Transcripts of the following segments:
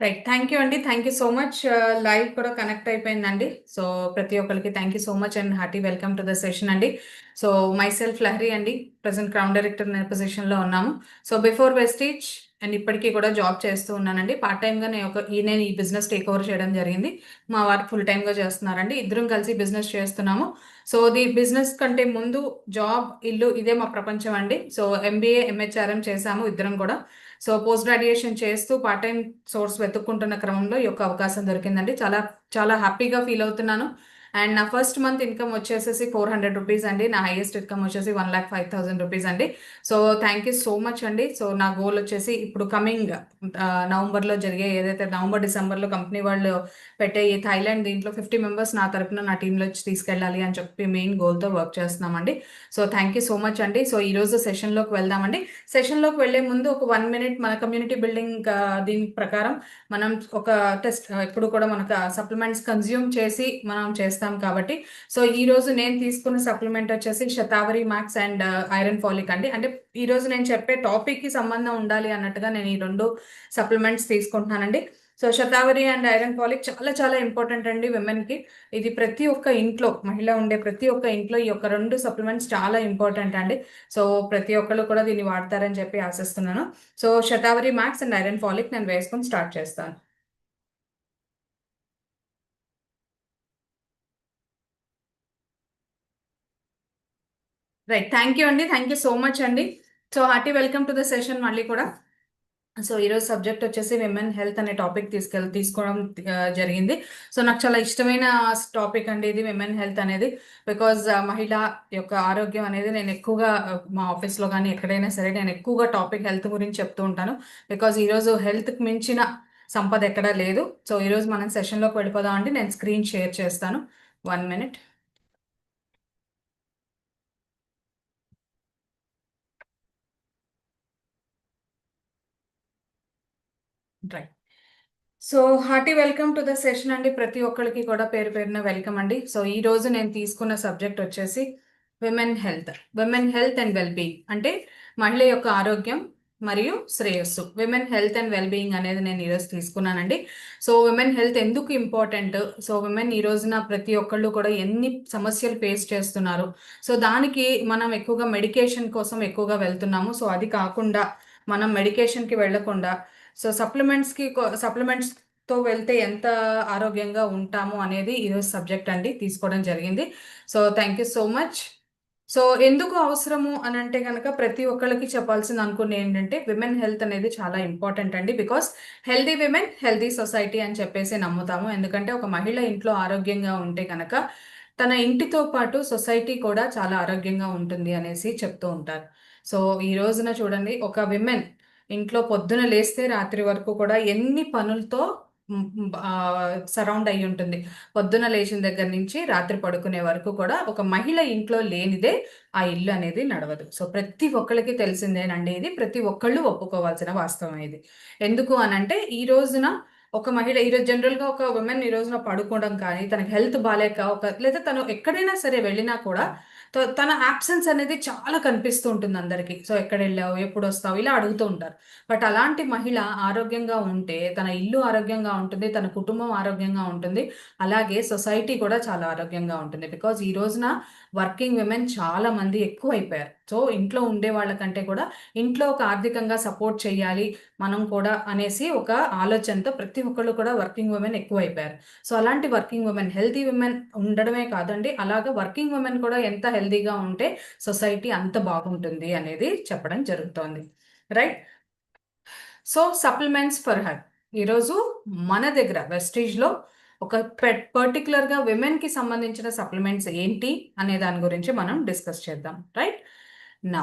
Right. Thank you అండి. Thank you so much. Live కూడా connect అయిపోయిందండి. సో, ప్రతి ఒక్కరికి thank you so much and hearty welcome to the session అండి. So, my self Lahari అండి. Present crown director అనే పొజిషన్‌లో ఉన్నాము. సో, బిఫోర్ వెస్టీజ్ అండ్ ఇప్పటికి కూడా జాబ్ చేస్తూ ఉన్నానండి. పార్ట్ టైమ్‌గా నేను ఈ బిజినెస్ టేక్ ఓవర్ చేయడం జరిగింది. మా వారు ఫుల్ టైమ్‌గా చేస్తున్నారండి. ఇద్దరం కలిసి బిజినెస్ చేస్తున్నాము. సో, బిజినెస్ కంటే ముందు జాబ్, ఇల్లు ఇదే మా ప్రపంచం అండి. సో, ఎంబీఏ, ఎంహెచ్ఆర్ఎం చేశాము ఇద్దరం కూడా. సో, పోస్ట్ గ్రాడ్యుయేషన్ చేస్తూ పార్ట్ టైమ్ సోర్స్ వెతుక్కుంటున్న క్రమంలో ఈ యొక్క అవకాశం దొరికిందండి. చాలా చాలా హ్యాపీగా ఫీల్ అవుతున్నాను. అండ్ నా ఫస్ట్ మంత్ ఇన్కమ్ వచ్చేసేసి ₹400 అండి. నా హైయెస్ట్ ఇన్కమ్ వచ్చేసి ₹1,05,000 అండి. So, thank you so much అండి. సో, నా గోల్ వచ్చేసి ఇప్పుడు కమింగ్ నవంబర్‌లో జరిగే ఏదైతే నవంబర్, డిసెంబర్‌లో కంపెనీ వాళ్ళు పెట్టే ఈ థాయిలాండ్ దీంట్లో 50 మెంబర్స్ నా తరపున నా టీమ్‌లోంచి తీసుకెళ్ళాలి అని చెప్పి మెయిన్ గోల్‌తో వర్క్ చేస్తున్నామండి. So, thank you so much అండి. సో, ఈరోజు సెషన్‌లోకి వెళ్దామండి. సెషన్‌లోకి వెళ్ళే ముందు ఒక 1 మినిట్ మన కమ్యూనిటీ బిల్డింగ్ దీని ప్రకారం మనం ఒక టెస్ట్ ఎప్పుడు కూడా మనకు సప్లిమెంట్స్ కన్జ్యూమ్ చేసి మనం చేస్తాం కాబట్టి సో ఈ రోజు నేను తీసుకున్న సప్లిమెంట్ వచ్చేసి shatavari max and iron phallic అండి. అంటే ఈ రోజు నేను చెప్పే టాపిక్ కి సంబంధం ఉండాలి అన్నట్టుగా నేను ఈ రెండు సప్లిమెంట్స్ తీసుకుంటున్నానండి. So shatavari and iron phallic చాలా చాలా ఇంపార్టెంట్ అండి విమెన్ కి. ఇది ప్రతి ఒక్క ఇంట్లో మహిళ ఉండే ప్రతి ఒక్క ఇంట్లో ఈ యొక్క రెండు సప్లిమెంట్స్ చాలా ఇంపార్టెంట్ అండి. సో ప్రతి ఒక్కళ్ళు కూడా దీన్ని వాడతారని చెప్పి ఆశిస్తున్నాను. So shatavari max and iron phallic నేను వేసుకొని స్టార్ట్ చేస్తాను. రైట్. థ్యాంక్ యూ అండి. థ్యాంక్ యూ సో మచ్ అండి. So hearty welcome to the session మళ్ళీ కూడా. సో ఈరోజు సబ్జెక్ట్ వచ్చేసి విమెన్ హెల్త్ అనే టాపిక్ తీసుకోవడం జరిగింది. సో నాకు చాలా ఇష్టమైన టాపిక్ అండి ఇది విమెన్ హెల్త్ అనేది. బికాజ్ మహిళ యొక్క ఆరోగ్యం అనేది నేను ఎక్కువగా మా ఆఫీస్లో కానీ ఎక్కడైనా సరే నేను ఎక్కువగా టాపిక్ హెల్త్ గురించి చెప్తూ ఉంటాను. బికాజ్ ఈరోజు హెల్త్కి మించిన సంపద ఎక్కడా లేదు. సో ఈరోజు మనం సెషన్లోకి వెళ్ళిపోదాం అండి. నేను స్క్రీన్ షేర్ చేస్తాను. 1 minute. Right. So hearty welcome to the session అండి. ప్రతి ఒక్కరికి కూడా పేరు పేరున వెల్కమ్ అండి. సో ఈ రోజు నేను తీసుకున్న సబ్జెక్ట్ వచ్చేసి women health. Women health and wellbeing అంటే మహిళ యొక్క ఆరోగ్యం మరియు శ్రేయస్సు. విమెన్ హెల్త్ అండ్ వెల్బీయింగ్ అనేది నేను ఈరోజు తీసుకున్నానండి. సో విమెన్ హెల్త్ ఎందుకు ఇంపార్టెంట్, సో విమెన్ ఈ రోజున ప్రతి ఒక్కళ్ళు కూడా ఎన్ని సమస్యలు ఫేస్ చేస్తున్నారు. సో దానికి మనం ఎక్కువగా మెడికేషన్ కోసం ఎక్కువగా వెళ్తున్నాము. సో అది కాకుండా మనం మెడికేషన్కి వెళ్లకుండా సో సప్లిమెంట్స్తో వెళ్తే ఎంత ఆరోగ్యంగా ఉంటాము అనేది ఈరోజు సబ్జెక్ట్ అండి తీసుకోవడం జరిగింది. So thank you so much. So ఎందుకు అవసరము అని అంటే కనుక ప్రతి ఒక్కరికి చెప్పాల్సింది అనుకునే ఏంటంటే విమెన్ హెల్త్ అనేది చాలా ఇంపార్టెంట్ అండి. Because healthy women healthy society అని చెప్పేసి నమ్ముతాము. ఎందుకంటే ఒక మహిళ ఇంట్లో ఆరోగ్యంగా ఉంటే కనుక తన ఇంటితో పాటు సొసైటీ కూడా చాలా ఆరోగ్యంగా ఉంటుంది అనేసి చెప్తూ ఉంటారు. సో ఈ రోజున చూడండి, ఒక విమెన్ ఇంట్లో పొద్దున లేస్తే రాత్రి వరకు కూడా ఎన్ని పనులతో సరౌండ్ అయి ఉంటుంది. పొద్దున లేచిన దగ్గర నుంచి రాత్రి పడుకునే వరకు కూడా ఒక మహిళ ఇంట్లో లేనిదే ఆ ఇల్లు అనేది నడవదు. సో ప్రతి ఒక్కళ్ళకి తెలిసిందేనండి ఇది. ప్రతి ఒక్కళ్ళు ఒప్పుకోవాల్సిన వాస్తవం ఇది. ఎందుకు అనంటే ఈ రోజున ఒక మహిళ ఈరోజు జనరల్గా ఒక ఉమెన్ ఈ రోజున పడుకోవడం కానీ తనకి హెల్త్ బాగాలేక లేదా తను ఎక్కడైనా సరే వెళ్ళినా కూడా తన యాబ్సెన్స్ అనేది చాలా కనిపిస్తూ ఉంటుంది అందరికీ. సో ఎక్కడ వెళ్ళావు, ఎప్పుడు వస్తావు, ఇలా అడుగుతూ ఉంటారు. బట్ అలాంటి మహిళ ఆరోగ్యంగా ఉంటే తన ఇల్లు ఆరోగ్యంగా ఉంటుంది, తన కుటుంబం ఆరోగ్యంగా ఉంటుంది, అలాగే సొసైటీ కూడా చాలా ఆరోగ్యంగా ఉంటుంది. బికాజ్ ఈ రోజున వర్కింగ్ విమెన్ చాలా మంది ఎక్కువైపోయారు. సో ఇంట్లో ఉండే వాళ్ళకంటే కూడా ఇంట్లో ఒక ఆర్థికంగా సపోర్ట్ చేయాలి మనం కూడా అనేసి ఒక ఆలోచనతో ప్రతి ఒక్కళ్ళు కూడా వర్కింగ్ ఉమెన్ ఎక్కువైపోయారు. సో అలాంటి వర్కింగ్ ఉమెన్ హెల్తీ ఉమెన్ ఉండడమే కాదండి, అలాగా వర్కింగ్ ఉమెన్ కూడా ఎంత హెల్తీగా ఉంటే సొసైటీ అంత బాగుంటుంది అనేది చెప్పడం జరుగుతోంది. Right. So supplements for health ఈరోజు మన దగ్గర వెస్టీజ్లో ఒక పర్టికులర్గా విమెన్కి సంబంధించిన సప్లిమెంట్స్ ఏంటి అనే దాని గురించి మనం డిస్కస్ చేద్దాం. రైట్ నా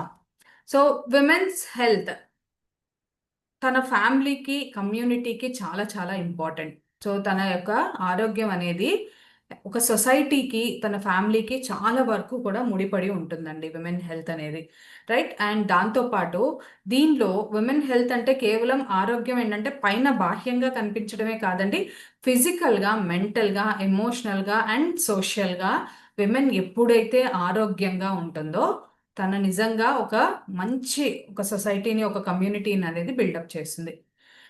సో విమెన్స్ హెల్త్ తన ఫ్యామిలీకి కమ్యూనిటీకి చాలా చాలా ఇంపార్టెంట్. సో తన యొక్క ఆరోగ్యం అనేది ఒక సొసైటీకి తన ఫ్యామిలీకి చాలా వరకు కూడా ముడిపడి ఉంటుందండి విమెన్ హెల్త్ అనేది. రైట్. అండ్ దాంతోపాటు దీనిలో విమెన్ హెల్త్ అంటే కేవలం ఆరోగ్యం ఏంటంటే పైన బాహ్యంగా కనిపించడమే కాదండి, ఫిజికల్గా, మెంటల్గా, ఎమోషనల్గా అండ్ సోషల్గా విమెన్ ఎప్పుడైతే ఆరోగ్యంగా ఉంటుందో తన నిజంగా ఒక మంచి ఒక సొసైటీని ఒక కమ్యూనిటీని అనేది బిల్డప్ చేస్తుంది.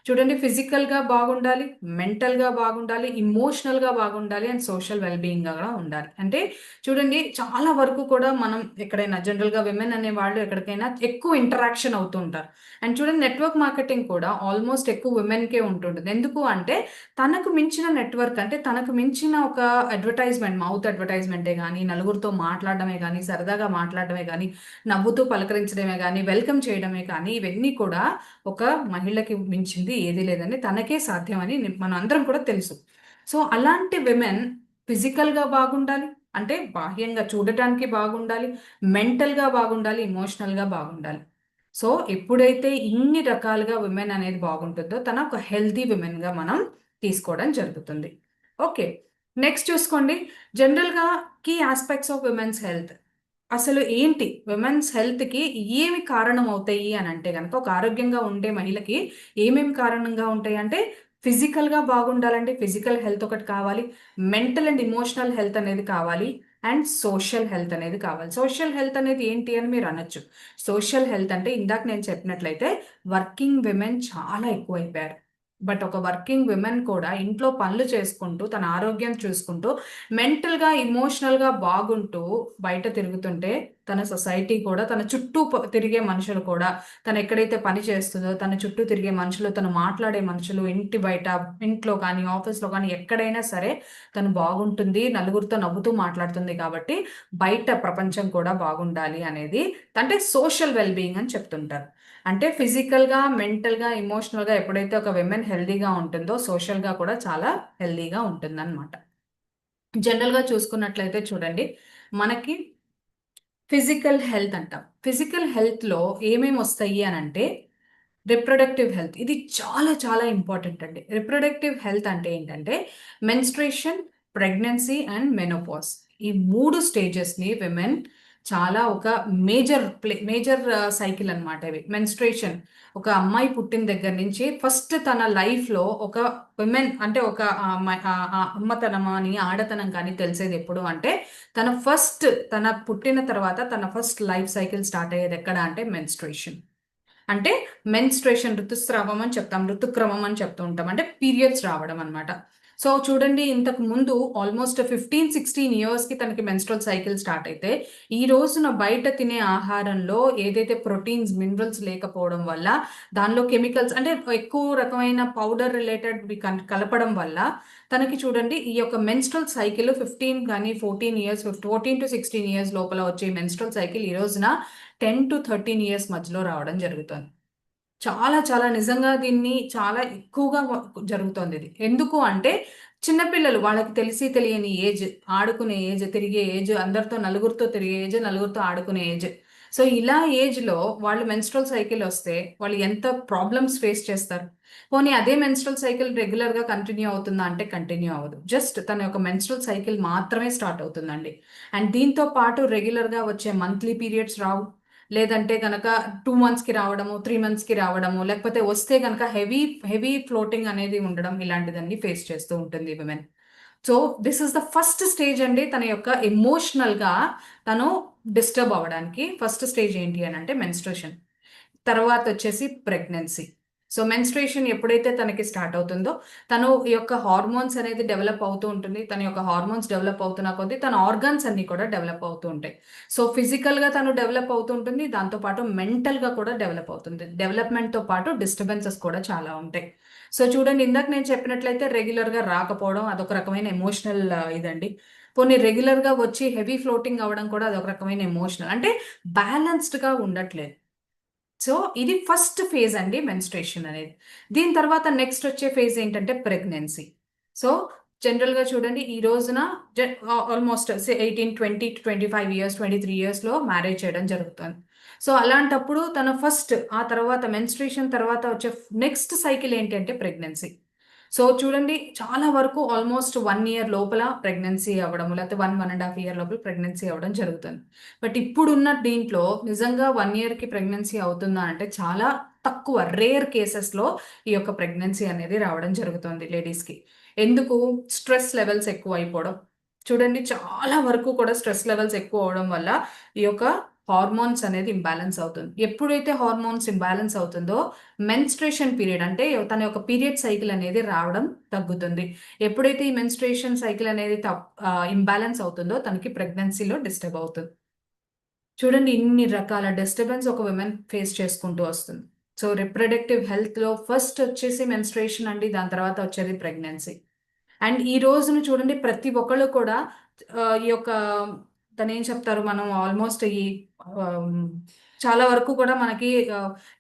చూడండి, ఫిజికల్‌గా బాగుండాలి, మెంటల్‌గా బాగుండాలి, ఎమోషనల్‌గా బాగుండాలి అండ్ సోషల్ వెల్ బీయింగ్‌గా కూడా ఉండాలి. అంటే చూడండి, చాలా వరకు కూడా మనం ఎక్కడైనా జనరల్‌గా విమెన్ అనేవాళ్ళు ఎక్కడికైనా ఎక్కువ ఇంటరాక్షన్ అవుతూ ఉంటారు. అండ్ చూడండి, నెట్వర్క్ మార్కెటింగ్ కూడా ఆల్మోస్ట్ ఎక్కువ విమెన్‌కే ఉంటుంటుంది. ఎందుకు అంటే తనకు మించిన నెట్వర్క్, అంటే తనకు మించిన ఒక అడ్వర్టైజ్‌మెంట్, మౌత్ అడ్వర్టైజ్‌మెంటే గానీ, నలుగురితో మాట్లాడడమే గానీ, సరదాగా మాట్లాడడమే గానీ, నవ్వుతూ పలకరించడమే గానీ, వెల్కమ్ చేయడమే కానీ, ఇవన్నీ కూడా ఒక మహిళకి మించింది ఏదీ లేదని, తనకే సాధ్యమని మనందరం కూడా తెలుసు. సో, అలాంటి విమెన్ ఫిజికల్‌గా బాగుండాలి. అంటే బాహ్యంగా చూడటానికి బాగుండాలి. మెంటల్‌గా బాగుండాలి. ఎమోషనల్‌గా బాగుండాలి. సో, ఎప్పుడైతే ఇన్ని రకాలుగా విమెన్ అనేది బాగుంటుందో, తన ఒక హెల్తీ విమెన్‌గా మనం తీసుకోవడం జరుగుతుంది. ఓకే. నెక్స్ట్ చూసుకోండి. జనరల్‌గా key aspects of women's health. అసలు ఏంటి? విమెన్స్ హెల్త్‌కి ఏమి కారణమవుతాయి అనంటే గనక, ఒక ఆరోగ్యంగా ఉండే మహిళకి ఏమేమి కారణంగా ఉంటాయంటే, ఫిజికల్‌గా బాగుండాలంటే ఫిజికల్ హెల్త్ ఒకటి కావాలి. మెంటల్ అండ్ ఎమోషనల్ హెల్త్ అనేది కావాలి. అండ్ సోషల్ హెల్త్ అనేది కావాలి. సోషల్ హెల్త్ అనేది ఏంటి అని మీరు అనొచ్చు. సోషల్ హెల్త్ అంటే ఇందాక నేను చెప్పినట్లయితే వర్కింగ్ విమెన్ చాలా ఎక్కువైపోయారు. బట్ ఒక వర్కింగ్ విమెన్ కూడా ఇంట్లో పనులు చేసుకుంటూ, తన ఆరోగ్యం చూసుకుంటూ, మెంటల్‌గా, ఎమోషనల్‌గా బాగుంటూ బయట తిరుగుతుంటే, తన సొసైటీ కూడా, తన చుట్టూ తిరిగే మనుషులు కూడా, తను ఎక్కడైతే పని చేస్తుందో, తన చుట్టూ తిరిగే మనుషులు, తను మాట్లాడే మనుషులు, ఇంటి బయట, ఇంట్లో కానీ, ఆఫీస్‌లో కానీ ఎక్కడైనా సరే తను బాగుంటుంది. నలుగురితో నవ్వుతూ మాట్లాడుతుంది కాబట్టి, బయట ప్రపంచం కూడా బాగుండాలి అనేది, అంటే సోషల్ వెల్ బీయింగ్ అని చెప్తుంటారు. అంటే ఫిజికల్‌గా, మెంటల్‌గా, ఎమోషనల్‌గా ఎప్పుడైతే ఒక విమెన్ హెల్తీగా ఉంటుందో, సోషల్‌గా కూడా చాలా హెల్తీగా ఉంటుందన్నమాట. జనరల్‌గా చూసుకున్నట్లయితే చూడండి, మనకి ఫిజికల్ హెల్త్ అంటాం. ఫిజికల్ హెల్త్‌లో ఏమేమొస్తాయి అనంటే, రిప్రొడక్టివ్ హెల్త్. ఇది చాలా చాలా ఇంపార్టెంట్ అండి. రిప్రొడక్టివ్ హెల్త్ అంటే ఏంటంటే, మెన్స్ట్రుయేషన్, ప్రెగ్నెన్సీ అండ్ మెనోపాజ్. ఈ 3 స్టేజెస్‌ని విమెన్ చాలా ఒక మేజర్ సైకిల్ అన్నమాట ఇవి. మెన్స్ట్రుయేషన్, ఒక అమ్మాయి పుట్టిన దగ్గర నుంచి ఫస్ట్ తన లైఫ్‌లో ఒక విమెన్ అంటే ఒక అమ్మతనం అని, ఆడతనం కానీ తెలిసేదెప్పుడు అంటే, తన పుట్టిన తర్వాత తన ఫస్ట్ లైఫ్ సైకిల్ స్టార్ట్ అయ్యేది ఎక్కడ అంటే మెన్స్ట్రుయేషన్. అంటే మెన్స్ట్రుయేషన్, ఋతుస్రావం అని చెప్తాం. ఋతుక్రమం అని చెప్తూ ఉంటాం. అంటే పీరియడ్స్ రావడం అన్నమాట. సో చూడండి, ఇంతకు ముందు ఆల్మోస్ట్ 15, 16 ఇయర్స్‌కి తనకి మెన్స్ట్రువల్ సైకిల్ స్టార్ట్ అయితే, ఈ రోజున బయట తినే ఆహారంలో ఏదైతే ప్రోటీన్స్, మినరల్స్ లేకపోవడం వల్ల, దానిలో కెమికల్స్ అంటే ఎక్కువ రకమైన పౌడర్ రిలేటెడ్‌వి కలపడం వల్ల, తనకి చూడండి ఈ యొక్క మెన్స్ట్రువల్ సైకిల్ 15 గాని, 14 ఇయర్స్, 14-16 ఇయర్స్ లోపల వచ్చే మెన్స్ట్రువల్ సైకిల్ ఈ రోజున 10-13 ఇయర్స్ మధ్యలో రావడం జరుగుతుంది. చాలా చాలా నిజంగా దీన్ని చాలా ఎక్కువగా జరుగుతోందిది. ఎందుకు అంటే, చిన్న పిల్లలు వాళ్ళకి తెలిసి తెలియని ఏజ్, ఆడుకునే ఏజ్, తిరిగే ఏజ్, అందరితో నలుగురితో తిరిగే ఏజ్, నలుగురితో ఆడుకునే ఏజ్. సో, ఇలా ఏజ్‌లో వాళ్ళు మెన్స్ట్రువల్ సైకిల్ ఒస్తే వాళ్ళు ఎంత ప్రాబ్లమ్స్ ఫేస్ చేస్తారు. పోనీ అదే మెన్స్ట్రువల్ సైకిల్ రెగ్యులర్‌గా కంటిన్యూ అవుతుందా అంటే కంటిన్యూ అవ్వదు. జస్ట్ తన యొక్క మెన్స్ట్రువల్ సైకిల్ మాత్రమే స్టార్ట్ అవుతుందండి. అండ్ దీంతో పాటు రెగ్యులర్‌గా వచ్చే మంత్లీ పీరియడ్స్ రావు. లేదంటే గనక 2 మంత్స్‌కి రావడము, 3 మంత్స్‌కి రావడము, లేకపోతే వస్తే గనక హెవీ ఫ్లోటింగ్ అనేది ఉండడం, ఇలాంటిదన్నీ ఫేస్ చేస్తూ ఉంటుంది women. So, this is the first stage అండి తన యొక్క ఎమోషనల్‌గా తను డిస్టర్బ్ అవ్వడానికి. ఫస్ట్ స్టేజ్ ఏంటి అనంటే మెన్స్ట్రుయేషన్. తర్వాతొచ్చేసి ప్రెగ్నెన్సీ. సో, మెన్స్ట్రుయేషన్ ఎప్పుడైతే తనకి స్టార్ట్ అవుతుందో, తను ఈ యొక్క హార్మోన్స్ అనేది డెవలప్ అవుతూ ఉంటుంది. తన యొక్క హార్మోన్స్ డెవలప్ అవుతున్న కొద్దీ తన ఆర్గాన్స్ అన్నీ కూడా డెవలప్ అవుతూ ఉంటాయి. సో, ఫిజికల్‌గా తను డెవలప్ అవుతూ ఉంటుంది. దాంతో పాటు మెంటల్‌గా కూడా డెవలప్ అవుతుంది. డెవలప్‌మెంట్‌తో పాటు డిస్టర్బెన్సెస్ కూడా చాలా ఉంటాయి. సో, చూడండి, ఇందాక నేను చెప్పినట్లయితే రెగ్యులర్‌గా రాకపోవడం అదొక రకమైన ఎమోషనల్ ఇదండి. పోనీ రెగ్యులర్‌గా వచ్చి హెవీ ఫ్లోటింగ్ అవ్వడం కూడా అదొక రకమైన ఎమోషనల్. అంటే బ్యాలెన్స్‌డ్‌గా ఉండట్లేదు. సో, ఇది ఫస్ట్ ఫేజ్ అండి మెన్స్ట్రుయేషన్ అనేది. దీని తర్వాత నెక్స్ట్ వచ్చే ఫేజ్ ఏంటంటే ప్రెగ్నెన్సీ. సో, జనరల్‌గా చూడండి, ఈ రోజున ఆల్‌మోస్ట్ 18-20-25 ఇయర్స్, 23 ఇయర్స్‌లో మ్యారేజ్ చేయడం జరుగుతుంది. సో, అలాంటప్పుడు తన ఫస్ట్, ఆ తర్వాత మెన్స్ట్రుయేషన్ తర్వాత వచ్చే నెక్స్ట్ సైకిల్ ఏంటి అంటే ప్రెగ్నెన్సీ. సో, చూడండి, చాలా వరకు ఆల్‌మోస్ట్ 1 ఇయర్ లోపల ప్రెగ్నెన్సీ అవ్వడము, లేకపోతే 1 ½ ఇయర్ లోపల ప్రెగ్నెన్సీ అవ్వడం జరుగుతుంది. బట్ ఇప్పుడున్న దీంట్లో నిజంగా 1 ఇయర్‌కి ప్రెగ్నెన్సీ అవుతుందా అంటే చాలా తక్కువ, రేర్ కేసెస్‌లో ఈ యొక్క ప్రెగ్నెన్సీ అనేది రావడం జరుగుతుంది లేడీస్‌కి. ఎందుకు? స్ట్రెస్ లెవెల్స్ ఎక్కువైపోవడం. చూడండి, చాలా వరకు కూడా స్ట్రెస్ లెవెల్స్ ఎక్కువ అవ్వడం వల్ల ఈ యొక్క హార్మోన్స్ అనేది ఇంబ్యాలెన్స్ అవుతుంది. ఎప్పుడైతే హార్మోన్స్ ఇంబ్యాలెన్స్ అవుతుందో మెన్స్ట్రేషన్ పీరియడ్ అంటే తన యొక్క పీరియడ్ సైకిల్ అనేది రావడం తగ్గుతుంది. ఎప్పుడైతే ఈ మెన్స్ట్రేషన్ సైకిల్ అనేది ఇంబ్యాలెన్స్ అవుతుందో తనకి ప్రెగ్నెన్సీలో డిస్టర్బ్ అవుతుంది. చూడండి ఇన్ని రకాల డిస్టర్బెన్స్ ఒక విమెన్ ఫేస్ చేసుకుంటూ వస్తుంది. సో రిప్రొడక్టివ్ హెల్త్లో ఫస్ట్ వచ్చేసి మెన్స్ట్రేషన్ అండి, దాని తర్వాత వచ్చేది ప్రెగ్నెన్సీ. అండ్ ఈ రోజున చూడండి ప్రతి ఒక్కళ్ళు కూడా ఈ యొక్క దాన్ని ఏం చెప్తారు, మనం ఆల్మోస్ట్ ఈ ఆమ్, చాలా వరకు కూడా మనకి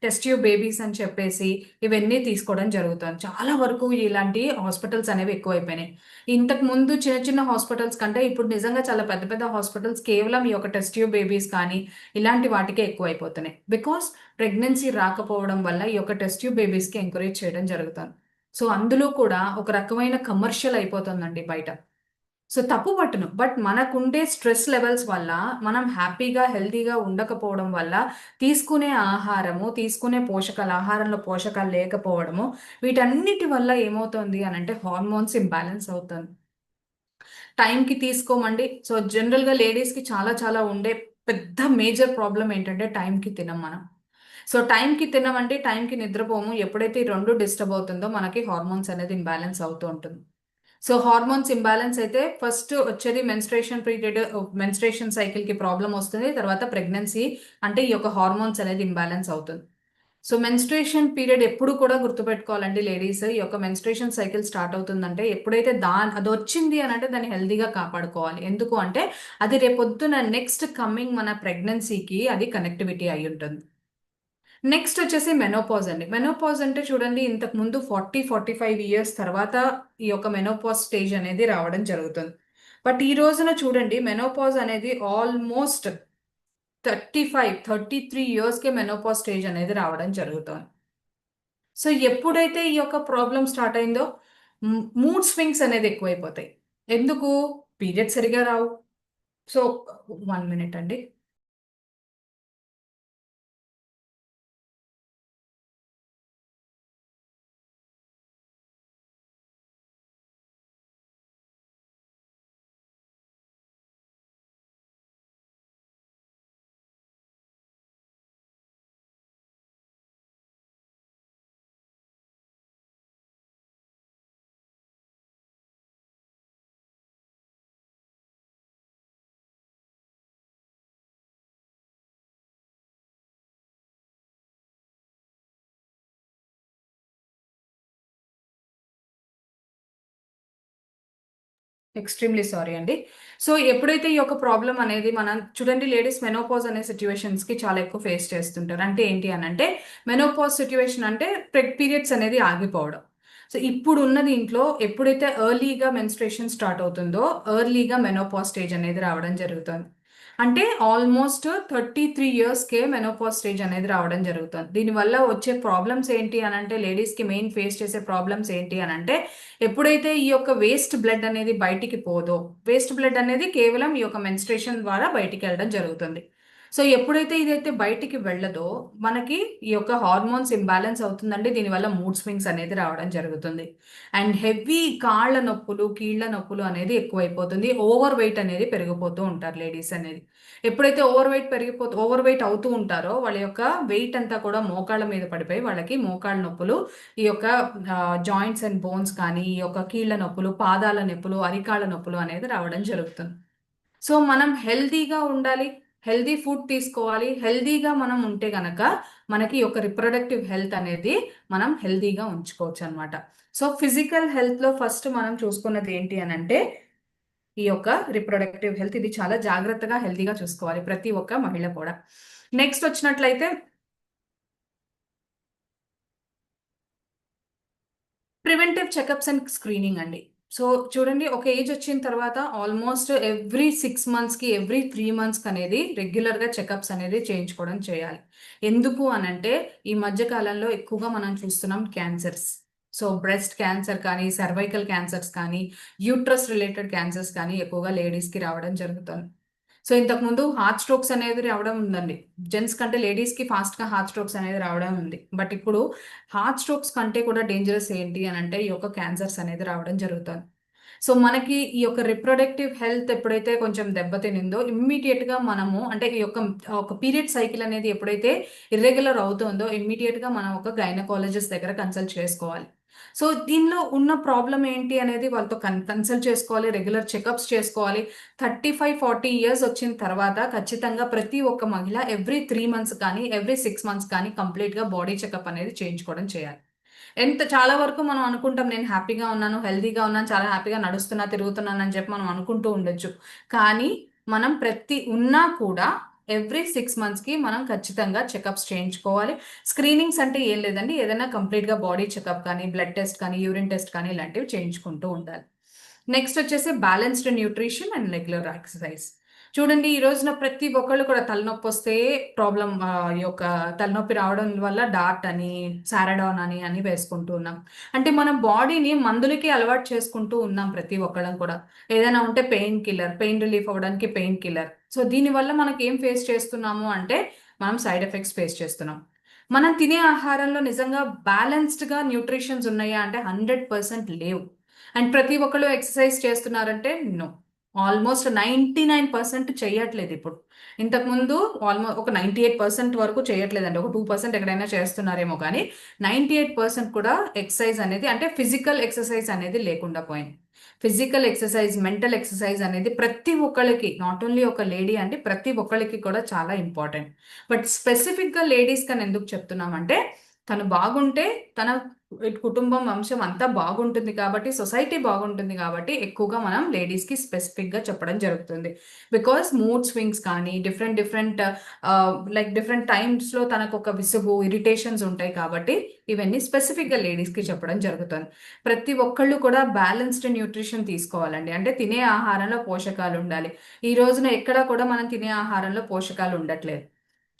టెస్ట్ ట్యూబ్ బేబీస్ అని చెప్పేసి ఇవన్నీ తీసుకోవడం జరుగుతుంది. చాలా వరకు ఇలాంటి హాస్పిటల్స్ అనేవి ఎక్కువైపోయినాయి. ఇంతకు ముందు చిన్న చిన్న హాస్పిటల్స్ కంటే ఇప్పుడు నిజంగా చాలా పెద్ద పెద్ద హాస్పిటల్స్ కేవలం ఈ యొక్క టెస్ట్ ట్యూబ్ బేబీస్ కానీ ఇలాంటి వాటికే ఎక్కువైపోతున్నాయి. బికాస్ ప్రెగ్నెన్సీ రాకపోవడం వల్ల ఈ యొక్క టెస్ట్ ట్యూబ్ బేబీస్కి ఎంకరేజ్ చేయడం జరుగుతుంది. సో అందులో కూడా ఒక రకమైన కమర్షియల్ అయిపోతుందండి బయట. సో తప్పు పట్టను, బట్ మనకుండే స్ట్రెస్ లెవెల్స్ వల్ల మనం హ్యాపీగా హెల్తీగా ఉండకపోవడం వల్ల తీసుకునే ఆహారము, తీసుకునే పోషకాలు, ఆహారంలో పోషకాలు లేకపోవడము, వీటన్నిటి వల్ల ఏమవుతుంది అని అంటే హార్మోన్స్ ఇంబ్యాలెన్స్ అవుతుంది. టైంకి తీసుకోమండి. సో జనరల్గా లేడీస్కి చాలా చాలా ఉండే పెద్ద మేజర్ ప్రాబ్లం ఏంటంటే టైంకి తినం మనం. సో టైంకి తినమంటే టైంకి నిద్రపోము. ఎప్పుడైతే ఈ రెండు డిస్టర్బ్ అవుతుందో మనకి హార్మోన్స్ అనేది ఇంబ్యాలెన్స్ అవుతూ ఉంటుంది. సో హార్మోన్స్ ఇంబ్యాలెన్స్ అయితే ఫస్ట్ వచ్చేది మెన్స్ట్రేషన్ పీరియడ్, మెన్స్ట్రేషన్ సైకిల్కి ప్రాబ్లం వస్తుంది. తర్వాత ప్రెగ్నెన్సీ అంటే ఈ యొక్క హార్మోన్స్ అనేది ఇంబ్యాలెన్స్ అవుతుంది. సో మెన్స్ట్రేషన్ పీరియడ్ ఎప్పుడు కూడా గుర్తుపెట్టుకోవాలండి లేడీస్. ఈ యొక్క మెన్స్ట్రేషన్ సైకిల్ స్టార్ట్ అవుతుందంటే ఎప్పుడైతే అది వచ్చింది అని అంటే దాన్ని హెల్దీగా కాపాడుకోవాలి. ఎందుకు అంటే అది రేపొద్దున నెక్స్ట్ కమింగ్ మన ప్రెగ్నెన్సీకి అది కనెక్టివిటీ అయి ఉంటుంది. నెక్స్ట్ వచ్చేసి మెనోపాజ్ అండి. మెనోపాజ్ అంటే చూడండి ఇంతకు ముందు 45 ఇయర్స్ తర్వాత ఈ యొక్క మెనోపాజ్ స్టేజ్ అనేది రావడం జరుగుతుంది. బట్ ఈ రోజున చూడండి మెనోపాజ్ అనేది ఆల్మోస్ట్ 33 ఇయర్స్‌కే మెనోపాజ్ స్టేజ్ అనేది రావడం జరుగుతుంది. సో ఎప్పుడైతే ఈ యొక్క ప్రాబ్లమ్ స్టార్ట్ అయిందో మూడ్ స్వింగ్స్ అనేది ఎక్కువైపోతాయి. ఎందుకు? పీరియడ్స్ సరిగ్గా రావు. సో 1 మినిట్ అండి. ఎక్స్‌ట్రీమ్‌లీ సారీ అండి. సో, ఎప్పుడైతే ఈ యొక్క ప్రాబ్లమ్ అనేది మనం చూడండి లేడీస్ మెనోపాజ్ అనే సిట్యుయేషన్స్‌కి చాలా ఎక్కువ ఫేస్ చేస్తుంటారు. అంటే ఏంటి అనంటే మెనోపాజ్ సిట్యుయేషన్ అంటే పీరియడ్స్ అనేది ఆగిపోవడం. సో, ఇప్పుడున్న దీంట్లో ఎప్పుడైతే ఎర్లీగా మెన్స్ట్రుయేషన్ స్టార్ట్ అవుతుందో ఎర్లీగా మెనోపాజ్ స్టేజ్ అనేది రావడం జరుగుతుంది. అంటే ఆల్మోస్ట్ 33 ఇయర్స్‌కే మెనోపాజ్ స్టేజ్ అనేది రావడం జరుగుతుంది. దీనివల్ల వచ్చే ప్రాబ్లమ్స్ ఏంటి అనంటే లేడీస్‌కి మెయిన్ ఫేస్ చేసే ప్రాబ్లమ్స్ ఏంటి అనంటే ఎప్పుడైతే ఈ యొక్క వేస్ట్ బ్లడ్ అనేది బయటికి పోదో, వేస్ట్ బ్లడ్ అనేది కేవలం ఈ యొక్క మెన్స్ట్రుయేషన్ ద్వారా బయటికెళ్ళడం జరుగుతుంది. సో, ఎప్పుడైతే ఇదైతే బయటికి వెళ్ళదో, మనకి ఈ యొక్క హార్మోన్స్ ఇంబాలెన్స్ అవుతుందండి. దీనివల్ల మూడ్ స్వింగ్స్ అనేది రావడం జరుగుతుంది. అండ్ హెవీ కాళ్ళ నొప్పులు, కీళ్ళ నొప్పులు అనేది ఎక్కువైపోతుంది. ఓవర్ వెయిట్ అనేది పెరిగిపోతూ ఉంటారు లేడీస్ అనేది. ఎప్పుడైతే ఓవర్ వెయిట్ అవుతూ ఉంటారో, వాళ్ళ యొక్క వెయిట్ అంతా కూడా మోకాళ్ళ మీద పడిపోయి వాళ్ళకి మోకాళ్ళ నొప్పులు, ఈ యొక్క జాయింట్స్ అండ్ బోన్స్ కానీ, ఈ యొక్క కీళ్ళ నొప్పులు, పాదాల నొప్పులు, అరికాళ్ళ నొప్పులు అనేది రావడం జరుగుతుంది. సో, మనం హెల్తీగా ఉండాలి. హెల్తీ ఫుడ్ తీసుకోవాలి. హెల్తీగా మనం ఉంటే గనక మనకి ఈ యొక్క రిప్రొడక్టివ్ హెల్త్ అనేది మనం హెల్తీగా ఉంచుకోవచ్చనమాట. సో, ఫిజికల్ హెల్త్‌లో ఫస్ట్ మనం చూసుకున్నది ఏంటి అనంటే ఈ యొక్క రిప్రొడక్టివ్ హెల్త్. ఇది చాలా జాగ్రత్తగా హెల్తీగా చూసుకోవాలి ప్రతి ఒక్క మహిళ కూడా. నెక్స్ట్ వచ్చినట్లయితే ప్రివెంటివ్ చెకప్స్ అండ్ స్క్రీనింగ్ అండి. సో, చూడండి ఒక ఏజ్ వచ్చిన తర్వాత ఆల్మోస్ట్ ఎవ్రీ 6 మంత్స్‌కి, ఎవ్రీ 3 మంత్స్‌కి అనేది రెగ్యులర్‌గా చెకప్స్ అనేది చేయించుకోవడం చేయాలి. ఎందుకు అనంటే ఈ మధ్య కాలంలో ఎక్కువగా మనం చూస్తున్నాం క్యాన్సర్స్. సో, బ్రెస్ట్ క్యాన్సర్ కానీ, సర్వైకల్ క్యాన్సర్స్ కానీ, యూట్రస్ రిలేటెడ్ క్యాన్సర్స్ కానీ ఎక్కువగా లేడీస్‌కి రావడం జరుగుతుంది. సో, ఇంతకుముందు హార్ట్ స్ట్రోక్స్ అనేది రావడం ఉందండి. జెంట్స్ కంటే లేడీస్‌కి ఫాస్ట్‌గా హార్ట్ స్ట్రోక్స్ అనేది రావడం ఉంది. బట్ ఇప్పుడు హార్ట్ స్ట్రోక్స్ కంటే కూడా డేంజరస్ ఏంటి అనంటే ఈ యొక్క క్యాన్సర్స్ అనేది రావడం జరుగుతుంది. సో మనకి ఈ యొక్క రిప్రొడక్టివ్ హెల్త్ ఎప్పుడైతే కొంచెం దెబ్బతినిందో ఇమ్మీడియట్గా మనము అంటే ఈ యొక్క ఒక పీరియడ్ సైకిల్ అనేది ఎప్పుడైతే ఇర్రెగ్యులర్ అవుతుందో ఇమ్మీడియట్గా మనం ఒక గైనకాలజిస్ట్ దగ్గర కన్సల్ట్ చేసుకోవాలి. సో దీనిలో ఉన్న ప్రాబ్లం ఏంటి అనేది వాళ్ళతో కన్సల్ట్ చేసుకోవాలి, రెగ్యులర్ చెకప్స్ చేసుకోవాలి. 35-40 ఇయర్స్ వచ్చిన తర్వాత ఖచ్చితంగా ప్రతి ఒక్క మహిళ ఎవ్రీ 3 మంత్స్ కానీ ఎవ్రీ 6 మంత్స్ కానీ కంప్లీట్గా బాడీ చెకప్ అనేది చేయించుకోవడం చేయాలి. చాలా వరకు మనం అనుకుంటాం నేను హ్యాపీగా ఉన్నాను, హెల్తీగా ఉన్నాను, చాలా హ్యాపీగా నడుస్తున్నా, తిరుగుతున్నాను అని చెప్పి మనం అనుకుంటూ ఉండొచ్చు. కానీ మనం ఉన్నా కూడా ఎవ్రీ 6 మంత్స్కి మనం ఖచ్చితంగా చెకప్స్ చేయించుకోవాలి. స్క్రీనింగ్స్ అంటే ఏం లేదండి, ఏదైనా కంప్లీట్గా బాడీ చెకప్ కానీ, బ్లడ్ టెస్ట్ కానీ, యూరిన్ టెస్ట్ కానీ ఇలాంటివి చేయించుకుంటూ ఉండాలి. నెక్స్ట్ వచ్చేసి balanced nutrition and regular exercise. చూడండి ఈ రోజున ప్రతి ఒక్కళ్ళు కూడా తలనొప్పి వస్తే ప్రాబ్లం ఈ యొక్క తలనొప్పి రావడం వల్ల డార్ట్ అని, సారడాన్ అని వేసుకుంటూ ఉన్నాం. అంటే మన బాడీని మందులకి అలవాటు చేసుకుంటూ ఉన్నాం ప్రతి ఒక్కళ్ళం కూడా. ఏదైనా ఉంటే పెయిన్ రిలీఫ్ అవ్వడానికి పెయిన్ కిల్లర్. సో దీనివల్ల మనకి ఏం ఫేస్ చేస్తున్నాము అంటే మనం సైడ్ ఎఫెక్ట్స్ ఫేస్ చేస్తున్నాం. మనం తినే ఆహారంలో నిజంగా బ్యాలెన్స్డ్గా న్యూట్రిషన్స్ ఉన్నాయా అంటే 100% లేవు. అండ్ ప్రతి ఒక్కళ్ళు ఎక్సర్సైజ్ చేస్తున్నారంటే నో. ఆల్మోస్ట్ 99% చేయట్లేదు ఇప్పుడు. ఇంతకుముందు ఒక 98% వరకు చేయట్లేదండి. ఒక 2% ఎక్కడైనా చేస్తున్నారేమో కానీ 98% కూడా ఎక్సర్సైజ్ అనేది అంటే ఫిజికల్ ఎక్సర్సైజ్ అనేది లేకుండా పోయింది. ఫిజికల్ ఎక్సర్సైజ్, మెంటల్ ఎక్సర్సైజ్ అనేది ప్రతి ఒక్కళ్ళకి, నాట్ ఓన్లీ ఒక లేడీ అండి, ప్రతి ఒక్కళ్ళకి కూడా చాలా ఇంపార్టెంట్. బట్ స్పెసిఫిక్గా లేడీస్ కని ఎందుకు చెప్తున్నామంటే తను బాగుంటే తన కుటుంబం, వంశం అంతా బాగుంటుంది కాబట్టి, సొసైటీ బాగుంటుంది కాబట్టి ఎక్కువగా మనం లేడీస్కి స్పెసిఫిక్గా చెప్పడం జరుగుతుంది. బికాస్ మూడ్ స్వింగ్స్ కానీ డిఫరెంట్ డిఫరెంట్ టైమ్స్లో తనకు ఒక విసుగు, ఇరిటేషన్స్ ఉంటాయి కాబట్టి ఇవన్నీ స్పెసిఫిక్గా లేడీస్కి చెప్పడం జరుగుతుంది. ప్రతి ఒక్కళ్ళు కూడా బ్యాలెన్స్డ్ న్యూట్రిషన్ తీసుకోవాలండి. అంటే తినే ఆహారంలో పోషకాలు ఉండాలి. ఈ రోజున ఎక్కడ కూడా మనం తినే ఆహారంలో పోషకాలు ఉండట్లేదు.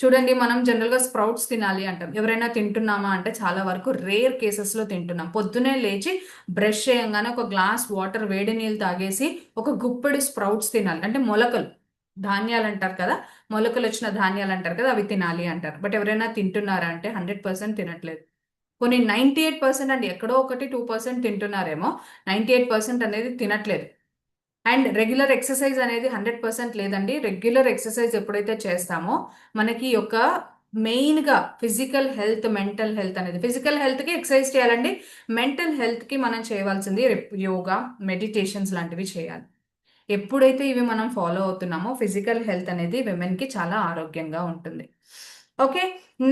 చూడండి మనం జనరల్‌గా స్ప్రౌట్స్ తినాలి అంటాం. ఎవరైనా తింటున్నామా అంటే చాలా వరకు రేర్ కేసెస్‌లో తింటున్నాం. పొద్దున్నే లేచి బ్రష్ చేయంగానే ఒక గ్లాస్ వాటర్, వేడి నీళ్ళు తాగేసి ఒక గుప్పెడు స్ప్రౌట్స్ తినాలి. అంటే మొలకలు, ధాన్యాలంటారు కదా! మొలకలొచ్చిన ధాన్యాలంటారు కదా! అవి తినాలి అంటారు. బట్ ఎవరైనా తింటున్నారా అంటే 100% తినట్లేదు. పోనీ 98% అండి, ఎక్కడో ఒకటి 2% తింటున్నారేమో. 98% అనేది తినట్లేదు. అండ్ రెగ్యులర్ ఎక్సర్సైజ్ అనేది 100% లేదండి. రెగ్యులర్ ఎక్సర్సైజ్ ఎప్పుడైతే చేస్తామో మనకి యొక్క మెయిన్‌గా ఫిజికల్ హెల్త్, మెంటల్ హెల్త్ అనేది, ఫిజికల్ హెల్త్‌కి ఎక్సర్సైజ్ చేయాలండి. మెంటల్ హెల్త్‌కి మనం చేయవలసింది యోగా, మెడిటేషన్స్ లాంటివి చేయాలి. ఎప్పుడైతే ఇవి మనం ఫాలో అవుతున్నామో ఫిజికల్ హెల్త్ అనేది విమెన్‌కి చాలా ఆరోగ్యంగా ఉంటుంది. ఓకే.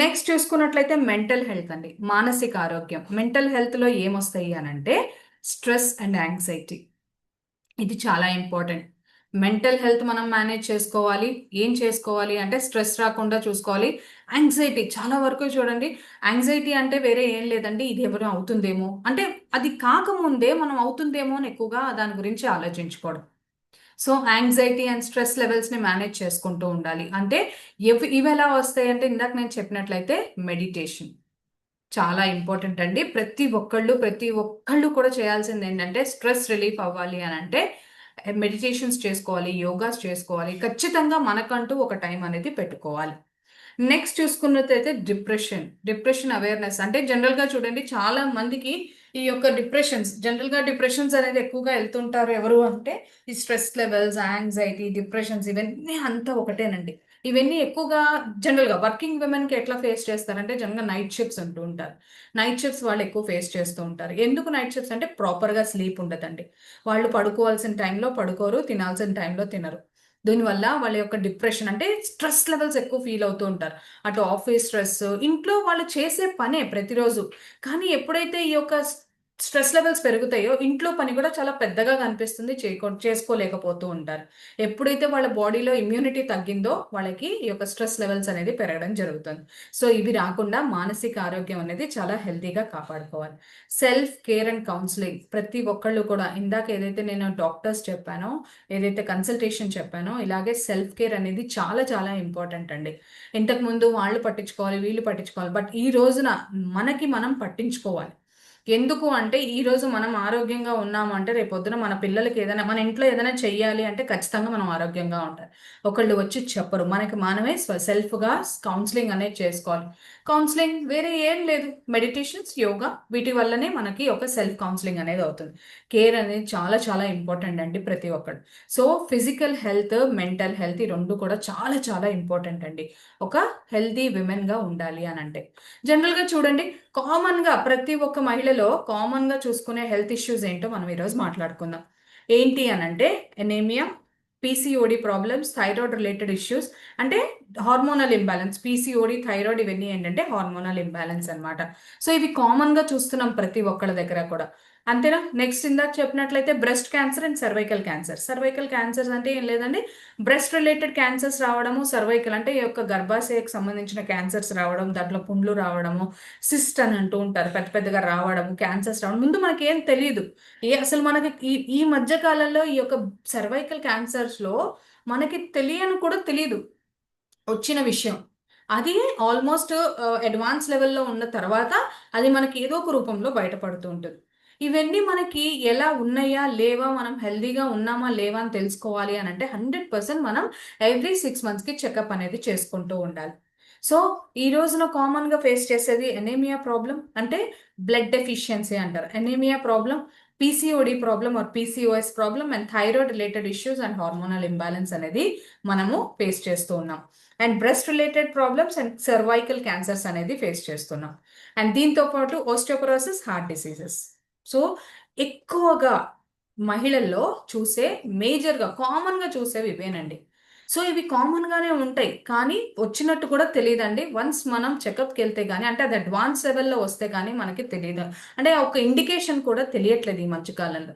నెక్స్ట్ చూసుకున్నట్లయితే మెంటల్ హెల్త్ అండి. మానసిక ఆరోగ్యం. మెంటల్ హెల్త్‌లో ఏమొస్తాయి అనంటే స్ట్రెస్ అండ్ యాంగ్జైటీ. ఇది చాలా ఇంపార్టెంట్. మెంటల్ హెల్త్ మనం మేనేజ్ చేసుకోవాలి. ఏం చేసుకోవాలి అంటే స్ట్రెస్ రాకుండా చూసుకోవాలి. యాంగ్జైటీ చాలా వరకు చూడండి, యాంగ్జైటీ అంటే వేరే ఏం లేదండి, ఇది ఎవరు అవుతుందేమో అంటే అది కాకముందే మనం అవుతుందేమో అని ఎక్కువగా దాని గురించి ఆలోచించుకోవడం. సో యాంగ్జైటీ అండ్ స్ట్రెస్ లెవెల్స్‌ని మేనేజ్ చేసుకుంటూ ఉండాలి. అంటే ఇవెలా వస్తాయంటే ఇందాక నేను చెప్పినట్లయితే మెడిటేషన్ చాలా ఇంపార్టెంట్ అండి. ప్రతి ఒక్కళ్ళు కూడా చేయాల్సిందేంటంటే స్ట్రెస్ రిలీఫ్ అవ్వాలి అనంటే మెడిటేషన్స్ చేసుకోవాలి, యోగాస్ చేసుకోవాలి. ఖచ్చితంగా మనకంటూ ఒక టైం అనేది పెట్టుకోవాలి. నెక్స్ట్ చూసుకున్నట్టయితే డిప్రెషన్ అవేర్‌నెస్ అంటే జనరల్‌గా చూడండి చాలా మందికి ఈ యొక్క డిప్రెషన్స్ అనేది ఎక్కువగా ఎళ్తుంటారు. ఎవరు అంటే ఈ స్ట్రెస్ లెవెల్స్, యాంగ్జైటీ, డిప్రెషన్స్ ఇవన్నీ అంతా ఒకటేనండి. ఇవన్నీ ఎక్కువగా జనరల్‌గా వర్కింగ్ విమెన్‌కి ఎట్లా ఫేస్ చేస్తారంటే జనరల్‌గా నైట్ షిఫ్ట్స్ ఉంటూ ఉంటారు. నైట్ షిఫ్ట్స్ వాళ్ళు ఎక్కువ ఫేస్ చేస్తూ ఉంటారు. ఎందుకు నైట్ షిఫ్ట్స్ అంటే ప్రాపర్‌గా స్లీప్ ఉండదండి. వాళ్ళు పడుకోవాల్సిన టైంలో పడుకోరు, తినాల్సిన టైంలో తినరు. దీనివల్ల వాళ్ళ యొక్క డిప్రెషన్ అంటే స్ట్రెస్ లెవెల్స్ ఎక్కువ ఫీల్ అవుతూ ఉంటారు. అటు ఆఫీస్ స్ట్రెస్, ఇంట్లో వాళ్ళు చేసే పనే ప్రతిరోజు. కానీ ఎప్పుడైతే ఈ యొక్క స్ట్రెస్ లెవెల్స్ పెరుగుతాయో, ఇంట్లో పని కూడా చాలా పెద్దగా కనిపిస్తుంది. చేసుకోలేకపోతూ ఉంటారు. ఎప్పుడైతే వాళ్ళ బాడీలో ఇమ్యూనిటీ తగ్గిందో, వాళ్ళకి ఈ యొక్క స్ట్రెస్ లెవెల్స్ అనేది పెరగడం జరుగుతుంది. సో, ఇవి రాకుండా మానసిక ఆరోగ్యం అనేది చాలా హెల్తీగా కాపాడుకోవాలి. సెల్ఫ్ కేర్ అండ్ కౌన్సెలింగ్ ప్రతి ఒక్కళ్ళు కూడా ఇందాక ఏదైతే నేను డాక్టర్స్ చెప్పానో, ఏదైతే కన్సల్టేషన్ చెప్పానో, ఇలాగే సెల్ఫ్ కేర్ అనేది చాలా చాలా ఇంపార్టెంట్ అండి. ఇంతకుముందు వాళ్ళు పట్టించుకోవాలి, వీళ్ళు పట్టించుకోవాలి. బట్ ఈ రోజున మనకి మనం పట్టించుకోవాలి. ఎందుకు అంటే ఈరోజు మనం ఆరోగ్యంగా ఉన్నాము అంటే రేపొద్దున మన పిల్లలకి ఏదైనా మన ఇంట్లో ఏదైనా చెయ్యాలి అంటే ఖచ్చితంగా మనం ఆరోగ్యంగా ఉండాలి. ఒకళ్ళు వచ్చి చెప్పరు. మనకి మనమే సెల్ఫ్‌గా కౌన్సిలింగ్ అనేది చేసుకోవాలి. కౌన్సిలింగ్ వేరే ఏం లేదు. మెడిటేషన్స్, యోగా వీటి వల్లనే మనకి ఒక సెల్ఫ్ కౌన్సిలింగ్ అనేది అవుతుంది. కేర్ అనేది చాలా చాలా ఇంపార్టెంట్ అండి ప్రతి ఒక్కరు. So physical health, mental health ఈ 2 కూడా చాలా చాలా ఇంపార్టెంట్ అండి. ఒక హెల్తీ విమెన్‌గా ఉండాలి అనంటే. జనరల్‌గా చూడండి కామన్‌గా ప్రతి ఒక్క మహిళలో కామన్‌గా చూసుకునే హెల్త్ ఇష్యూస్ ఏంటో మనం ఈరోజు మాట్లాడుకుందాం. ఏంటి అనంటే anaemia, PCOD problems, thyroid related issues అంటే హార్మోనల్ ఇంబాలెన్స్. పీసీఓడీ, థైరాయిడ్ ఇవన్నీ ఏంటంటే హార్మోనల్ ఇంబాలెన్స్ అన్నమాట. సో ఇవి కామన్‌గా చూస్తున్నాం ప్రతి ఒక్కళ్ళ దగ్గర కూడా. అంతేనా? నెక్స్ట్ ఇందాక చెప్పినట్లయితే breast cancer and cervical cancer. Cervical cancers అంటే ఏం లేదండి, బ్రెస్ట్ రిలేటెడ్ క్యాన్సర్స్ రావడము, సర్వైకల్ అంటే ఈ యొక్క గర్భాశయకు సంబంధించిన క్యాన్సర్స్ రావడం, దాంట్లో పుండ్లు రావడము, సిస్ట్ అని అంటూ ఉంటారు. పెద్ద పెద్దగా రావడము, క్యాన్సర్స్ రావడం. ముందు మనకేం తెలీదు. అసలు మనకి ఈ ఈ మధ్య కాలంలో ఈ యొక్క సర్వైకల్ క్యాన్సర్స్‌లో మనకి తెలియని కూడా తెలీదు వచ్చిన విషయం. అది ఆల్మోస్ట్ అడ్వాన్స్ లెవెల్‌లో ఉన్న తర్వాత అది మనకి ఏదో ఒక రూపంలో బయటపడుతూ ఉంటుంది. ఇవన్నీ మనకి ఎలా ఉన్నాయా? లేవా? మనం హెల్తీగా ఉన్నామా? లేవా? అని తెలుసుకోవాలి అనంటే 100% మనం ఎవ్రీ 6 మంత్స్‌కి చెకప్ అనేది చేసుకుంటూ ఉండాలి. సో, ఈ రోజున కామన్‌గా ఫేస్ చేసేది ఎనీమియా ప్రాబ్లమ్ అంటే బ్లడ్ డెఫిషియన్సీ అంటారు. Anaemia problem, PCOD problem or PCOS problem and thyroid related issues and hormonal imbalance అనేది మనము ఫేస్ చేస్తూ ఉన్నాం. And breast related problems and cervical cancers అనేది ఫేస్ చేస్తున్నాం. అండ్ దీంతో పాటు ఓస్టియోపొరోసిస్, హార్ట్ డిసీజెస్. సో, ఎక్కువగా మహిళల్లో చూసే మేజర్‌గా కామన్‌గా చూసేవి ఇవేనండి. సో, ఇవి కామన్‌గానే ఉంటాయి. కానీ వచ్చినట్టు కూడా తెలీదండి. వన్స్ మనం చెకప్‌కెళ్తే గాని అంటే అది అడ్వాన్స్ లెవెల్‌లో వస్తే గాని మనకి తెలీదు. అంటే ఒక ఇండికేషన్ కూడా తెలియట్లేదు ఈ మధ్య కాలంలో.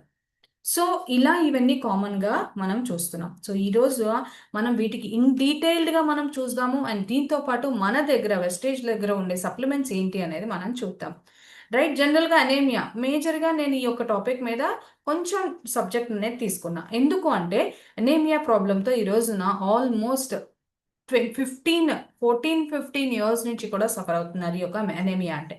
సో, ఇలా ఇవన్నీ కామన్‌గా మనం చూస్తున్నాం. సో, ఈరోజు మనం వీటికి డీటెయిల్డ్‌గా మనం చూద్దాము. అండ్ దీంతో పాటు మన దగ్గర వెస్టేజ్ దగ్గర ఉండే సప్లిమెంట్స్ ఏంటి అనేది మనం చూద్దాం. రైట్. జనరల్‌గా అనీమియా మేజర్‌గా నేను ఈ యొక్క టాపిక్ మీద కొంచెం సబ్జెక్ట్ అనేది తీసుకున్నా. ఎందుకు అంటే అనీమియా ప్రాబ్లమ్‌తో ఈ రోజున ఆల్మోస్ట్ 15 ఇయర్స్ నుంచి కూడా సఫర్ అవుతున్నారు ఈ యొక్క అనీమియా అంటే.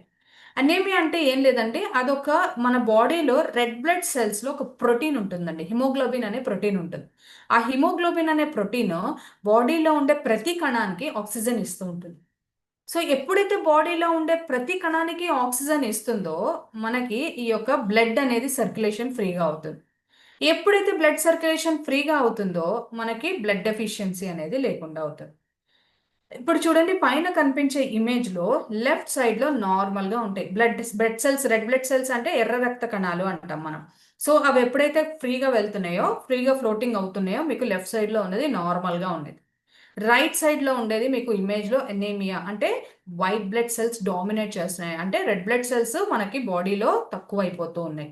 అనీమియా అంటే ఏం లేదంటే అదొక మన బాడీలో రెడ్ బ్లడ్ సెల్స్‌లో ఒక ప్రోటీన్ ఉంటుందండి. హిమోగ్లోబిన్ అనే ప్రోటీన్ ఉంటుంది. ఆ హిమోగ్లోబిన్ అనే ప్రోటీన్ బాడీలో ఉండే ప్రతి కణానికి ఆక్సిజన్ ఇస్తూ ఉంటుంది. సో, ఎప్పుడైతే బాడీలో ఉండే ప్రతి కణానికి ఆక్సిజన్ ఇస్తుందో, మనకి ఈ యొక్క బ్లడ్ అనేది సర్క్యులేషన్ ఫ్రీగా అవుతుంది. ఎప్పుడైతే బ్లడ్ సర్క్యులేషన్ ఫ్రీగా అవుతుందో, మనకి బ్లడ్ డెఫిషియన్సీ అనేది లేకుండా అవుతుంది. ఇప్పుడు చూడండి పైన కనిపించే ఇమేజ్‌లో లెఫ్ట్ సైడ్‌లో నార్మల్‌గా ఉంటాయి. Blood cells, red blood cells అంటే ఎర్ర రక్త కణాలు అంటాం మనం. సో, అవి ఎప్పుడైతే ఫ్రీగా వెళ్తున్నాయో, ఫ్రీగా ఫ్లోటింగ్ అవుతున్నాయో, మీకు లెఫ్ట్ సైడ్‌లో ఉన్నది నార్మల్‌గా ఉండేది. రైట్ సైడ్‌లో ఉండేది మీకు ఇమేజ్‌లో ఎనీమియా అంటే వైట్ బ్లడ్ సెల్స్ డామినేట్ చేస్తున్నాయి. అంటే రెడ్ బ్లడ్ సెల్స్ మనకి బాడీలో తక్కువైపోతూ ఉన్నాయి.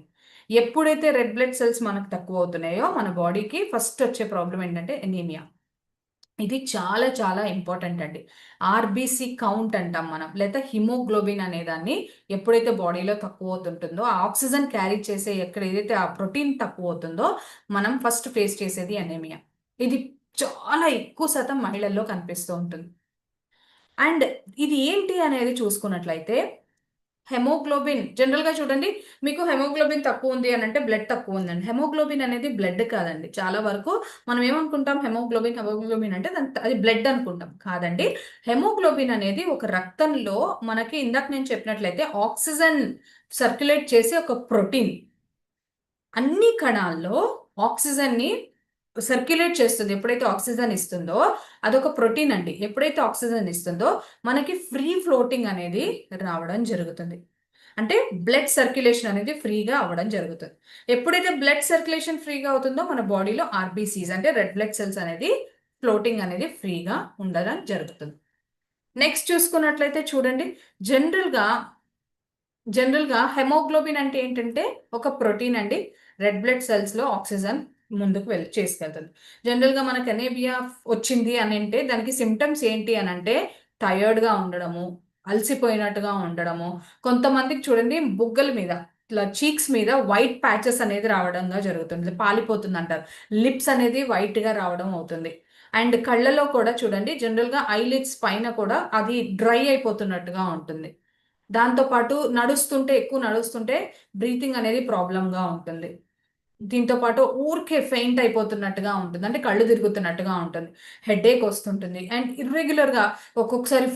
ఎప్పుడైతే రెడ్ బ్లడ్ సెల్స్ మనకు తక్కువవుతున్నాయో, మన బాడీకి ఫస్ట్ వచ్చే ప్రాబ్లమ్ ఏంటంటే ఎనీమియా. ఇది చాలా చాలా ఇంపార్టెంట్ అండి. ఆర్‌బీసీ కౌంట్ అంటాం మనం. లేదా హిమోగ్లోబిన్ అనేదాన్ని ఎప్పుడైతే బాడీలో తక్కువవుతుంటుందో, ఆ ఆక్సిజన్ క్యారీ చేసే ఎక్కడ ఏదైతే ఆ ప్రోటీన్ తక్కువవుతుందో, మనం ఫస్ట్ ఫేస్ చేసేది అనీమియా. ఇది చాలా ఎక్కువ శాతం మహిళల్లో కనిపిస్తూ ఉంటుంది. అండ్ ఇది ఏంటి అనేది చూసుకున్నట్లయితే హెమోగ్లోబిన్ జనరల్‌గా చూడండి మీకు హెమోగ్లోబిన్ తక్కువుంది అనంటే బ్లడ్ తక్కువుందండి. హెమోగ్లోబిన్ అనేది బ్లడ్ కాదండి. చాలా వరకు మనం ఏమనుకుంటాం హెమోగ్లోబిన్ అంటే అది బ్లడ్ అనుకుంటాం. కాదండి. హెమోగ్లోబిన్ అనేది ఒక రక్తంలో మనకి ఇందాక నేను చెప్పినట్లయితే ఆక్సిజన్ సర్క్యులేట్ చేసే ఒక ప్రోటీన్. అన్ని కణాల్లో ఆక్సిజన్‌ని సర్క్యులేట్ చేస్తుంది. ఎప్పుడైతే ఆక్సిజన్ ఇస్తుందో అదొక ప్రోటీన్ అండి. ఎప్పుడైతే ఆక్సిజన్ ఇస్తుందో మనకి ఫ్రీ ఫ్లోటింగ్ అనేది రావడం జరుగుతుంది. అంటే బ్లడ్ సర్క్యులేషన్ అనేది ఫ్రీగా అవ్వడం జరుగుతుంది. ఎప్పుడైతే బ్లడ్ సర్క్యులేషన్ ఫ్రీగా అవుతుందో మన బాడీలో ఆర్‌బీసీస్ అంటే రెడ్ బ్లడ్ సెల్స్ అనేది ఫ్లోటింగ్ అనేది ఫ్రీగా ఉండడం జరుగుతుంది. నెక్స్ట్ చూసుకున్నట్లయితే చూడండి జనరల్‌గా జనరల్‌గా హెమోగ్లోబిన్ అంటే ఏంటంటే ఒక ప్రోటీన్ అండి. రెడ్ బ్లడ్ సెల్స్‌లో ఆక్సిజన్ ముందుకు చేసుకెళ్తది. జనరల్‌గా మనకు అనీమియా వచ్చింది అనంటే దానికి సింప్టమ్స్ ఏంటి అనంటే టైర్డ్‌గా ఉండడము, అలసిపోయినట్టుగా ఉండడము, కొంతమందికి చూడండి బుగ్గల మీద ఇట్లా చీక్స్ మీద వైట్ ప్యాచెస్ అనేది రావడంగా జరుగుతుంది. పాలిపోతుందంటారు. లిప్స్ అనేది వైట్‌గా రావడం అవుతుంది. అండ్ కళ్ళలో కూడా చూడండి జనరల్‌గా ఐలిడ్స్ పైన కూడా అది డ్రై అయిపోతున్నట్టుగా ఉంటుంది. దాంతో పాటు ఎక్కువ నడుస్తుంటే బ్రీతింగ్ అనేది ప్రాబ్లంగా ఉంటుంది. దీంతో పాటు ఊరికే ఫెయింట్ అయిపోతున్నట్టుగా ఉంటుంది. అంటే కళ్ళు తిరుగుతున్నట్టుగా ఉంటుంది. హెడేక్ వస్తుంటుంది. అండ్ ఇర్రెగ్యులర్‌గా ఒక్కొక్కసారి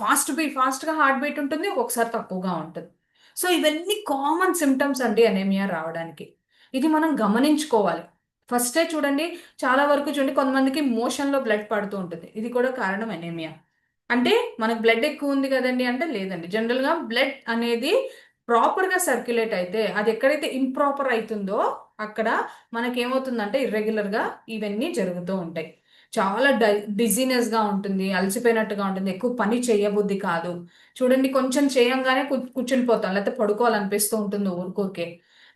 ఫాస్ట్‌గా హార్ట్ బీట్ ఉంటుంది. ఒక్కొక్కసారి తక్కువగా ఉంటుంది. సో, ఇవన్నీ కామన్ సింప్టమ్స్ అండి అనీమియా రావడానికి. ఇది మనం గమనించుకోవాలి. ఫస్టే చూడండి, చాలా వరకు చూడండి కొంతమందికి మోషన్‌లో బ్లడ్ పడుతూ ఉంటుంది. ఇది కూడా కారణం అనీమియా. అంటే మనకు బ్లడ్ ఎక్కువ ఉంది కదండీ అంటే లేదండి. జనరల్‌గా బ్లడ్ అనేది ప్రాపర్‌గా సర్క్యులేట్ అయితే అది ఎక్కడైతే ఇంప్రాపర్ అయితుందో అక్కడ మనకేమవుతుందంటే ఇర్రెగ్యులర్‌గా ఇవన్నీ జరుగుతూ ఉంటాయి. చాలా డిజీనెస్‌గా ఉంటుంది. అలసిపోయినట్టుగా ఉంటుంది. ఎక్కువ పని చేయబుద్ధి కాదు. చూడండి కొంచెం చేయంగానే కూర్చుని పోతాం. లేకపోతే పడుకోవాలనిపిస్తూ ఉంటుంది ఊరుకూరికే.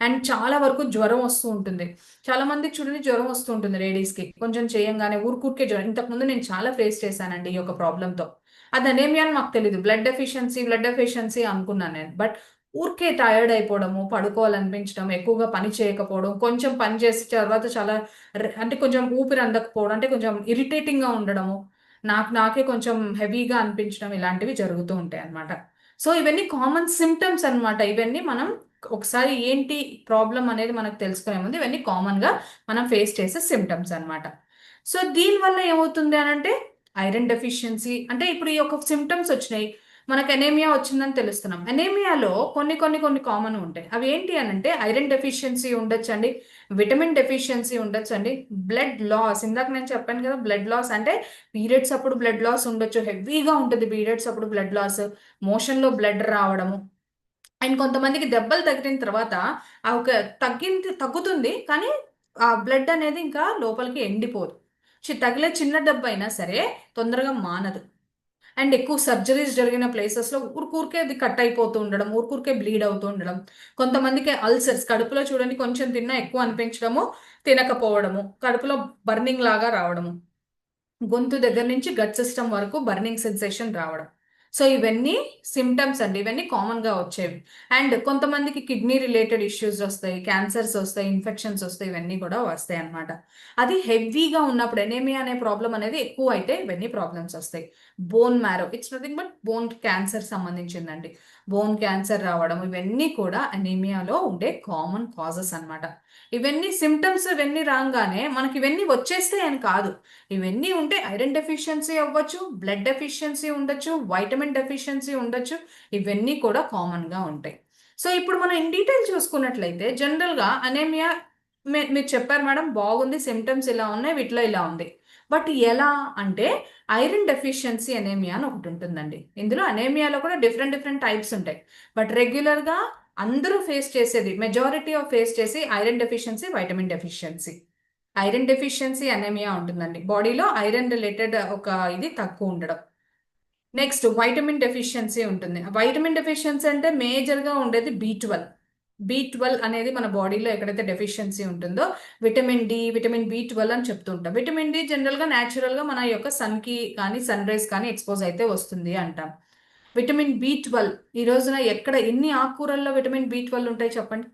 అండ్ చాలా వరకు జ్వరం వస్తూ ఉంటుంది. చాలా మందికి చూడండి జ్వరం వస్తూ ఉంటుంది లేడీస్‌కి. కొంచెం చేయంగానే ఊరుకూరికే జ్వరం. ఇంతకుముందు నేను చాలా ఫేస్ చేశానండి ఈ యొక్క ప్రాబ్లమ్‌తో. అది అనీమియా అని మాకు తెలీదు. బ్లడ్ డెఫిషియన్సీ అనుకున్నాను నేను. బట్ ఊరికే టైర్డ్ అయిపోవడము, పడుకోవాలనిపించడం, ఎక్కువగా పని చేయకపోవడం, కొంచెం పని చేసి తర్వాత చాలా అంటే కొంచెం ఊపిరి అందకపోవడం, అంటే కొంచెం ఇరిటేటింగ్‌గా ఉండడము, నాకే కొంచెం హెవీగా అనిపించడం ఇలాంటివి జరుగుతూ ఉంటాయన్నమాట. సో, ఇవన్నీ కామన్ సింప్టమ్స్ అన్నమాట. ఇవన్నీ మనం ఒకసారి ఏంటి ప్రాబ్లమ్ అనేది మనకు తెలుసుకునే ముందు ఇవన్నీ కామన్‌గా మనం ఫేస్ చేసే సింప్టమ్స్ అన్నమాట. సో, దీనివల్ల ఏమవుతుంది అనంటే ఐరన్ డెఫిషియన్సీ అంటే ఇప్పుడు ఈ యొక్క సింప్టమ్స్ వచ్చినాయి. మనకు అనీమియా వచ్చిందని తెలుస్తున్నాం. అనీమియాలో కొన్ని కామన్ ఉంటాయి. అవి ఏంటి అనంటే ఐరన్ డెఫిషియన్సీ ఉండొచ్చండి. విటమిన్ డెఫిషియన్సీ ఉండొచ్చండి. బ్లడ్ లాస్ ఇందాక నేను చెప్పాను కదా! బ్లడ్ లాస్ అంటే పీరియడ్స్ అప్పుడు బ్లడ్ లాస్ ఉండొచ్చు. హెవీగా ఉంటది పీరియడ్స్ అప్పుడు బ్లడ్ లాస్. మోషన్‌లో బ్లడ్ రావడము. అండ్ కొంతమందికి దెబ్బలు తగిలిన తర్వాత ఆ ఒక తగ్గుతుంది. కానీ ఆ బ్లడ్ అనేది ఇంకా లోపలికి ఎండిపోదు. తగిలే చిన్న దెబ్బయినా సరే తొందరగా మానదు. అండ్ ఎక్కువ సర్జరీస్ జరిగిన ప్లేసెస్‌లో ఊరికే అది కట్ అయిపోతూ ఉండడం, ఊరికే బ్లీడ్ అవుతూ ఉండడం. కొంతమందికి అల్సర్స్ కడుపులో చూడండి కొంచెం తిన్నా ఎక్కువ అనిపించడము, తినకపోవడము, కడుపులో బర్నింగ్ లాగా రావడము. గొంతు దగ్గర నుంచి గట్ సిస్టమ్ వరకు బర్నింగ్ సెన్సేషన్ రావడం. సో, ఇవన్నీ సింప్టమ్స్ అండి. ఇవన్నీ కామన్‌గా వచ్చేవి. అండ్ కొంతమందికి కిడ్నీ రిలేటెడ్ ఇష్యూస్ ఒస్తాయి. క్యాన్సర్స్ ఒస్తాయి. ఇన్ఫెక్షన్స్ ఒస్తాయి. ఇవన్నీ కూడా వస్తాయన్నమాట. అది హెవీగా ఉన్నప్పుడు ఎనీమియా అనే ప్రాబ్లమ్ అనేది ఎక్కువైతే ఇవన్నీ ప్రాబ్లమ్స్ ఒస్తాయి. Bone marrow it's nothing but bone cancer సంబంధించిందండి. బోన్ క్యాన్సర్ రావడం ఇవన్నీ కూడా అనీమియాలో ఉండే కామన్ కాజెస్ అన్నమాట. ఇవన్నీ రాంగానే మనకివన్నీ వచ్చేస్తాయి అని కాదు. ఇవన్నీ ఉంటే ఐరన్ డెఫిషియన్సీ అవ్వచ్చు, బ్లడ్ డెఫిషియన్సీ ఉండొచ్చు, వైటమిన్ డెఫిషియన్సీ ఉండొచ్చు. ఇవన్నీ కూడా కామన్‌గా ఉంటాయి. సో, ఇప్పుడు మనం ఇన్ డీటెయిల్ చూసుకున్నట్లయితే జనరల్‌గా అనీమియా మీరు చెప్పారు మేడం బాగుంది. సింప్టమ్స్ ఇలా ఉన్నాయి. వీటిలో ఇలా ఉంది. బట్ ఎలా అంటే ఐరన్ డెఫిషియన్సీ అనీమియా అని ఒకటుంటుందండి. ఇందులో అనీమియాలో కూడా డిఫరెంట్ టైప్స్ ఉంటాయి. బట్ రెగ్యులర్‌గా అందరూ ఫేస్ చేసేది మెజారిటీ ఫేస్ చేసి iron deficiency, vitamin deficiency. Iron deficiency anaemia ఉంటుందండి. బాడీలో ఐరన్ రిలేటెడ్ ఒక ఇది తక్కువ ఉండడం. నెక్స్ట్ వైటమిన్ డెఫిషియన్సీ ఉంటుంది. వైటమిన్ డెఫిషియన్సీ అంటే మేజర్‌గా ఉండేది బి12. బి12 అనేది మన బాడీలో ఎక్కడైతే డెఫిషియన్సీ ఉంటుందో విటమిన్ బి12 అని చెప్తూ ఉంటాం. విటమిన్ డి జనరల్‌గా నేచురల్‌గా మన యొక్క సన్‌కి కానీ, సన్ రైజ్ కానీ ఎక్స్‌పోజ్ అయితే వస్తుంది అంటాం. విటమిన్ బి12 ఈ రోజున ఎన్ని ఆకుకూరల్లో విటమిన్ బి12 ఉంటాయి చెప్పండి?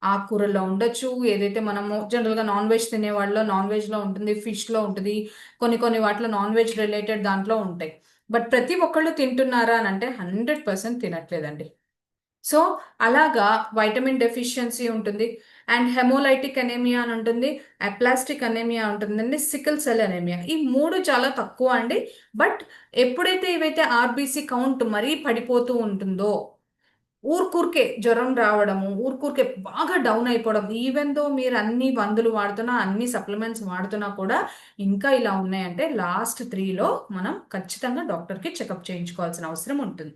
ఆకుకూరల్లో ఉండొచ్చు. ఏదైతే మనము జనరల్‌గా నాన్ వెజ్ తినేవాళ్ళలో నాన్ వెజ్‌లో ఉంటుంది. ఫిష్‌లో ఉంటది. కొన్ని వాటిలో నాన్ వెజ్ రిలేటెడ్ దాంట్లో ఉంటాయి. బట్ ప్రతి ఒక్కళ్ళు తింటున్నారా అనంటే 100% తినట్లేదండి. సో, అలాగా వైటమిన్ డెఫిషియన్సీ ఉంటుంది. అండ్ హెమోలైటిక్ అనీమియా అని ఉంటుంది. అప్లాస్టిక్ అనీమియా ఉంటుందండి. Sickle cell anaemia. ఈ 3 చాలా తక్కువ అండి. బట్ ఎప్పుడైతే ఇవైతే ఆర్‌బీసీ కౌంట్ మరీ పడిపోతూ ఉంటుందో ఊరుకూరికే జ్వరం రావడము, ఊరుకూరికే బాగా డౌన్ అయిపోవడం. ఈవెన్ దో మీరు అన్ని మందులు వాడుతున్నా, అన్ని సప్లిమెంట్స్ వాడుతున్నా కూడా ఇంకా ఇలా ఉన్నాయంటే లాస్ట్ 3లో మనం ఖచ్చితంగా డాక్టర్‌కి చెకప్ చేయించుకోవాల్సిన అవసరం ఉంటుంది.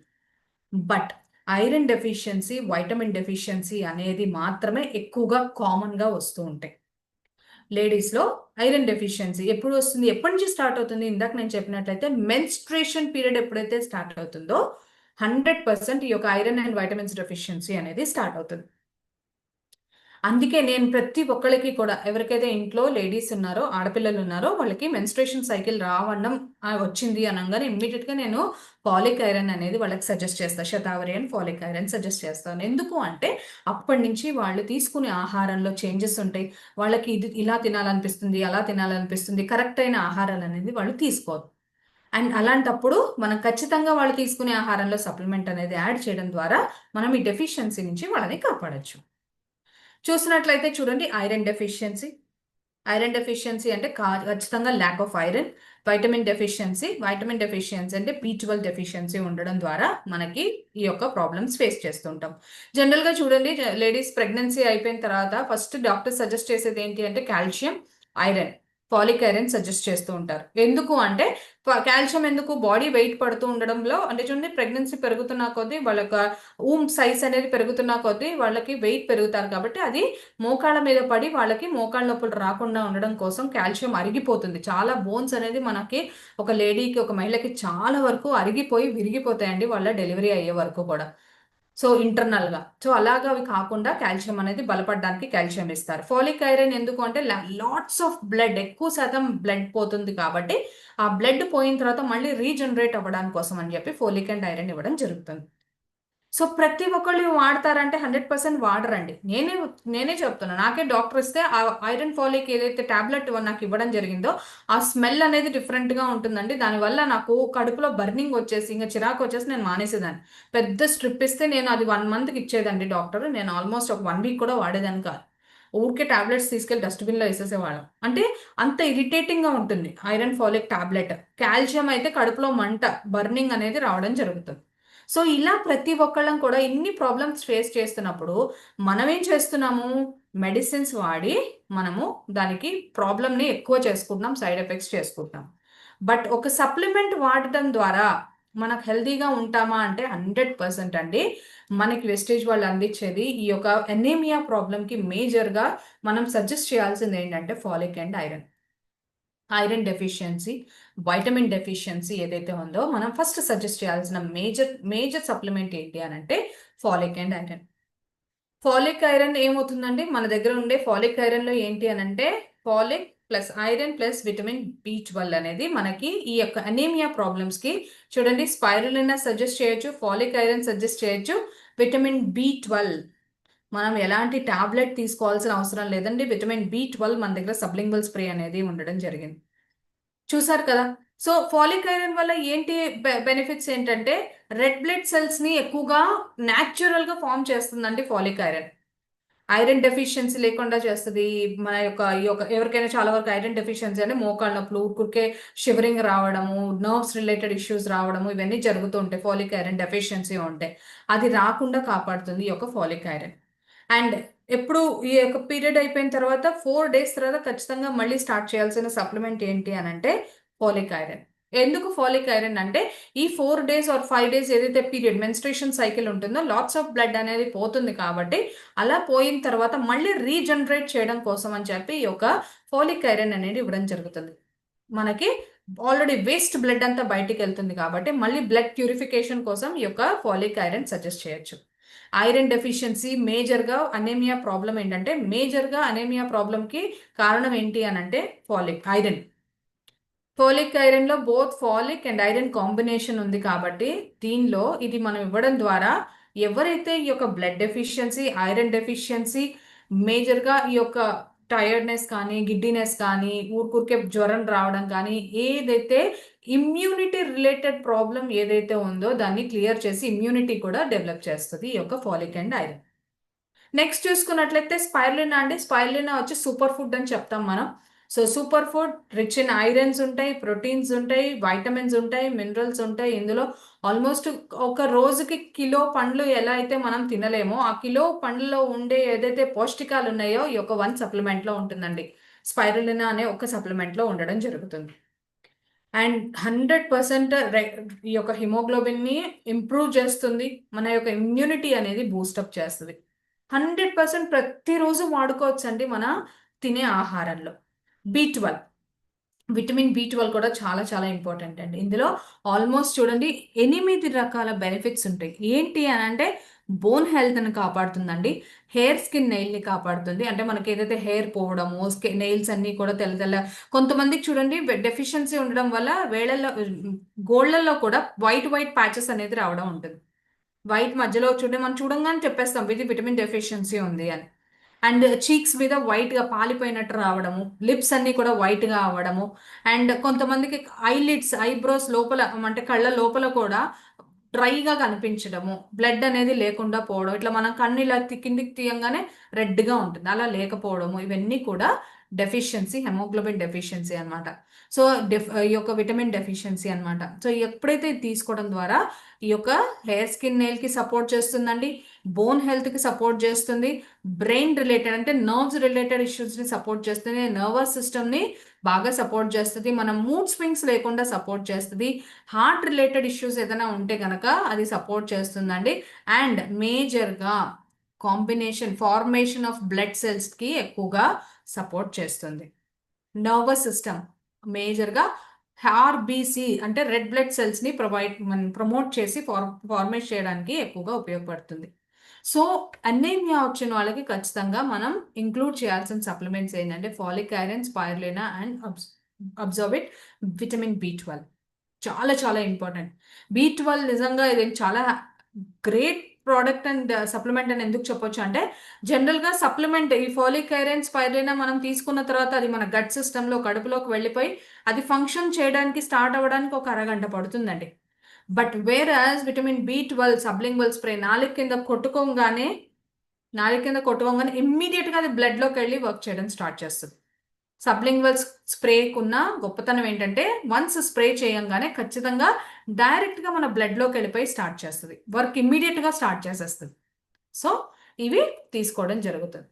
But iron deficiency, vitamin deficiency అనేది మాత్రమే ఎక్కువగా కామన్‌గా వస్తూ ఉంటాయి. లేడీస్‌లో ఐరన్ డెఫిషియన్సీ ఎప్పుడు వస్తుంది? ఎప్పటి నుంచి స్టార్ట్ అవుతుంది? ఇందాక నేను చెప్పినట్లయితే మెన్స్ట్రుయేషన్ పీరియడ్ ఎప్పుడైతే స్టార్ట్ అవుతుందో 100% ఈ యొక్క ఐరన్ అండ్ వైటమిన్స్ డెఫిషియన్సీ అనేది స్టార్ట్ అవుతుంది. అందుకే నేను ప్రతి ఒక్కళ్ళకి కూడా ఎవరికైతే ఇంట్లో లేడీస్ ఉన్నారో, ఆడపిల్లలు ఉన్నారో వాళ్ళకి మెన్స్ట్రుయేషన్ సైకిల్ రావడం వచ్చింది అనంగానే ఇమ్మీడియేట్‌గా నేను ఫాలిక్ ఐరన్ అనేది వాళ్ళకి సజెస్ట్ చేస్తా. Shatavari and phallic iron suggest చేస్తాను. ఎందుకు అంటే అప్పటినుంచి వాళ్ళు తీసుకునే ఆహారంలో చేంజెస్ ఉంటాయి. వాళ్ళకి ఇది ఇలా తినాలనిపిస్తుంది, అలా తినాలనిపిస్తుంది. కరెక్ట్ అయిన ఆహారాలనేది వాళ్ళు తీసుకోరు. అండ్ అలాంటప్పుడు మనం ఖచ్చితంగా వాళ్ళు తీసుకునే ఆహారంలో సప్లిమెంట్ అనేది యాడ్ చేయడం ద్వారా మనం ఈ డెఫిషియన్సీ నుంచి వాళ్ళని కాపాడొచ్చు. చూసినట్లయితే చూడండి, ఐరన్ డెఫిషియన్సీ. ఐరన్ డెఫిషియన్సీ అంటే ఖచ్చితంగా lack of iron. Vitamin deficiency అంటే B12 డెఫిషియన్సీ ఉండడం ద్వారా మనకి ఈ యొక్క ప్రాబ్లమ్స్ ఫేస్ చేస్తుంటాం. జనరల్గా చూడండి, లేడీస్ ప్రెగ్నెన్సీ అయిపోయిన తర్వాత ఫస్ట్ డాక్టర్ సజెస్ట్ చేసేది ఏంటి అంటే calcium, iron, phallic iron suggest చేస్తూ ఉంటారు. ఎందుకు అంటే కాల్షియం ఎందుకు, బాడీ వెయిట్ పడుతూ ఉండడంలో, అంటే చూడండి ప్రెగ్నెన్సీ పెరుగుతున్న కొద్దీ వాళ్ళ యొక్క సైజ్ అనేది పెరుగుతున్న కొద్దీ వాళ్ళకి వెయిట్ పెరుగుతారు కాబట్టి అది మోకాళ్ళ మీద పడి వాళ్ళకి మోకాళ్ళ నొప్పులు రాకుండా ఉండడం కోసం కాల్షియం అరిగిపోతుంది. చాలా బోన్స్ అనేది మనకి ఒక లేడీకి, ఒక మహిళకి చాలా వరకు అరిగిపోయి విరిగిపోతాయండి వాళ్ళ డెలివరీ అయ్యే వరకు కూడా. సో ఇంటర్నల్గా, సో అలాగా అవి కాకుండా కాల్షియం అనేది బలపడడానికి కాల్షియం ఇస్తారు. ఫోలిక్ ఐరన్ ఎందుకు అంటే లాట్స్ ఆఫ్ బ్లడ్, ఎక్కువ శాతం బ్లడ్ పోతుంది కాబట్టి ఆ బ్లడ్ పోయిన తర్వాత మళ్ళీ రీజనరేట్ అవ్వడానికి కోసం అని చెప్పి ఫోలిక్ అండ్ ఐరన్ ఇవ్వడం జరుగుతుంది. సో ప్రతి ఒక్కళ్ళు ఇవి వాడతారంటే 100% వాడరండి. నేనే చెప్తున్నా. నాకే డాక్టర్ ఇస్తే ఆ ఐరన్ ఫాలిక్ ఏదైతే టాబ్లెట్ నాకు ఇవ్వడం జరిగిందో ఆ స్మెల్ అనేది డిఫరెంట్‌గా ఉంటుందండి. దానివల్ల నాకు కడుపులో బర్నింగ్ వచ్చేసి, ఇంక చిరాకు వచ్చేసి నేను మానేసేదాన్ని. పెద్ద స్ట్రిప్ ఇస్తే నేను అది 1 మంత్‌కి ఇచ్చేదండి డాక్టర్. నేను ఆల్మోస్ట్ ఒక 1 వీక్ కూడా వాడేదాన్ని కాదు. ఊరికే టాబ్లెట్స్ తీసుకెళ్ళి డస్ట్‌బిన్‌లో ఏసేసేవాళ్ళం. అంటే అంత ఇరిటేటింగ్‌గా ఉంటుంది ఐరన్ ఫాలిక్ టాబ్లెట్. కాల్షియం అయితే కడుపులో మంట, బర్నింగ్ అనేది రావడం జరుగుతుంది. సో ఇలా ప్రతి ఒక్కళ్ళం కూడా ఇన్ని ప్రాబ్లమ్స్ ఫేస్ చేస్తున్నప్పుడు మనమేం చేస్తున్నాము? మెడిసిన్స్ వాడి మనము దానికి ప్రాబ్లమ్‌ని ఎక్కువ చేసుకుంటున్నాం. సైడ్ ఎఫెక్ట్స్ చేసుకుంటున్నాం. బట్ ఒక సప్లిమెంట్ వాడటం ద్వారా మనకు హెల్తీగా ఉంటామా అంటే 100% అండి. మనకి వెస్టేజ్ వాళ్ళు అందించేది ఈ యొక్క ఎనీమియా ప్రాబ్లమ్‌కి మేజర్‌గా మనం సజెస్ట్ చేయాల్సింది ఏంటంటే phallic and iron. Iron deficiency, vitamin deficiency ఏదైతే ఉందో మనం ఫస్ట్ సజెస్ట్ చేయాల్సిన మేజర్ సప్లిమెంట్ ఏంటి అనంటే phallic and iron. Phallic iron ఏమవుతుందండి? మన దగ్గర ఉండే ఫాలిక్ ఐరన్‌లో ఏంటి అనంటే phallic plus iron plus vitamin B12 అనేది మనకి ఈ యొక్క అనీమియా ప్రాబ్లమ్స్‌కి చూడండి, స్పైరులినా సజెస్ట్ చేయొచ్చు, ఫాలిక్ ఐరన్ సజెస్ట్ చేయొచ్చు, విటమిన్ B12 మనం ఎలాంటి టాబ్లెట్ తీసుకోవాల్సిన అవసరం లేదండి. విటమిన్ B12 మన దగ్గర సబ్లింగ్వల్ స్ప్రే అనేది ఉండడం జరిగింది. చూసారు కదా! సో, ఫాలిక్ ఐరన్ వల్ల ఏంటి బెనిఫిట్స్ ఏంటంటే, రెడ్ బ్లడ్ సెల్స్‌ని ఎక్కువగా న్యాచురల్‌గా ఫార్మ్ చేస్తుందండి ఫాలిక్ ఐరన్. ఐరన్ డెఫిషియన్సీ లేకుండా చేస్తది. మన యొక్క ఈ యొక్క ఎవరికైనా చాలా వరకు ఐరన్ డెఫిషియన్సీ అంటే మోకాళ్ళ నొప్పులు, ఊరుకూరికే షివరింగ్ రావడము, నర్వ్స్ రిలేటెడ్ ఇష్యూస్ రావడము, ఇవన్నీ జరుగుతూ ఉంటాయి ఫాలిక్ ఐరన్ డెఫిషియన్సీ ఉంటే. అది రాకుండా కాపాడుతుంది ఈ యొక్క ఫాలిక్ ఐరన్. అండ్ ఎప్పుడు ఈ యొక్క పీరియడ్ అయిపోయిన తర్వాత 4 డేస్ తర్వాత ఖచ్చితంగా మళ్ళీ స్టార్ట్ చేయాల్సిన సప్లిమెంట్ ఏంటి అనంటే ఫోలిక్ ఐరన్. ఎందుకు ఫోలిక్ ఐరన్ అంటే ఈ 4 డేస్ ఆర్ 5 డేస్ ఏదైతే పీరియడ్ మెన్స్ట్రుయేషన్ సైకిల్ ఉంటుందో లాట్స్ ఆఫ్ బ్లడ్ అనేది పోతుంది కాబట్టి అలా పోయిన తర్వాత మళ్ళీ రీజనరేట్ చేయడం కోసం అని చెప్పి ఈ యొక్క ఫోలిక్ ఐరన్ అనేది ఇవ్వడం జరుగుతుంది. మనకి ఆల్రెడీ వేస్ట్ బ్లడ్ అంతా బయటికెళ్తుంది కాబట్టి మళ్ళీ బ్లడ్ ప్యూరిఫికేషన్ కోసం ఈ యొక్క ఫోలిక్ ఐరన్ సజెస్ట్ చేయొచ్చు. ఐరన్ డెఫిషియన్సీ మేజర్‌గా అనీమియా ప్రాబ్లమ్ ఏంటంటే, మేజర్‌గా అనీమియా ప్రాబ్లమ్‌కి కారణం ఏంటి అనంటే ఐరన్. ఫోలిక్ ఐరన్‌లో both folic and iron combination ఉంది కాబట్టి, దీనిలో ఇది మనం ఇవ్వడం ద్వారా ఎవరైతే ఈ యొక్క బ్లడ్ డెఫిషియన్సీ, ఐరన్ డెఫిషియన్సీ, మేజర్‌గా ఈ యొక్క టైర్డ్‌నెస్ కానీ, గిడ్డీనెస్ కానీ, ఊరుకూరికే జ్వరం రావడం కానీ, ఏదైతే ఇమ్యూనిటీ రిలేటెడ్ ప్రాబ్లమ్ ఏదైతే ఉందో దాన్ని క్లియర్ చేసి ఇమ్యూనిటీ కూడా డెవలప్ చేస్తది ఈ యొక్క ఫాలిక్ అండ్ ఐరన్. నెక్స్ట్ చూసుకున్నట్లయితే స్పైరులినా అండి. స్పైరులినా వచ్చి సూపర్ ఫుడ్ అని చెప్తాం మనం. So, super food rich in irons ఉంటాయి, ప్రోటీన్స్ ఉంటాయి, వైటమిన్స్ ఉంటాయి, మినరల్స్ ఉంటాయి. ఇందులో ఆల్మోస్ట్ ఒక రోజుకి కిలో పండ్లు ఎలా అయితే మనం తినలేమో, ఆ కిలో పండ్లలో ఉండే ఏదైతే పోషకాలు ఉన్నాయో ఈ యొక్క 1 సప్లిమెంట్‌లో ఉంటుందండి. స్పైరులినా అనే ఒక సప్లిమెంట్‌లో ఉండడం జరుగుతుంది. అండ్ 100% ఈ యొక్క హిమోగ్లోబిన్‌ని ఇంప్రూవ్ చేస్తుంది. మన యొక్క ఇమ్యూనిటీ అనేది బూస్టప్ చేస్తది. 100% ప్రతిరోజు వాడుకోవచ్చండి మన తినే ఆహారంలో. బి12, విటమిన్ బి12 కూడా చాలా చాలా ఇంపార్టెంట్ అండి. ఇందులో ఆల్మోస్ట్ చూడండి 8 రకాల బెనిఫిట్స్ ఉంటాయి. ఏంటి అనంటే బోన్ హెల్త్‌ని కాపాడుతుందండి. హెయిర్, స్కిన్, నెయిల్‌ని కాపాడుతుంది. అంటే మనకేదైతే హెయిర్ పోవడము, నెయిల్స్ అన్నీ కూడా తెల్ల తెల్ల, కొంతమందికి చూడండి డెఫిషియన్సీ ఉండడం వల్ల వేళ్ళల్లో గోళ్ళల్లో కూడా వైట్ వైట్ ప్యాచెస్ అనేది రావడం ఉంటుంది. వైట్ మధ్యలో చూడండి మనం చూడంగానే చెప్పేస్తాం ఇది విటమిన్ డెఫిషియన్సీ ఉంది అని. అండ్ చీక్స్ మీద వైట్గా పాలిపోయినట్టు రావడము, లిప్స్ అన్నీ కూడా వైట్గా అవ్వడము, అండ్ కొంతమందికి ఐలిడ్స్ ఐబ్రోస్ లోపల అంటే కళ్ళ లోపల కూడా డ్రైగా కనిపించడము, బ్లడ్ అనేది లేకుండా పోవడం, ఇట్లా మనం కన్ను ఇలా కిందికి తీయంగానే రెడ్గా ఉంటుంది, అలా లేకపోవడము, ఇవన్నీ కూడా డెఫిషియన్సీ, హెమోగ్లోబిన్ డెఫిషియన్సీ అనమాట. సో ఈ యొక్క విటమిన్ డెఫిషియన్సీ అనమాట. సో ఎప్పుడైతే ఇది తీసుకోవడం ద్వారా ఈ యొక్క హెయిర్ స్కిన్ నెయిల్ కి సపోర్ట్ చేస్తుందండి, బోన్ హెల్త్ కి సపోర్ట్ చేస్తుంది, బ్రెయిన్ రిలేటెడ్ అంటే నర్వ్స్ రిలేటెడ్ ఇష్యూస్ ని సపోర్ట్ చేస్తుంది, నర్వస్ సిస్టమ్ ని బాగా సపోర్ట్ చేస్తుంది, మన మూడ్ స్వింగ్స్ లేకుండా సపోర్ట్ చేస్తుంది, హార్ట్ రిలేటెడ్ ఇష్యూస్ ఏదైనా ఉంటే కనుక అది సపోర్ట్ చేస్తుందండి. అండ్ మేజర్గా ఫార్మేషన్ ఆఫ్ బ్లడ్ సెల్స్ కి ఎక్కువగా సపోర్ట్ చేస్తుంది. నర్వస్ సిస్టమ్ మేజర్గా ఆర్బీసీ అంటే రెడ్ బ్లడ్ సెల్స్ ని ప్రమోట్ చేసి ఫార్మేట్ చేయడానికి ఎక్కువగా ఉపయోగపడుతుంది. సో అనీమియా వచ్చిన వాళ్ళకి ఖచ్చితంగా మనం ఇంక్లూడ్ చేయాల్సిన సప్లిమెంట్స్ ఏంటంటే folic iron, spirulina and Absorbit, vitamin B12 చాలా చాలా ఇంపార్టెంట్. B12 నిజంగా ఇది చాలా గ్రేట్ ప్రోడక్ట్ అండ్ సప్లిమెంట్ అని ఎందుకు చెప్పొచ్చు అంటే, జనరల్గా సప్లిమెంట్ ఈ ఫోలిక్ ఐరన్, స్పైరులినా మనం తీసుకున్న తర్వాత అది మన గట్ సిస్టంలో కడుపులోకి వెళ్ళిపోయి అది ఫంక్షన్ చేయడానికి స్టార్ట్ అవ్వడానికి ఒక అరగంట పడుతుందండి. బట్ వేరాజ్ విటమిన్ B12 సబ్లింగ్వల్ స్ప్రే నాలుగు కింద కొట్టుకోగానే ఇమ్మీడియట్గా అది బ్లడ్లోకి వెళ్ళి వర్క్ చేయడం స్టార్ట్ చేస్తుంది. సబ్లింగ్వల్ స్ప్రేకున్న గొప్పతనం ఏంటంటే వన్స్ స్ప్రే చేయంగానే ఖచ్చితంగా డైరెక్ట్గా మన బ్లడ్లోకి వెళ్ళిపోయి స్టార్ట్ చేస్తుంది, వర్క్ ఇమ్మీడియట్గా స్టార్ట్ చేసేస్తుంది. సో ఇవి తీసుకోవడం జరుగుతుంది.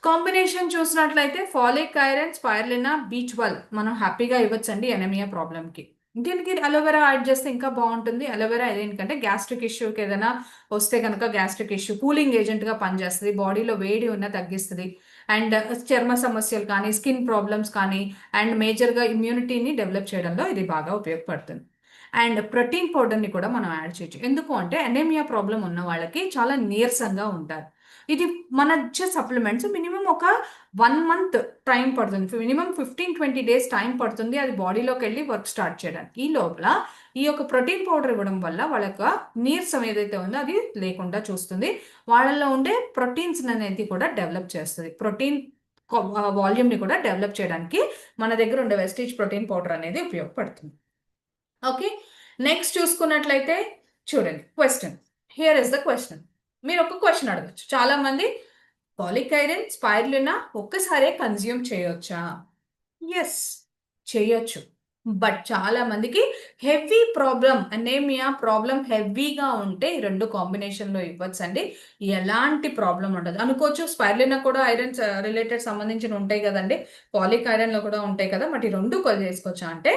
కాంబినేషన్ చూసినట్లయితే ఫాలిక్ ఐరన్, స్పైరులినా, B12 మనం హ్యాపీగా ఇవ్వచ్చండి ఎనమియా ప్రాబ్లంకి. దీనికి అలోవెరా యాడ్ చేస్తే ఇంకా బాగుంటుంది. అలోవెరా ఎందుకంటే గ్యాస్ట్రిక్ ఇష్యూకి ఏదైనా వస్తే కనుక గ్యాస్ట్రిక్ ఇష్యూ కూలింగ్ ఏజెంట్గా పనిచేస్తుంది, బాడీలో వేడి ఉన్న తగ్గిస్తుంది, అండ్ చర్మ సమస్యలు కానీ స్కిన్ ప్రాబ్లమ్స్ కానీ అండ్ మేజర్గా ఇమ్యూనిటీని డెవలప్ చేయడంలో ఇది బాగా ఉపయోగపడుతుంది. అండ్ ప్రోటీన్ పౌడర్ని కూడా మనం యాడ్ చేయొచ్చు. ఎందుకు అంటే అనేమియా ప్రాబ్లం ఉన్న వాళ్ళకి చాలా నీరసంగా ఉంటారు. ఇది మన ఇచ్చే సప్లిమెంట్స్ మినిమం ఒక 1 మంత్ టైం పడుతుంది, మినిమం 15-20 డేస్ టైం పడుతుంది అది బాడీలోకి వెళ్ళి వర్క్ స్టార్ట్ చేయడానికి. ఈ లోపల ఈ యొక్క ప్రోటీన్ పౌడర్ ఇవ్వడం వల్ల వాళ్ళ యొక్క నీరసం ఏదైతే ఉందో అది లేకుండా చూస్తుంది, వాళ్ళలో ఉండే ప్రోటీన్స్ అనేది కూడా డెవలప్ చేస్తుంది, ప్రోటీన్ వాల్యూమ్ని కూడా డెవలప్ చేయడానికి మన దగ్గర ఉండే వెస్టీజ్ ప్రోటీన్ పౌడర్ అనేది ఉపయోగపడుతుంది. ఓకే, నెక్స్ట్ చూసుకున్నట్లయితే చూడండి question, here is the question. మీరు ఒక క్వశ్చన్ అడగచ్చు, చాలా మంది ఫాలిక్ ఐరన్, స్పైరులినా ఒక్కసారే కన్జ్యూమ్ చేయొచ్చా? ఎస్, చేయొచ్చు. బట్ చాలా మందికి హెవీ ప్రాబ్లం, అనేమియా ప్రాబ్లం హెవీగా ఉంటే ఈ రెండు కాంబినేషన్లో ఇవ్వచ్చండి, ఎలాంటి ప్రాబ్లం ఉండదు. అనుకోవచ్చు స్పైరులినా కూడా ఐరన్ రిలేటెడ్ సంబంధించిన ఉంటాయి కదండి, ఫాలిక్ ఐరన్లో కూడా ఉంటాయి కదా, బట్ ఈ రెండు చేసుకోవచ్చా అంటే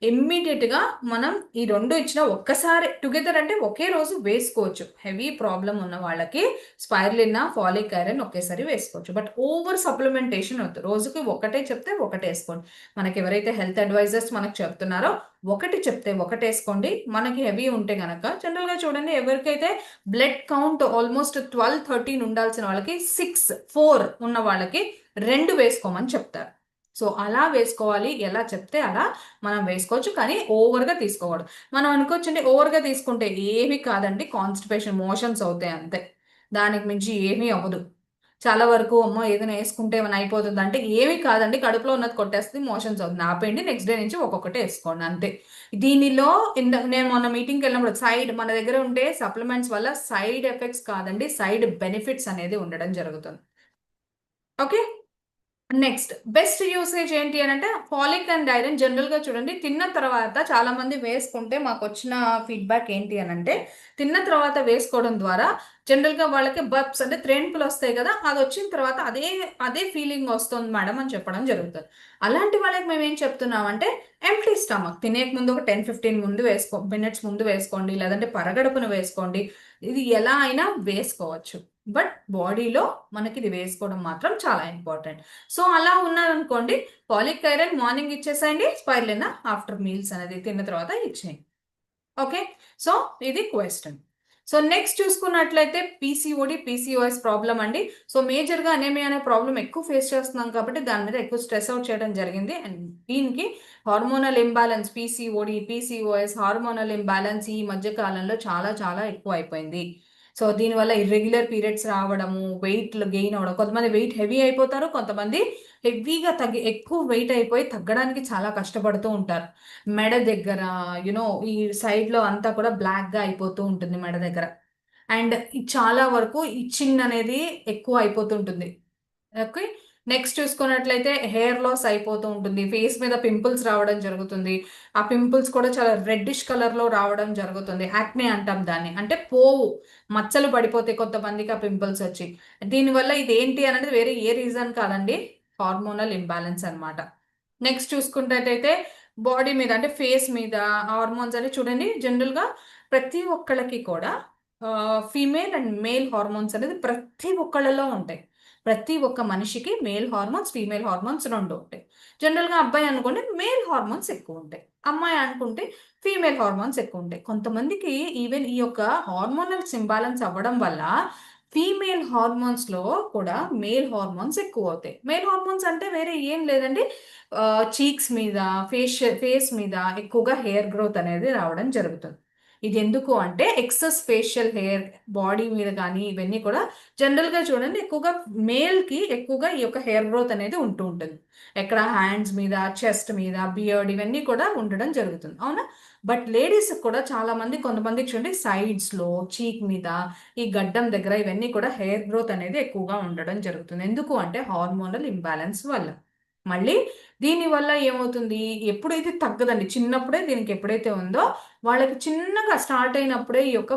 ఇమ్మీడియట్గా మనం ఈ రెండు ఇచ్చిన ఒక్కసారి టుగెదర్ అంటే ఒకే రోజు వేసుకోవచ్చు. హెవీ ప్రాబ్లం ఉన్న వాళ్ళకి స్పైరులినా, ఫాలిక్ ఐరన్ ఒకేసారి వేసుకోవచ్చు. బట్ ఓవర్ సప్లిమెంటేషన్ వద్దు, రోజుకి ఒకటే చెప్తే ఒకటే వేసుకోండి. మనకి ఎవరైతే హెల్త్ అడ్వైజర్స్ మనకు చెప్తున్నారో ఒకటి చెప్తే ఒకటి వేసుకోండి. మనకి హెవీ ఉంటే కనుక జనరల్గా చూడండి, ఎవరికైతే బ్లడ్ కౌంట్ ఆల్మోస్ట్ 12-13 ఉండాల్సిన వాళ్ళకి 6-4 ఉన్న వాళ్ళకి 2 వేసుకోమని చెప్తారు. సో అలా వేసుకోవాలి, ఎలా చెప్తే అలా మనం వేసుకోవచ్చు, కానీ ఓవర్గా తీసుకోకూడదు. మనం అనుకోవచ్చండి ఓవర్గా తీసుకుంటే ఏమీ కాదండి, కాన్స్టిపేషన్ మోషన్స్ అవుతాయి అంతే, దానికి మించి ఏమీ అవ్వదు. చాలా వరకు అమ్మో ఏదైనా వేసుకుంటే ఏమైనా అయిపోతుంది అంటే ఏమీ కాదండి, కడుపులో ఉన్నది కొట్టేస్తుంది, మోషన్స్ అవుతుంది, ఆపేయండి, నెక్స్ట్ డే నుంచి ఒక్కొక్కటి వేసుకోండి అంతే. దీనిలో నేను మొన్న మీటింగ్కి వెళ్ళినప్పుడు మన దగ్గర ఉండే సప్లిమెంట్స్ వల్ల సైడ్ ఎఫెక్ట్స్ కాదండి, సైడ్ బెనిఫిట్స్ అనేది ఉండడం జరుగుతుంది. ఓకే, నెక్స్ట్ బెస్ట్ యూసేజ్ ఏంటి అని అంటే ఫాలిక్ అండ్ ఐరన్ జనరల్గా చూడండి, తిన్న తర్వాత చాలా మంది వేసుకుంటే మాకు వచ్చిన ఫీడ్బ్యాక్ ఏంటి అని అంటే, తిన్న తర్వాత వేసుకోవడం ద్వారా జనరల్గా వాళ్ళకి బర్ప్స్ అంటే త్రేణుకులు వస్తాయి కదా, అది వచ్చిన తర్వాత అదే అదే ఫీలింగ్ వస్తుంది మేడం అని చెప్పడం జరుగుతుంది. అలాంటి వాళ్ళకి మేము ఏం చెప్తున్నామంటే ఎంప్టీ స్టమక్ తినేక ముందు ఒక 10-15 మినిట్స్ ముందు వేసుకోండి, లేదంటే పరగడుపున వేసుకోండి, ఇది ఎలా అయినా వేసుకోవచ్చు. బట్ బాడీలో మనకి ఇది వేసుకోవడం మాత్రం చాలా ఇంపార్టెంట్. సో అలా ఉన్నారనుకోండి, ఫాలిక్ ఐరన్ మార్నింగ్ ఇచ్చేసేయండి, స్పైరులినా ఆఫ్టర్ మీల్స్ అనేది తిన్న తర్వాత ఇచ్చేయండి. ఓకే, సో ఇది క్వశ్చన్. సో నెక్స్ట్ చూసుకున్నట్లయితే PCOS ప్రాబ్లం అండి. సో మేజర్గా అనేమియా అనే ప్రాబ్లం ఎక్కువ ఫేస్ చేస్తున్నాం కాబట్టి దాని మీద ఎక్కువ స్ట్రెస్ అవుట్ చేయడం జరిగింది. అండ్ దీనికి hormonal imbalance, PCOS hormonal imbalance ఈ మధ్య కాలంలో చాలా చాలా ఎక్కువ అయిపోయింది. సో దీనివల్ల ఇర్రెగ్యులర్ పీరియడ్స్ రావడము, వెయిట్ గెయిన్ అవ్వడం, కొంతమంది వెయిట్ హెవీ అయిపోతారు, కొంతమంది హెవీగా తగ్గి ఎక్కువ వెయిట్ అయిపోయి తగ్గడానికి చాలా కష్టపడుతూ ఉంటారు. మెడ దగ్గర ఈ సైడ్లో అంతా కూడా బ్లాక్గా అయిపోతూ ఉంటుంది మెడ దగ్గర. అండ్ చాలా వరకు ఇచ్చింగ్ అనేది ఎక్కువ అయిపోతుంటుంది. ఓకే. నెక్స్ట్ చూసుకున్నట్లయితే హెయిర్ లాస్ అయిపోతూ ఉంటుంది. ఫేస్ మీద పింపుల్స్ రావడం జరుగుతుంది. ఆ పింపుల్స్ కూడా చాలా రెడ్డిష్ కలర్‌లో రావడం జరుగుతుంది. యాక్నే అంటాం దాన్ని. అంటే పోవు. మచ్చలు పడిపోతాయి కొంతమందికి ఆ పింపుల్స్ వచ్చి. దీనివల్ల ఇదేంటి అనేది వేరే ఏ రీజన్ కాదండి. హార్మోనల్ ఇంబాలెన్స్ అన్నమాట. నెక్స్ట్ చూసుకున్నట్టయితే బాడీ మీద అంటే ఫేస్ మీద హార్మోన్స్ అని చూడండి జనరల్‌గా ప్రతి ఒక్కళ్ళకి కూడా ఫీమేల్ అండ్ మేల్ హార్మోన్స్ అనేది ప్రతి ఒక్కళ్ళలో ఉంటాయి. ప్రతి ఒక్క మనిషికి మేల్ హార్మోన్స్, ఫీమేల్ హార్మోన్స్ 2 ఉంటాయి. జనరల్‌గా అబ్బాయి అనుకోండి మేల్ హార్మోన్స్ ఎక్కువుంటాయి. అమ్మాయి అనుకుంటే ఫీమేల్ హార్మోన్స్ ఎక్కువుంటాయి. కొంతమందికి ఈవెన్ ఈ యొక్క హార్మోనల్స్ ఇంబాలెన్స్ అవ్వడం వల్ల ఫీమేల్ హార్మోన్స్‌లో కూడా మేల్ హార్మోన్స్ ఎక్కువవుతాయి. మేల్ హార్మోన్స్ అంటే వేరే ఏం లేదండి. చీక్స్ మీద, ఫేస్ మీద ఎక్కువగా హెయిర్ గ్రోత్ అనేది రావడం జరుగుతుంది. ఇదెందుకు అంటే ఎక్సెస్ ఫేషియల్ హెయిర్ బాడీ మీద గానీ ఇవన్నీ కూడా జనరల్‌గా చూడండి ఎక్కువగా మేల్‌కి ఎక్కువగా ఈ యొక్క హెయిర్ గ్రోత్ అనేది ఉంటూ ఉంటుంది. ఎక్కడ హ్యాండ్స్ మీద, చెస్ట్ మీద, బియర్డ్ ఇవన్నీ కూడా ఉండడం జరుగుతుంది. అవునా? బట్ లేడీస్‌కి కూడా చాలామంది కొంతమందికి చూడండి సైడ్స్‌లో, చీక్ మీద, ఈ గడ్డం దగ్గర ఇవన్నీ కూడా హెయిర్ గ్రోత్ అనేది ఎక్కువగా ఉండడం జరుగుతుంది. ఎందుకు అంటే హార్మోనల్ ఇంబాలెన్స్ వల్ల. మళ్ళీ దీనివల్ల ఏమవుతుంది? ఎప్పుడైతే తగ్గదండి. చిన్నప్పుడే దీనికి ఎప్పుడైతే ఉందో వాళ్ళకి చిన్నగా స్టార్ట్ అయినప్పుడే ఈ యొక్క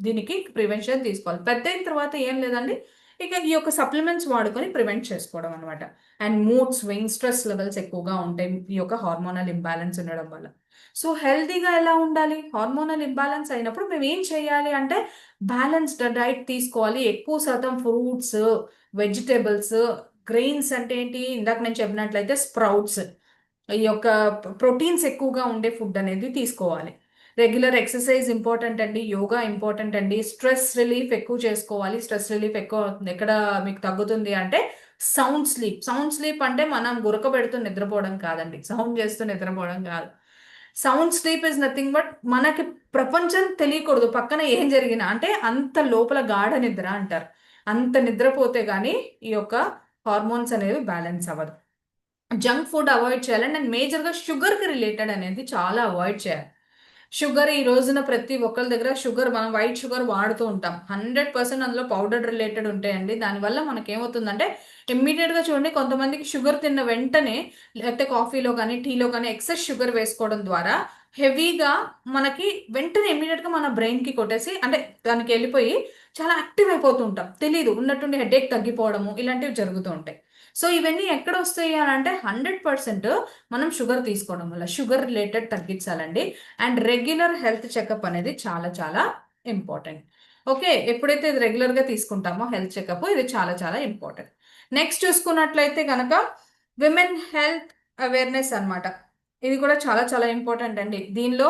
దీనికి ప్రివెన్షన్ తీసుకోవాలి. పెద్దయిన తర్వాత ఏం లేదండి. ఇక ఈ యొక్క సప్లిమెంట్స్ వాడుకొని ప్రివెంట్ చేసుకోవడం అనమాట. And mood swings, stress levels ఎక్కువగా ఉంటాయి. ఈ యొక్క హార్మోనల్ ఇంబాలెన్స్ ఉండడం వల్ల. సో హెల్తీగా ఎలా ఉండాలి? హార్మోనల్ ఇంబాలెన్స్ అయినప్పుడు మేము ఏం చేయాలి అంటే బ్యాలెన్స్డ్ డైట్ తీసుకోవాలి. ఎక్కువ శాతం ఫ్రూట్స్, వెజిటబుల్స్, గ్రెయిన్స్ అంటే ఏంటి? ఇందాక నేను చెప్పినట్లయితే స్ప్రౌట్స్. ఈ యొక్క ప్రోటీన్స్ ఎక్కువగా ఉండే ఫుడ్ అనేది తీసుకోవాలి. రెగ్యులర్ ఎక్సర్సైజ్ ఇంపార్టెంట్ అండి. యోగా ఇంపార్టెంట్ అండి. స్ట్రెస్ రిలీఫ్ ఎక్కువ చేసుకోవాలి. స్ట్రెస్ రిలీఫ్ ఎక్కువ ఎక్కడ మీకు తగ్గుతుంది అంటే సౌండ్ స్లీప్. సౌండ్ స్లీప్ అంటే మనం గురకబెడుతూ నిద్రపోవడం కాదండి. సౌండ్ చేస్తూ నిద్రపోవడం కాదు. Sound sleep is nothing but మనకి ప్రపంచం తెలియకూడదు పక్కన ఏం జరిగినా. అంటే అంత లోపల గాఢ నిద్ర అంటారు. అంత నిద్రపోతే గానీ ఈ యొక్క హార్మోన్స్ అనేవి బ్యాలెన్స్ అవ్వదు. జంక్ ఫుడ్ అవాయిడ్ చేయాలండి. అండ్ మేజర్‌గా షుగర్‌కి రిలేటెడ్ అనేది చాలా అవాయిడ్ చేయాలి. షుగర్ ఈ రోజున ప్రతి ఒక్కళ్ళ దగ్గర షుగర్ మనం వైట్ షుగర్ వాడుతూ ఉంటాం. 100% అందులో పౌడర్ రిలేటెడ్ ఉంటాయండి. దానివల్ల మనకేమవుతుందంటే ఇమ్మీడియేట్‌గా చూడండి కొంతమందికి షుగర్ తిన్న వెంటనే లేకపోతే కాఫీలో గానీ, టీలో గానీ ఎక్సెస్ షుగర్ వేసుకోవడం ద్వారా హెవీగా మనకి వెంటనే ఇమ్మీడియేట్‌గా మన బ్రెయిన్‌కి కొట్టేసి అంటే దానికెళ్ళిపోయి చాలా యాక్టివ్ అయిపోతూ ఉంటాం. తెలీదు ఉన్నట్టుండి హెడేక్ తగ్గిపోవడము ఇలాంటివి జరుగుతూ ఉంటాయి. సో ఇవన్నీ ఎక్కడొస్తాయి అనంటే 100% మనం షుగర్ తీసుకోవడం వల్ల. షుగర్ రిలేటెడ్ తగ్గించాలండి. అండ్ రెగ్యులర్ హెల్త్ చెకప్ అనేది చాలా చాలా ఇంపార్టెంట్. ఓకే. ఎప్పుడైతే ఇది రెగ్యులర్‌గా తీసుకుంటామో హెల్త్ చెకప్ ఇది చాలా చాలా ఇంపార్టెంట్. నెక్స్ట్ చూసుకున్నట్లయితే గనక విమెన్ హెల్త్ అవేర్‌నెస్ అన్నమాట. ఇది కూడా చాలా చాలా ఇంపార్టెంట్ అండి. దీనిలో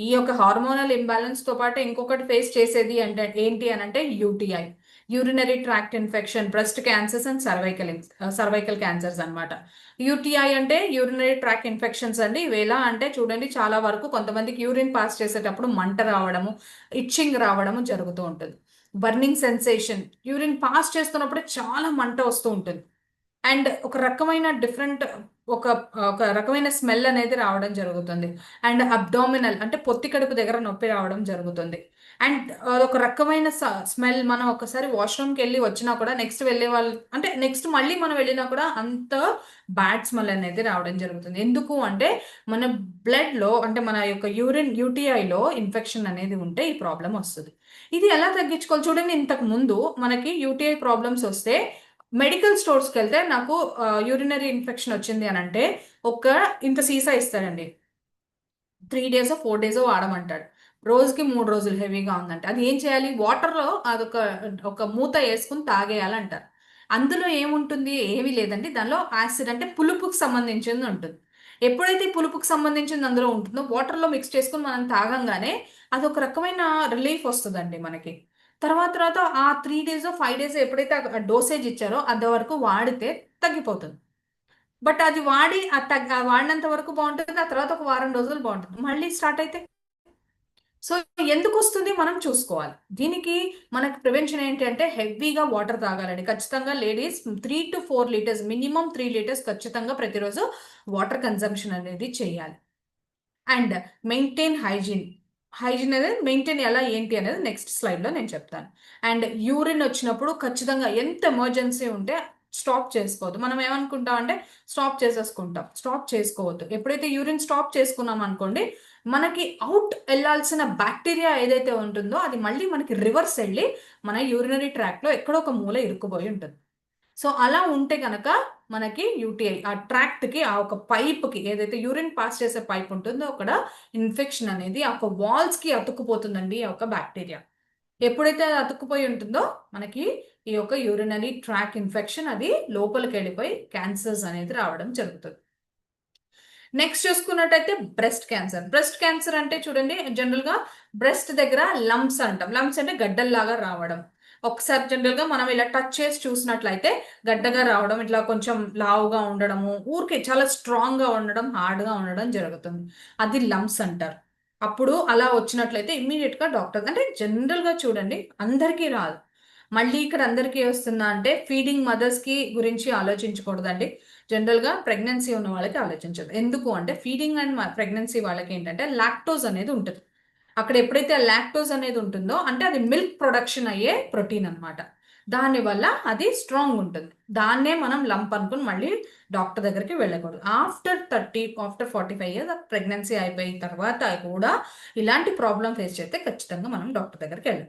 ఈ యొక్క హార్మోనల్ ఇంబాలెన్స్‌తో పాటు ఇంకొకటి ఫేస్ చేసేది అంటే ఏంటి అనంటే UTI. Urinary tract infection, breast cancers and cervical cancers అన్నమాట. యూటీఐ అంటే యూరినరీ ట్రాక్ట్ ఇన్ఫెక్షన్స్ అండి. ఇవి ఎలా అంటే చూడండి చాలా వరకు కొంతమందికి యూరిన్ పాస్ చేసేటప్పుడు మంట రావడము, ఇచ్చింగ్ రావడము జరుగుతూ ఉంటుంది. బర్నింగ్ సెన్సేషన్ యూరిన్ పాస్ చేస్తున్నప్పుడే చాలా మంట వస్తూ ఉంటుంది. అండ్ ఒక రకమైన డిఫరెంట్ ఒక ఒక రకమైన స్మెల్ అనేది రావడం జరుగుతుంది. అండ్ అబ్డామినల్ అంటే పొత్తి కడుపు దగ్గర నొప్పి రావడం జరుగుతుంది. అండ్ అదొక రకమైన స్మెల్ మనం ఒకసారి వాష్‌రూమ్‌కెళ్ళి వచ్చినా కూడా నెక్స్ట్ వెళ్ళే వాళ్ళు అంటే నెక్స్ట్ మళ్ళీ మనం వెళ్ళినా కూడా అంత బ్యాడ్ స్మెల్ అనేది రావడం జరుగుతుంది. ఎందుకు అంటే మన బ్లడ్‌లో అంటే మన యొక్క యూటీఐలో ఇన్ఫెక్షన్ అనేది ఉంటే ఈ ప్రాబ్లమ్ వస్తది. ఇది ఎలా తగ్గించుకోవాలి చూడండి ఇంతకు ముందు మనకి యూటీఐ ప్రాబ్లమ్స్ వస్తే మెడికల్ స్టోర్స్‌కెళ్తే నాకు యూరినరీ ఇన్ఫెక్షన్ వచ్చింది అనంటే, ఒక ఇంత సీసా ఇస్తాడండి. 3 డేసో, 4 డేసో వాడమంటాడు. రోజుకి 3 రోజులు హెవీగా ఉందంటే. అది ఏం చేయాలి? వాటర్‌లో ఒక మూత యేసుకొని తాగేయాలంటారు. అందులో ఏముంటుంది? ఏమీ లేదండి. దానిలో యాసిడ్ అంటే పులుపుకి సంబంధించింది ఉంటుంది. ఎప్పుడైతే ఈ పులుపుకి సంబంధించింది అందులో ఉంటుందో, వాటర్‌లో మిక్స్ చేసుకొని మనం తాగంగానే అదొక రకమైన రిలీఫ్ వస్తదండి మనకి. తర్వాత ఆ 3 డేసో, 5 డేసో ఎప్పుడైతే ఆ డోసేజ్ ఇచ్చారో అంతవరకు వాడితే తగ్గిపోతుంది. బట్ అది వాడినంత వరకు బావుంటది. ఆ తర్వాత ఒక వారం రోజులు బావుంటది. మళ్ళీ స్టార్ట్ అయితే సో ఎందుకు వస్తుంది మనం చూసుకోవాలి. దీనికి మనకు ప్రివెన్షన్ ఏంటి అంటే హెవీగా వాటర్ తాగాలండి. ఖచ్చితంగా ladies 3 to 4 litres, minimum 3 litres ఖచ్చితంగా ప్రతిరోజు వాటర్ కన్సంప్షన్ అనేది చేయాలి. And maintain hygiene. హైజీన్ అనేది మెయింటైన్ ఎలా ఏంటి అనేది నెక్స్ట్ స్లైడ్లో నేను చెప్తాను. అండ్ యూరిన్ వచ్చినప్పుడు ఖచ్చితంగా ఎంత ఎమర్జెన్సీ ఉంటే స్టాప్ చేసుకోవద్దు. మనం ఏమనుకుంటాం అంటే స్టాప్ చేసేసుకుంటాం. స్టాప్ చేసుకోవద్దు. ఎప్పుడైతే యూరిన్ స్టాప్ చేసుకున్నాం అనుకోండి, మనకి అవుట్ వెళ్ళాల్సిన బ్యాక్టీరియా ఏదైతే ఉంటుందో అది మళ్ళీ మనకి రివర్స్ వెళ్ళి మన యూరినరీ ట్రాక్లో ఎక్కడో ఒక మూల ఇరుక్కుపోయి ఉంటుంది. సో అలా ఉంటే కనుక మనకి యూటీఐ ఆ ట్రాక్ట్కి, ఆ ఒక పైప్కి, ఏదైతే యూరిన్ పాస్ చేసే పైప్ ఉంటుందో అక్కడ ఇన్ఫెక్షన్ అనేది ఆ ఒక వాల్స్కి అతుక్కుపోతుందండి ఆ ఒక బ్యాక్టీరియా. ఎప్పుడైతే అది అతుక్కుపోయి ఉంటుందో మనకి ఈ యొక్క యూరినరీ ట్రాక్ ఇన్ఫెక్షన్ అది లోపలికి వెళ్ళిపోయి క్యాన్సర్స్ అనేది రావడం జరుగుతుంది. నెక్స్ట్ చూసుకున్నట్టయితే బ్రెస్ట్ క్యాన్సర్. బ్రెస్ట్ క్యాన్సర్ అంటే చూడండి, జనరల్గా బ్రెస్ట్ దగ్గర లంప్స్ అంటాం. లంప్స్ అంటే గడ్డల్లాగా రావడం. ఒకసారి జనరల్గా మనం ఇలా టచ్ చేసి చూసినట్లయితే గడ్డగా రావడం, ఇట్లా కొంచెం లావుగా ఉండడము, ఊరికే చాలా స్ట్రాంగ్గా ఉండడం, హార్డ్గా ఉండడం జరుగుతుంది. అది లంప్స్ అంటారు. అప్పుడు అలా వచ్చినట్లయితే ఇమ్మీడియట్గా డాక్టర్, అంటే జనరల్గా చూడండి అందరికీ రాదు. మళ్ళీ ఇక్కడ అందరికీ వస్తుందా అంటే ఫీడింగ్ మదర్స్కి గురించి ఆలోచించకూడదండి. జనరల్గా ప్రెగ్నెన్సీ ఉన్న వాళ్ళకి ఆలోచించదు. ఎందుకు అంటే ఫీడింగ్ అండ్ ప్రెగ్నెన్సీ వాళ్ళకి ఏంటంటే లాక్టోజ్ అనేది ఉంటుంది. అక్కడ ఎప్పుడైతే ఆ లాక్టోజ్ అనేది ఉంటుందో అంటే అది మిల్క్ ప్రొడక్షన్ అయ్యే ప్రోటీన్ అనమాట. దానివల్ల అది స్ట్రాంగ్ ఉంటుంది. దాన్నే మనం లంప్ అనుకుని మళ్ళీ డాక్టర్ దగ్గరికి వెళ్ళకూడదు. ఆఫ్టర్ 45 ఇయర్స్ ప్రెగ్నెన్సీ అయిపోయిన తర్వాత కూడా ఇలాంటి ప్రాబ్లం ఫేస్ చేస్తే ఖచ్చితంగా మనం డాక్టర్ దగ్గరికి వెళ్ళాలి.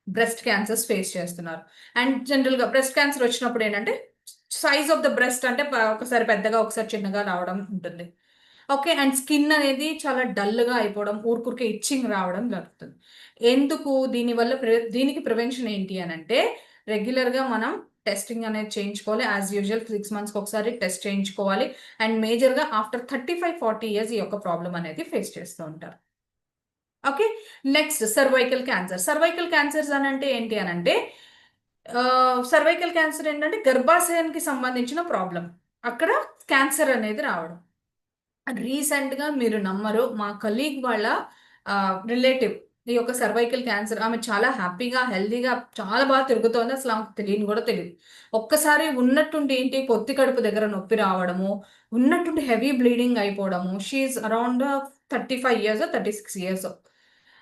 బ్రెస్ట్ క్యాన్సర్స్ ఫేస్ చేస్తున్నారు. అండ్ జనరల్గా బ్రెస్ట్ క్యాన్సర్ వచ్చినప్పుడు ఏంటంటే సైజ్ ఆఫ్ ద బ్రెస్ట్ అంటే ఒకసారి పెద్దగా ఒకసారి చిన్నగా రావడం ఉంటుంది. ఓకే. అండ్ స్కిన్ అనేది చాలా డల్‌గా అయిపోవడం, ఊరికే ఇచ్చింగ్ రావడం జరుగుతుంది. ఎందుకు దీనివల్ల దీనికి ప్రివెన్షన్ ఏంటి అనంటే రెగ్యులర్‌గా మనం టెస్టింగ్ అనేది చేయించుకోవాలి. యాజ్ యూజువల్ 6 మంత్స్‌కి ఒకసారి టెస్ట్ చేయించుకోవాలి. అండ్ మేజర్‌గా ఆఫ్టర్ 35, 40 ఇయర్స్ ఈ యొక్క ప్రాబ్లమ్ అనేది ఫేస్ చేస్తూ ఉంటారు. Okay. Next cervical cancer. Cervical cancers అనంటే ఏంటి అనంటే సర్వైకల్ క్యాన్సర్ ఏంటంటే గర్భాశయానికి సంబంధించిన ప్రాబ్లమ్. అక్కడ క్యాన్సర్ అనేది రావడం. రీసెంట్‌గా మీరు నమ్మరు, మా కొలీగ్ వాళ్ళ రిలేటివ్ ఈ యొక్క సర్వైకల్ క్యాన్సర్, ఆమె చాలా హ్యాపీగా, హెల్తీగా చాలా బాగా తిరుగుతోంది. అసలు ఆమెకు తెలియని కూడా తెలీదు. ఒక్కసారి ఉన్నట్టుండి ఏంటి పొత్తి కడుపు దగ్గర నొప్పి రావడము, ఉన్నట్టుండి హెవీ బ్లీడింగ్ అయిపోవడము. షీ ఈస్ అరౌండ్ 35 ఇయర్సో, 36 ఇయర్సో.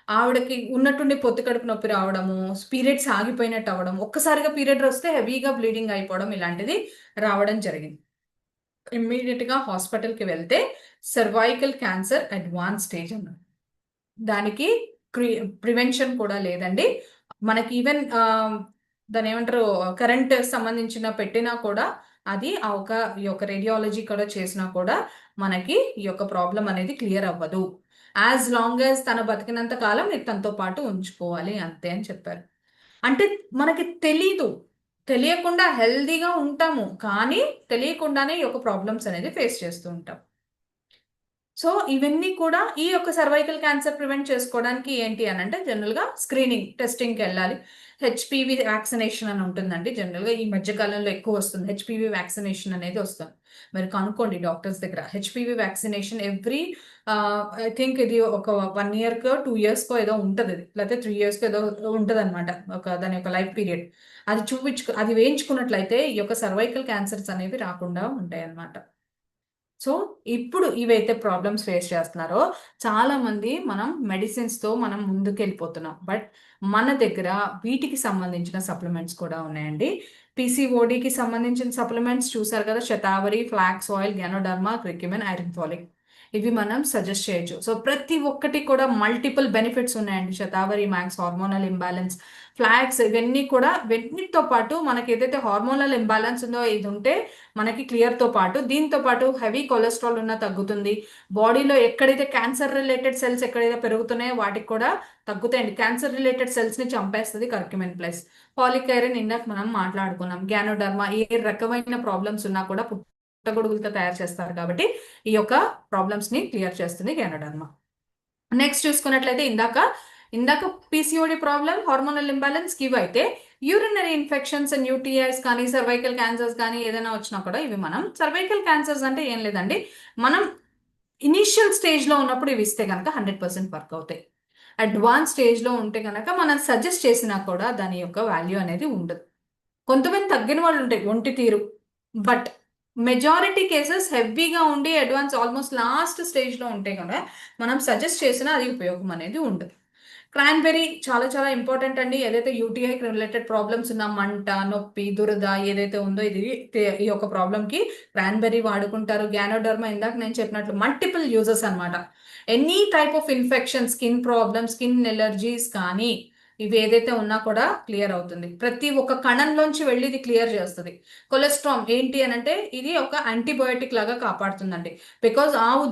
ఆవిడకి ఉన్నట్టుండి పొత్తి కడుపు నొప్పి రావడము, పీరియడ్స్ ఆగిపోయినట్టు అవ్వడం, ఒక్కసారిగా పీరియడ్ వస్తే హెవీగా బ్లీడింగ్ అయిపోవడం ఇలాంటిది రావడం జరిగింది. ఇమ్మీడియట్‌గా హాస్పిటల్‌కి వెళ్తే సర్వైకల్ క్యాన్సర్ అడ్వాన్స్ స్టేజ్ అన్నారు. దానికి క్రి ప్రివెన్షన్ కూడా లేదండి. మనకి ఈవెన్ దాన్నేమంటారు, కరెంట్ సంబంధించిన పెట్టినా కూడా అది ఈ యొక్క రేడియాలజీ కూడా చేసినా కూడా మనకి ఈ యొక్క ప్రాబ్లమ్ అనేది క్లియర్ అవ్వదు. యాస్ లాంగ్ యాస్ తను బతికినంత కాలం మీరు తనతో పాటు ఉంచుకోవాలి అంతే అని చెప్పారు. అంటే మనకి తెలీదు. తెలియకుండా హెల్తీగా ఉంటాము. కానీ తెలియకుండానే ఈ యొక్క ప్రాబ్లమ్స్ అనేది ఫేస్ చేస్తూ ఉంటాం. సో, ఇవన్నీ కూడా ఈ యొక్క సర్వైకల్ క్యాన్సర్ ప్రివెంట్ చేసుకోవడానికి ఏంటి అనంటే జనరల్‌గా స్క్రీనింగ్, టెస్టింగ్‌కెళ్ళాలి. హెచ్‌పీవీ వ్యాక్సినేషన్ అని ఉంటుందండి. జనరల్‌గా ఈ మధ్య కాలంలో ఎక్కువొస్తుంది. హెచ్‌పీవీ వ్యాక్సినేషన్ అనేది వస్తుంది. మీరు కనుక్కోండి డాక్టర్స్ దగ్గర. HPV vaccination every I think ఇది ఒక 1 ఇయర్‌కో, 2 ఇయర్స్‌కో ఏదో ఉంటదిది. లేతే 3 ఇయర్స్‌కో ఏదో ఉంటదనమాట. దాని యొక్క లైఫ్ పీరియడ్. అది వేయించుకున్నట్లయితే ఈ యొక్క సర్వైకల్ క్యాన్సర్స్ అనేవి రాకుండా ఉంటాయన్నమాట. సో, ఇప్పుడు ఇవైతే ప్రాబ్లమ్స్ ఫేస్ చేస్తున్నారో, చాలామంది మెడిసిన్స్‌తో మనం ముందుకెళ్ళిపోతున్నాం. బట్ మన దగ్గర వీటికి సంబంధించిన సప్లిమెంట్స్ కూడా ఉన్నాయండి. పీసీఓడీకి సంబంధించిన సప్లిమెంట్స్ చూసారు కదా! Shatavari, flax oil, ganoderma, curcumin, iron folic. ఇవి మనం సజెస్ట్ చేయొచ్చు. సో, ప్రతి ఒక్కటి కూడా మల్టిపుల్ బెనిఫిట్స్ ఉన్నాయండి. Shatavari max hormonal imbalance, flax ఇవన్నీ కూడా వీటితో పాటు మనకేదైతే హార్మోనల్ ఇంబాలెన్స్ ఉందో ఇది ఉంటే మనకి క్లియర్‌తో పాటు, దీంతో పాటు హెవీ కొలెస్ట్రాల్ ఉన్నా తగ్గుతుంది. బాడీలో ఎక్కడైతే క్యాన్సర్ రిలేటెడ్ సెల్స్ ఎక్కడైతే పెరుగుతున్నాయో వాటికి కూడా తగ్గుతాయండి. క్యాన్సర్ రిలేటెడ్ సెల్స్‌ని చంపేస్తది కర్క్యుమిన్ ప్లస్. ఫాలిక్ ఐరన్ ఇందాక మనం మాట్లాడుకున్నాం. గ్యానోడర్మా ఏ రకమైన ప్రాబ్లమ్స్ ఉన్నా కూడా పుట్టగొడుగులతో తయారు చేస్తారు కాబట్టి, ఈ యొక్క ప్రాబ్లమ్స్‌ని క్లియర్ చేస్తుంది గ్యానోడర్మా. నెక్స్ట్ చూసుకున్నట్లయితే ఇందాక పీసీఓడీ ప్రాబ్లమ్, హార్మోనల్ ఇంబాలెన్స్ ఇవైతే యూరినరీ ఇన్ఫెక్షన్స్ అండ్ యూటీఐస్ కానీ, సర్వైకల్ క్యాన్సర్స్ కానీ ఏదైనా వచ్చినా కూడా ఇవి సర్వైకల్ క్యాన్సర్స్ అంటే ఏం లేదండి. మనం ఇనీషియల్ స్టేజ్‌లో ఉన్నప్పుడు ఇవి ఇస్తే గనక 100% వర్క్ అవుతాయి. అడ్వాన్స్ స్టేజ్లో ఉంటే కనుక మనం సజెస్ట్ చేసినా కూడా దాని యొక్క వాల్యూ అనేది ఉండదు. కొంతమంది తగ్గిన వాళ్ళు ఉంటాయి ఒంటి తీరు, బట్ మెజారిటీ కేసెస్ హెవీగా ఉండి అడ్వాన్స్ ఆల్మోస్ట్ లాస్ట్ స్టేజ్లో ఉంటే కనుక మనం సజెస్ట్ చేసినా అది ఉపయోగం అనేది ఉండదు. క్రాన్బెర్రీ చాలా చాలా ఇంపార్టెంట్ అండి. ఏదైతే యూటీఐకి రిలేటెడ్ ప్రాబ్లమ్స్ ఉన్న మంట, నొప్పి, దురద ఏదైతే ఉందో ఈ యొక్క ప్రాబ్లమ్కి క్రాన్బెర్రీ వాడుకుంటారు. గ్యానోడర్మా ఇందాక నేను చెప్పినట్లు మల్టిపుల్ యూజెస్ అనమాట. Any type of infection, skin problem, skin allergies కానీ ఇవి ఏదైతే ఉన్నా కూడా క్లియర్ అవుతుంది. ప్రతి ఒక్క కణంలోంచి వెళ్ళి ఇది క్లియర్ చేస్తుంది. కొలెస్ట్రాల్ ఏంటి అని అంటే ఇది ఒక యాంటీబయోటిక్ లాగా కాపాడుతుందండి. బికాజ్ ఆవు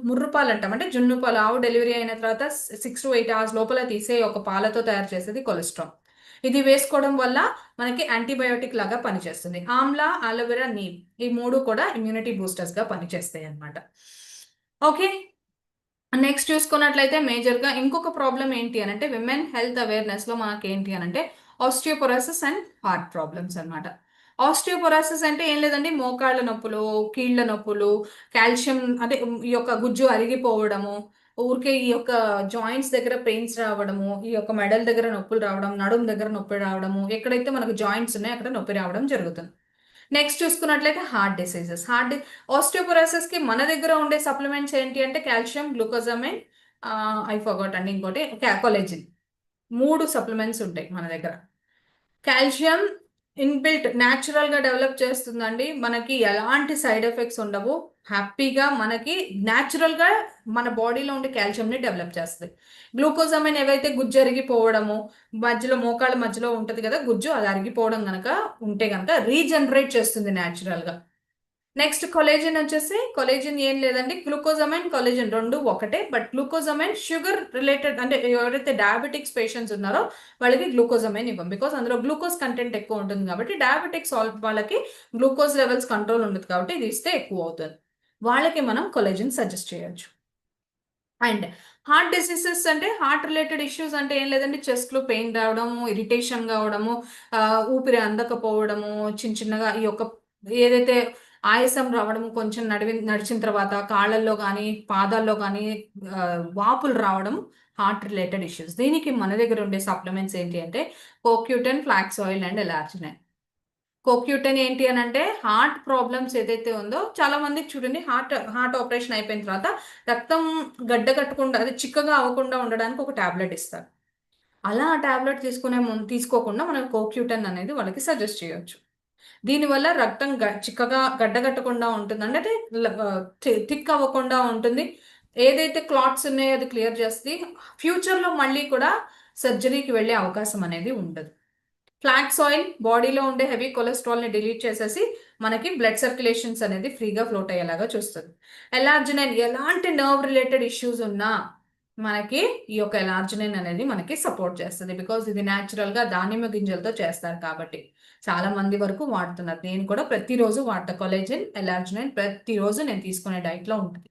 ముర్రుపాలు అంటాం, అంటే జున్ను పాలు ఆవు డెలివరీ అయిన తర్వాత 6 to 8 hours లోపల తీసే ఒక పాలతో తయారు చేసేది కొలెస్ట్రాల్. ఇది వేసుకోవడం వల్ల మనకి యాంటీబయోటిక్ లాగా పనిచేస్తుంది. ఆమ్లా, అలోవెరా, నీమ్ ఈ మూడు కూడా ఇమ్యూనిటీ బూస్టర్స్ గా పనిచేస్తాయి అన్నమాట. ఓకే, నెక్స్ట్ చూసుకున్నట్లయితే మేజర్గా ఇంకొక ప్రాబ్లం ఏంటి అని అంటే విమెన్ హెల్త్ అవేర్నెస్లో మనకి ఏంటి అని అంటే ఆస్టియోపొరోసిస్ అండ్ హార్ట్ ప్రాబ్లమ్స్ అనమాట. ఆస్టియోపొరోసిస్ అంటే ఏం లేదండి, మోకాళ్ళ నొప్పులు, కీళ్ళ నొప్పులు, కాల్షియం అంటే ఈ యొక్క గుజ్జు అరిగిపోవడము, ఊరికే ఈ యొక్క జాయింట్స్ దగ్గర పెయిన్స్ రావడము, ఈ యొక్క మెడల దగ్గర నొప్పులు రావడం, నడుము దగ్గర నొప్పి రావడము, ఎక్కడైతే మనకు జాయింట్స్ ఉన్నాయో అక్కడ నొప్పి రావడం జరుగుతుంది. నెక్స్ట్ చూసుకున్నట్లయితే హార్ట్ డిసీజెస్. ఆస్టియోపొరోసిస్ కి మన దగ్గర ఉండే సప్లిమెంట్స్ ఏంటి అంటే కాల్షియం, గ్లూకోజమైన్, ఐ ఫర్గాట్ అండి ఇంకోటి కొలెజిన్. 3 సప్లిమెంట్స్ ఉంటాయి మన దగ్గర. కాల్షియం ఇన్బిల్ట్ న్యాచురల్ గా డెవలప్ చేస్తుందండి. మనకి ఎలాంటి సైడ్ ఎఫెక్ట్స్ ఉండవు. హ్యాపీగా మనకి న్యాచురల్ గా మన బాడీలో ఉండే కాల్షియం ని డెవలప్ చేస్తుంది. గ్లూకోజమైన్ ఏవైతే గుజ్జు అరిగిపోవడము, మధ్యలో మోకాళ్ళ మధ్యలో ఉంటది కదా గుజ్జు, అది అరిగిపోవడం గనక ఉంటే గనక రీజనరేట్ చేస్తుంది న్యాచురల్ గా. నెక్స్ట్ కొలేజిన్ వచ్చేసి, కొలేజిన్ ఏం లేదండి, గ్లూకోజమైన్ కొలేజిన్ రెండు ఒకటే. బట్ గ్లూకోజమైన్ షుగర్ రిలేటెడ్ అంటే ఎవరైతే డయాబెటిక్స్ పేషెంట్స్ ఉన్నారో వాళ్ళకి గ్లూకోజమైన్ ఇవ్వం. బికాస్ అందులో గ్లూకోజ్ కంటెంట్ ఎక్కువ ఉంటుంది కాబట్టి డయాబెటిక్స్ వాళ్ళకి గ్లూకోజ్ లెవెల్స్ కంట్రోల్ ఉండదు కాబట్టి ఇది ఇస్తే ఎక్కువ అవుతుంది. వాళ్ళకి మనం కొలేజిన్ సజెస్ట్ చేయొచ్చు. అండ్ హార్ట్ డిసీజెస్ అంటే హార్ట్ రిలేటెడ్ ఇష్యూస్ అంటే ఏం లేదండి, చెస్ట్లో పెయిన్ రావడము, ఇరిటేషన్ కావడము, ఊపిరి అందకపోవడము, చిన్న చిన్నగా ఈ యొక్క ఏదైతే ఆయాసం రావడము, కొంచెం నడిచిన తర్వాత కాళ్ళల్లో కానీ పాదాల్లో కానీ వాపులు రావడం హార్ట్ రిలేటెడ్ ఇష్యూస్. దీనికి మన దగ్గర ఉండే సప్లిమెంట్స్ ఏంటి అంటే కోక్యూటన్, ఫ్లాక్స్ ఆయిల్ అండ్ ఎలార్జినైన్. కోక్యూటన్ ఏంటి అని అంటే హార్ట్ ప్రాబ్లమ్స్ ఏదైతే ఉందో చాలా మందికి చూడండి, హార్ట్ ఆపరేషన్ అయిపోయిన తర్వాత రక్తం గడ్డ కట్టకుండా అది చిక్కగా అవ్వకుండా ఉండడానికి ఒక టాబ్లెట్ ఇస్తారు. అలా ఆ టాబ్లెట్ తీసుకోకుండా మనం కోక్యూటన్ అనేది వాళ్ళకి సజెస్ట్ చేయొచ్చు. దీనివల్ల రక్తం చిక్కగా గడ్డగట్టకుండా ఉంటుంది, అంటే థిక్ అవ్వకుండా ఉంటుంది. ఏదైతే క్లాట్స్ ఉన్నాయో అది క్లియర్ చేస్తుంది. ఫ్యూచర్లో మళ్ళీ కూడా సర్జరీకి వెళ్ళే అవకాశం అనేది ఉండదు. ఫ్లాక్స్ ఆయిల్ బాడీలో ఉండే హెవీ కొలెస్ట్రాల్ని డిలీట్ చేసేసి మనకి బ్లడ్ సర్క్యులేషన్స్ అనేది ఫ్రీగా ఫ్లోట్ అయ్యేలాగా చూస్తుంది. ఎలార్జినైన్ ఎలాంటి నర్వ్ రిలేటెడ్ ఇష్యూస్ ఉన్నా మనకి ఈ యొక్క ఎలార్జినైన్ అనేది మనకి సపోర్ట్ చేస్తుంది. బికాజ్ ఇది న్యాచురల్గా దానిమ్మ గింజలతో చేస్తారు కాబట్టి చాలా మంది వరకు వాడుతున్నారు. నేను కూడా ప్రతిరోజు వాడతా. కొలేజిన్, ఎలార్జినైన్ ప్రతిరోజు నేను తీసుకునే డైట్లో ఉంటుంది.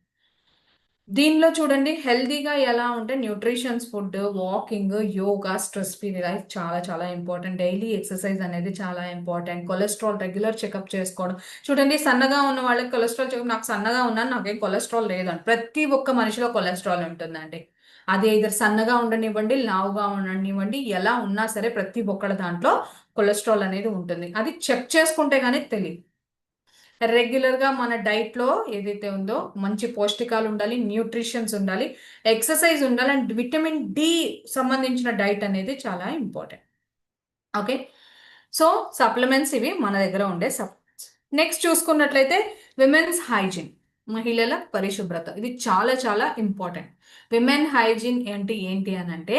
దీనిలో చూడండి హెల్దీగా ఎలా ఉంటే nutritions food, walking, yoga, stress free life చాలా చాలా ఇంపార్టెంట్. డైలీ ఎక్సర్సైజ్ అనేది చాలా ఇంపార్టెంట్. కొలెస్ట్రాల్ రెగ్యులర్ చెకప్ చేసుకోవడం. చూడండి సన్నగా ఉన్న వాళ్ళకి కొలెస్ట్రాల్ చెకప్, నాకు సన్నగా ఉన్నాను నాకేం కొలెస్ట్రాల్ లేదండి. ప్రతి ఒక్క మనిషిలో కొలెస్ట్రాల్ ఉంటుందండి. అది ఇద్దరు సన్నగా ఉండనివ్వండి, లావుగా ఉండనివ్వండి, ఎలా ఉన్నా సరే ప్రతి ఒక్కళ్ళ దాంట్లో కొలెస్ట్రాల్ అనేది ఉంటుంది. అది చెక్ చేసుకుంటే కానీ తెలియదు. రెగ్యులర్గా మన డైట్లో ఏదైతే ఉందో మంచి పౌష్టికాలు ఉండాలి, న్యూట్రిషన్స్ ఉండాలి, ఎక్సర్సైజ్ ఉండాలి అండ్ విటమిన్ డి సంబంధించిన డైట్ అనేది చాలా ఇంపార్టెంట్. ఓకే, సో సప్లిమెంట్స్ ఇవి మన దగ్గర ఉండే సప్లిమెంట్స్. నెక్స్ట్ చూసుకున్నట్లయితే విమెన్స్ హైజీన్, మహిళల పరిశుభ్రత, ఇది చాలా చాలా ఇంపార్టెంట్. విమెన్ హైజీన్ ఏంటి అని అంటే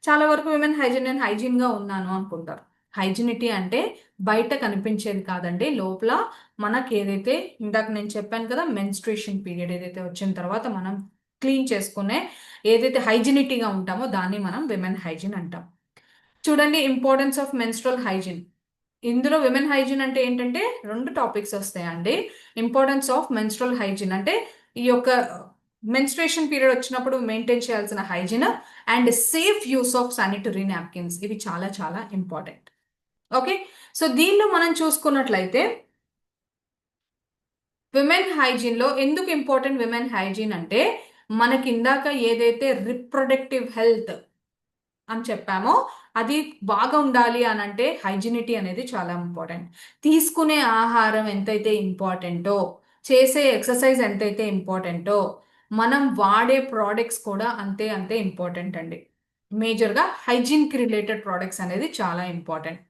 చాలా వరకు విమెన్ హైజీన్, నేను హైజీన్గా ఉన్నాను అనుకుంటారు. హైజినిటీ అంటే బయట కనిపించేది కాదండి, లోపల మనకి ఏదైతే ఇందాక నేను చెప్పాను కదా మెన్స్ట్రుయేషన్ పీరియడ్ ఏదైతే వచ్చిన తర్వాత మనం క్లీన్ చేసుకునే ఏదైతే హైజినిటీగా ఉంటామో దాన్ని మనం విమెన్ హైజీన్ అంటాం. చూడండి ఇంపార్టెన్స్ ఆఫ్ మెన్స్ట్రల్ హైజీన్. ఇందులో విమెన్ హైజీన్ అంటే ఏంటంటే 2 టాపిక్స్ వస్తాయండి. ఇంపార్టెన్స్ ఆఫ్ మెన్స్ట్రల్ హైజీన్ అంటే ఈ యొక్క మెన్స్ట్రుయేషన్ పీరియడ్ వచ్చినప్పుడు మెయింటైన్ చేయాల్సిన hygiene and safe use of sanitary napkins, ఇవి చాలా చాలా ఇంపార్టెంట్. ఓకే, సో దీనిలో మనం చూసుకున్నట్లయితే విమెన్ హైజీన్లో ఎందుకు ఇంపార్టెంట్ విమెన్ హైజీన్ అంటే మనకి ఇందాక ఏదైతే రిప్రొడక్టివ్ హెల్త్ అని చెప్పామో అది బాగా ఉండాలి అని అంటే హైజినిటీ అనేది చాలా ఇంపార్టెంట్. తీసుకునే ఆహారం ఎంతైతే ఇంపార్టెంటో, చేసే ఎక్సర్సైజ్ ఎంతైతే ఇంపార్టెంటో, మనం వాడే ప్రోడక్ట్స్ కూడా అంతే అంతే ఇంపార్టెంట్ అండి. మేజర్గా హైజీన్కి రిలేటెడ్ ప్రోడక్ట్స్ అనేది చాలా ఇంపార్టెంట్.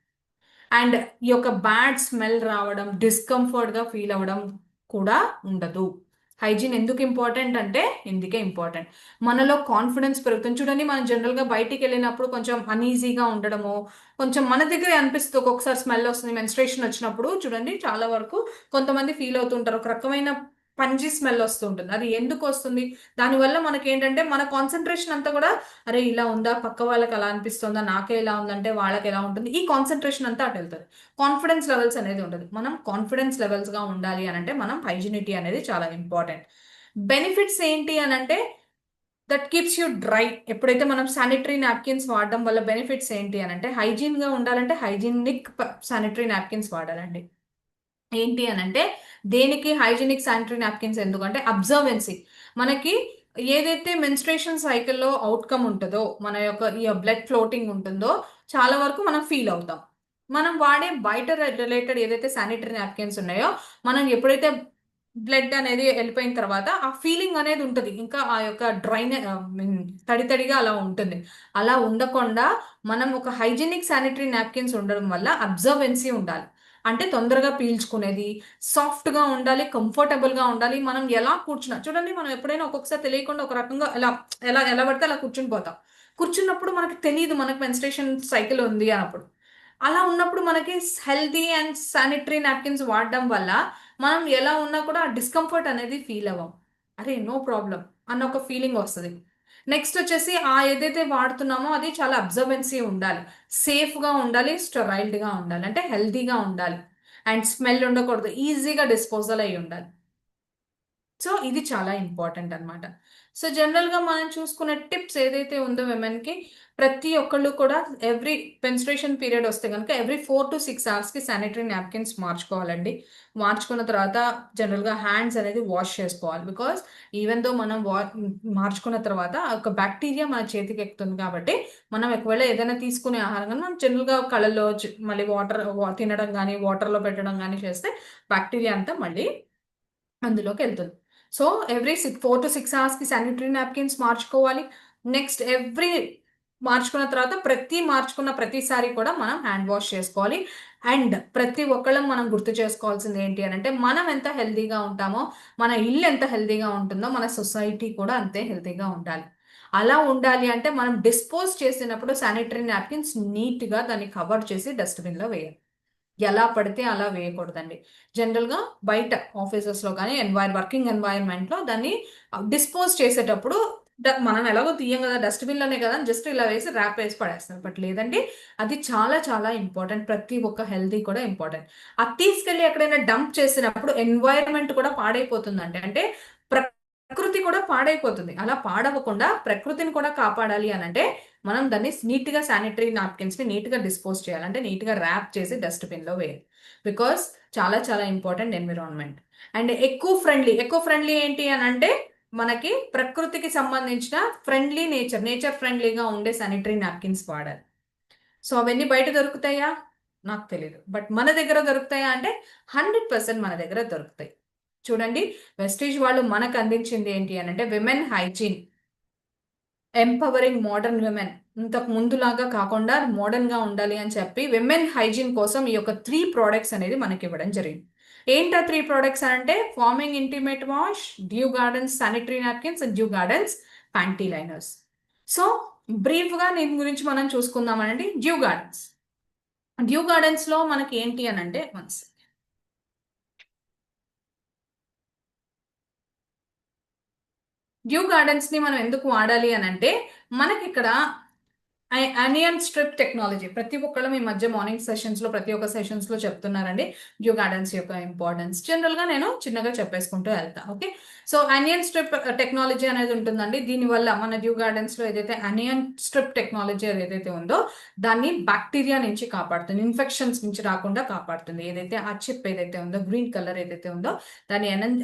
అండ్ ఈ యొక్క బ్యాడ్ స్మెల్ రావడం, డిస్కంఫర్ట్గా ఫీల్ అవ్వడం కూడా ఉండదు. హైజీన్ ఎందుకు ఇంపార్టెంట్ అంటే ఇందుకే ఇంపార్టెంట్. మనలో కాన్ఫిడెన్స్ పెరుగుతుంది. చూడండి, మనం జనరల్గా బయటికి వెళ్ళినప్పుడు కొంచెం అన్ఈజీగా ఉండడము, కొంచెం మన దగ్గరే అనిపిస్తుంది. ఒక్కొక్కసారి స్మెల్ వస్తుంది. మెన్స్ట్రేషన్ వచ్చినప్పుడు చూడండి, చాలా వరకు కొంతమంది ఫీల్ అవుతుంటారు. ఒక రకమైన పంజీ స్మెల్ వస్తుంటుంది. అది ఎందుకు వస్తుంది? దానివల్ల మనకి ఏంటంటే మన కాన్సన్ట్రేషన్ అంతా కూడా, అరే ఇలా ఉందా, పక్క వాళ్ళకి అలా అనిపిస్తుందా, నాకే ఇలా ఉందంటే వాళ్ళకి ఎలా ఉంటుంది, ఈ కాన్సన్ట్రేషన్ అంతా అటు వెళ్తుంది. కాన్ఫిడెన్స్ లెవెల్స్ అనేది ఉండదు. మనం కాన్ఫిడెన్స్ లెవెల్స్ గా ఉండాలి అని అంటే మనం హైజినిటీ అనేది చాలా ఇంపార్టెంట్. బెనిఫిట్స్ ఏంటి అని అంటే దట్ కీప్స్ యూ డ్రై. ఎప్పుడైతే మనం శానిటరీ నాప్కిన్స్ వాడడం వల్ల బెనిఫిట్స్ ఏంటి అని అంటే, హైజీన్ గా ఉండాలంటే హైజీనిక్ శానిటరీ నాప్కిన్స్ వాడాలండి. ఏంటి అని అంటే, దేనికి హైజీనిక్ శానిటరీ నాప్కిన్స్ ఎందుకంటే అబ్జర్వెన్సీ. మనకి ఏదైతే మెన్స్ట్రేషన్ సైకిల్లో అవుట్కమ్ ఉంటుందో, మన యొక్క ఈ బ్లడ్ ఫ్లోటింగ్ ఉంటుందో, చాలా వరకు మనం ఫీల్ అవుతాం. మనం వాడే బయట రిలేటెడ్ ఏదైతే శానిటరీ నాప్కిన్స్ ఉన్నాయో, మనం ఎప్పుడైతే బ్లడ్ అనేది వెళ్ళిపోయిన తర్వాత ఆ ఫీలింగ్ అనేది ఉంటుంది. ఇంకా ఆ యొక్క తడి తడిగా అలా ఉంటుంది. అలా ఉండకుండా మనం ఒక హైజీనిక్ శానిటరీ నాప్కిన్స్ ఉండడం వల్ల అబ్జర్వెన్సీ ఉండాలి. అంటే తొందరగా పీల్చుకునేది, సాఫ్ట్‌గా ఉండాలి, కంఫర్టబుల్‌గా ఉండాలి. మనం ఎలా కూర్చున్నా చూడండి, మనం ఎప్పుడైనా ఒక్కొక్కసారి తెలియకుండా ఒక రకంగా ఎలా ఎలా ఎలా పడితే అలా కూర్చుని పోతాం. కూర్చున్నప్పుడు మనకు తెలీదు మనకు మెన్స్ట్రేషన్ సైకిల్ ఉంది అన్నప్పుడు. అలా ఉన్నప్పుడు మనకి హెల్తీ అండ్ శానిటరీ నాప్కిన్స్ వాడడం వల్ల మనం ఎలా ఉన్నా కూడా ఆ డిస్కంఫర్ట్ అనేది ఫీల్ అవ్వం. అరే! నో ప్రాబ్లమ్ అన్న ఒక ఫీలింగ్ వస్తది. నెక్స్ట్ వచ్చేసి ఏదైతే వాడుతున్నామో అది చాలా అబ్జర్వెన్సీ ఉండాలి. సేఫ్‌గా ఉండాలి, స్టెరైల్డ్‌గా ఉండాలి. అంటే హెల్తీగా ఉండాలి. అండ్ స్మెల్ ఉండకూడదు. ఈజీగా డిస్పోజల్ అయ్యి ఉండాలి. సో, ఇది చాలా ఇంపార్టెంట్ అన్నమాట. సో, జనరల్‌గా మనం చూసుకునే టిప్స్ ఏదైతే ఉందో విమెన్‌కి, ప్రతి ఒక్కళ్ళు కూడా ఎవ్రీ మెన్స్ట్రుయేషన్ పీరియడ్ వస్తే గనుక ఎవ్రీ 4-6 అవర్స్‌కి శానిటరీ నాప్కిన్స్ మార్చుకోవాలండి. మార్చుకున్న తర్వాత జనరల్‌గా హ్యాండ్స్ అనేది వాష్ చేసుకోవాలి. బికాజ్ ఈవెన్ దో మనం మార్చుకున్న తర్వాత ఒక బాక్టీరియా మన చేతికి ఎక్కుతుంది కాబట్టి, మనం ఒకవేళ ఏదైనా తీసుకునే ఆహారం గాని మనం జనరల్‌గా కళ్ళల్లో మళ్ళీ తినడం గాని, వాటర్‌లో పెట్టడం గాని చేస్తే బాక్టీరియా అంతా మళ్ళీ అందులోకెళ్తుంది. సో, ఎవ్రీ 4-6 అవర్స్‌కి శానిటరీ నాప్కిన్స్ మార్చుకోవాలి. నెక్స్ట్ మార్చుకున్న తర్వాత మార్చుకున్న ప్రతిసారి కూడా మనం హ్యాండ్ వాష్ చేసుకోవాలి. అండ్ ప్రతి ఒక్కళ్ళం మనం గుర్తు చేసుకోవాల్సింది ఏంటి అనంటే, మనం ఎంత హెల్తీగా ఉంటామో, మన ఇల్లు ఎంత హెల్తీగా ఉంటుందో, మన సొసైటీ కూడా అంతే హెల్తీగా ఉండాలి. అలా ఉండాలి అంటే మనం డిస్పోజ్ చేసినప్పుడు శానిటరీ నాప్కిన్స్ నీట్‌గా దాన్ని కవర్ చేసి డస్ట్‌బిన్‌లో వేయాలి. ఎలా పడితే అలా వేయకూడదండి. జనరల్‌గా బయట ఆఫీసెస్‌లో గాని, వర్కింగ్ ఎన్వైర్న్‌మెంట్‌లో దాన్ని డిస్పోజ్ చేసేటప్పుడు మనం ఎలాగో తీయం గదా! డస్ట్‌బిన్‌లోనే గదా! అని జస్ట్ ఇలా వేసి ర్యాప్ వేసి పడేస్తారు. బట్ లేదండి, అది చాలా చాలా ఇంపార్టెంట్. ప్రతి ఒక్క హెల్తీ కూడా ఇంపార్టెంట్. అది తీసుకెళ్ళి ఎక్కడైనా డంప్ చేసినప్పుడు ఎన్వైర్న్‌మెంట్ కూడా పాడైపోతుందండి. అంటే ప్రకృతి కూడా పాడైపోతుంది. అలా పాడవకుండా ప్రకృతిని కూడా కాపాడాలి అనంటే, మనం దాన్ని నీట్‌గా శానిటరీ నాప్కిన్స్‌ని నీట్‌గా డిస్పోజ్ చేయాలి. అంటే నీట్‌గా ర్యాప్ చేసి డస్ట్‌బిన్‌లో వేయాలి. బికాజ్ చాలా చాలా important environment. And eco friendly ఏంటి అనంటే, మనకి ప్రకృతికి సంబంధించిన నేచర్ ఫ్రెండ్లీగా ఉండే శానిటరీ నాప్కిన్స్ వాడాలి. సో, అవన్నీ బయట దొరుకుతాయా? నాకు తెలీదు. బట్ మన దగ్గర దొరుకుతాయా అంటే 100% మన దగ్గర దొరుకుతాయి. చూడండి, వెస్టీజ్ వాళ్ళు మనకు అందించింది ఏంటి అనంటే women hygiene. Empowering modern women. ఇంతకు ముందులాగా కాకుండా మోడర్న్‌గా ఉండాలి అని చెప్పి విమెన్ హైజీన్ కోసం ఈ యొక్క 3 ప్రొడక్ట్స్ అనేది మనకివ్వడం జరిగింది. ఏంటా 3 ప్రొడక్ట్స్ అంటే farming intimate wash, due gardens sanitary napkins, due gardens panty liners. So, బ్రీఫ్‌గా దీని గురించి మనం చూసుకుందామనండి. డ్యూ గార్డెన్స్‌లో మనకి ఏంటి అనంటే డ్యూ గార్డెన్స్‌ని మనం ఎందుకు వాడాలి అనంటే, మనకిక్కడ అనియన్ స్ట్రిప్ టెక్నాలజీ. ప్రతి ఒక్కళ్ళం ఈ మధ్య మార్నింగ్ సెషన్స్‌లో ప్రతి ఒక్క సెషన్స్‌లో చెప్తున్నారండి. డ్యూ గార్డెన్స్ యొక్క ఇంపార్టెన్స్. జనరల్‌గా నేను చిన్నగా చెప్పేసుకుంటూ ఎళ్తా. Okay. So, anion strip technology అనేది ఉంటుందండి. దీనివల్ల మన డ్యూ గార్డెన్స్‌లో ఏదైతే అనియన్ స్ట్రిప్ టెక్నాలజీ ఏదైతే ఉందో, దాన్ని బాక్టీరియా నుంచి కాపాడుతుంది. ఇన్ఫెక్షన్స్ నుంచి రాకుండా కాపాడుతుంది. ఏదైతే ఆ చిప్ ఏదైతే ఉందో, గ్రీన్ కలర్ ఏదైతే ఉందో, దాన్ని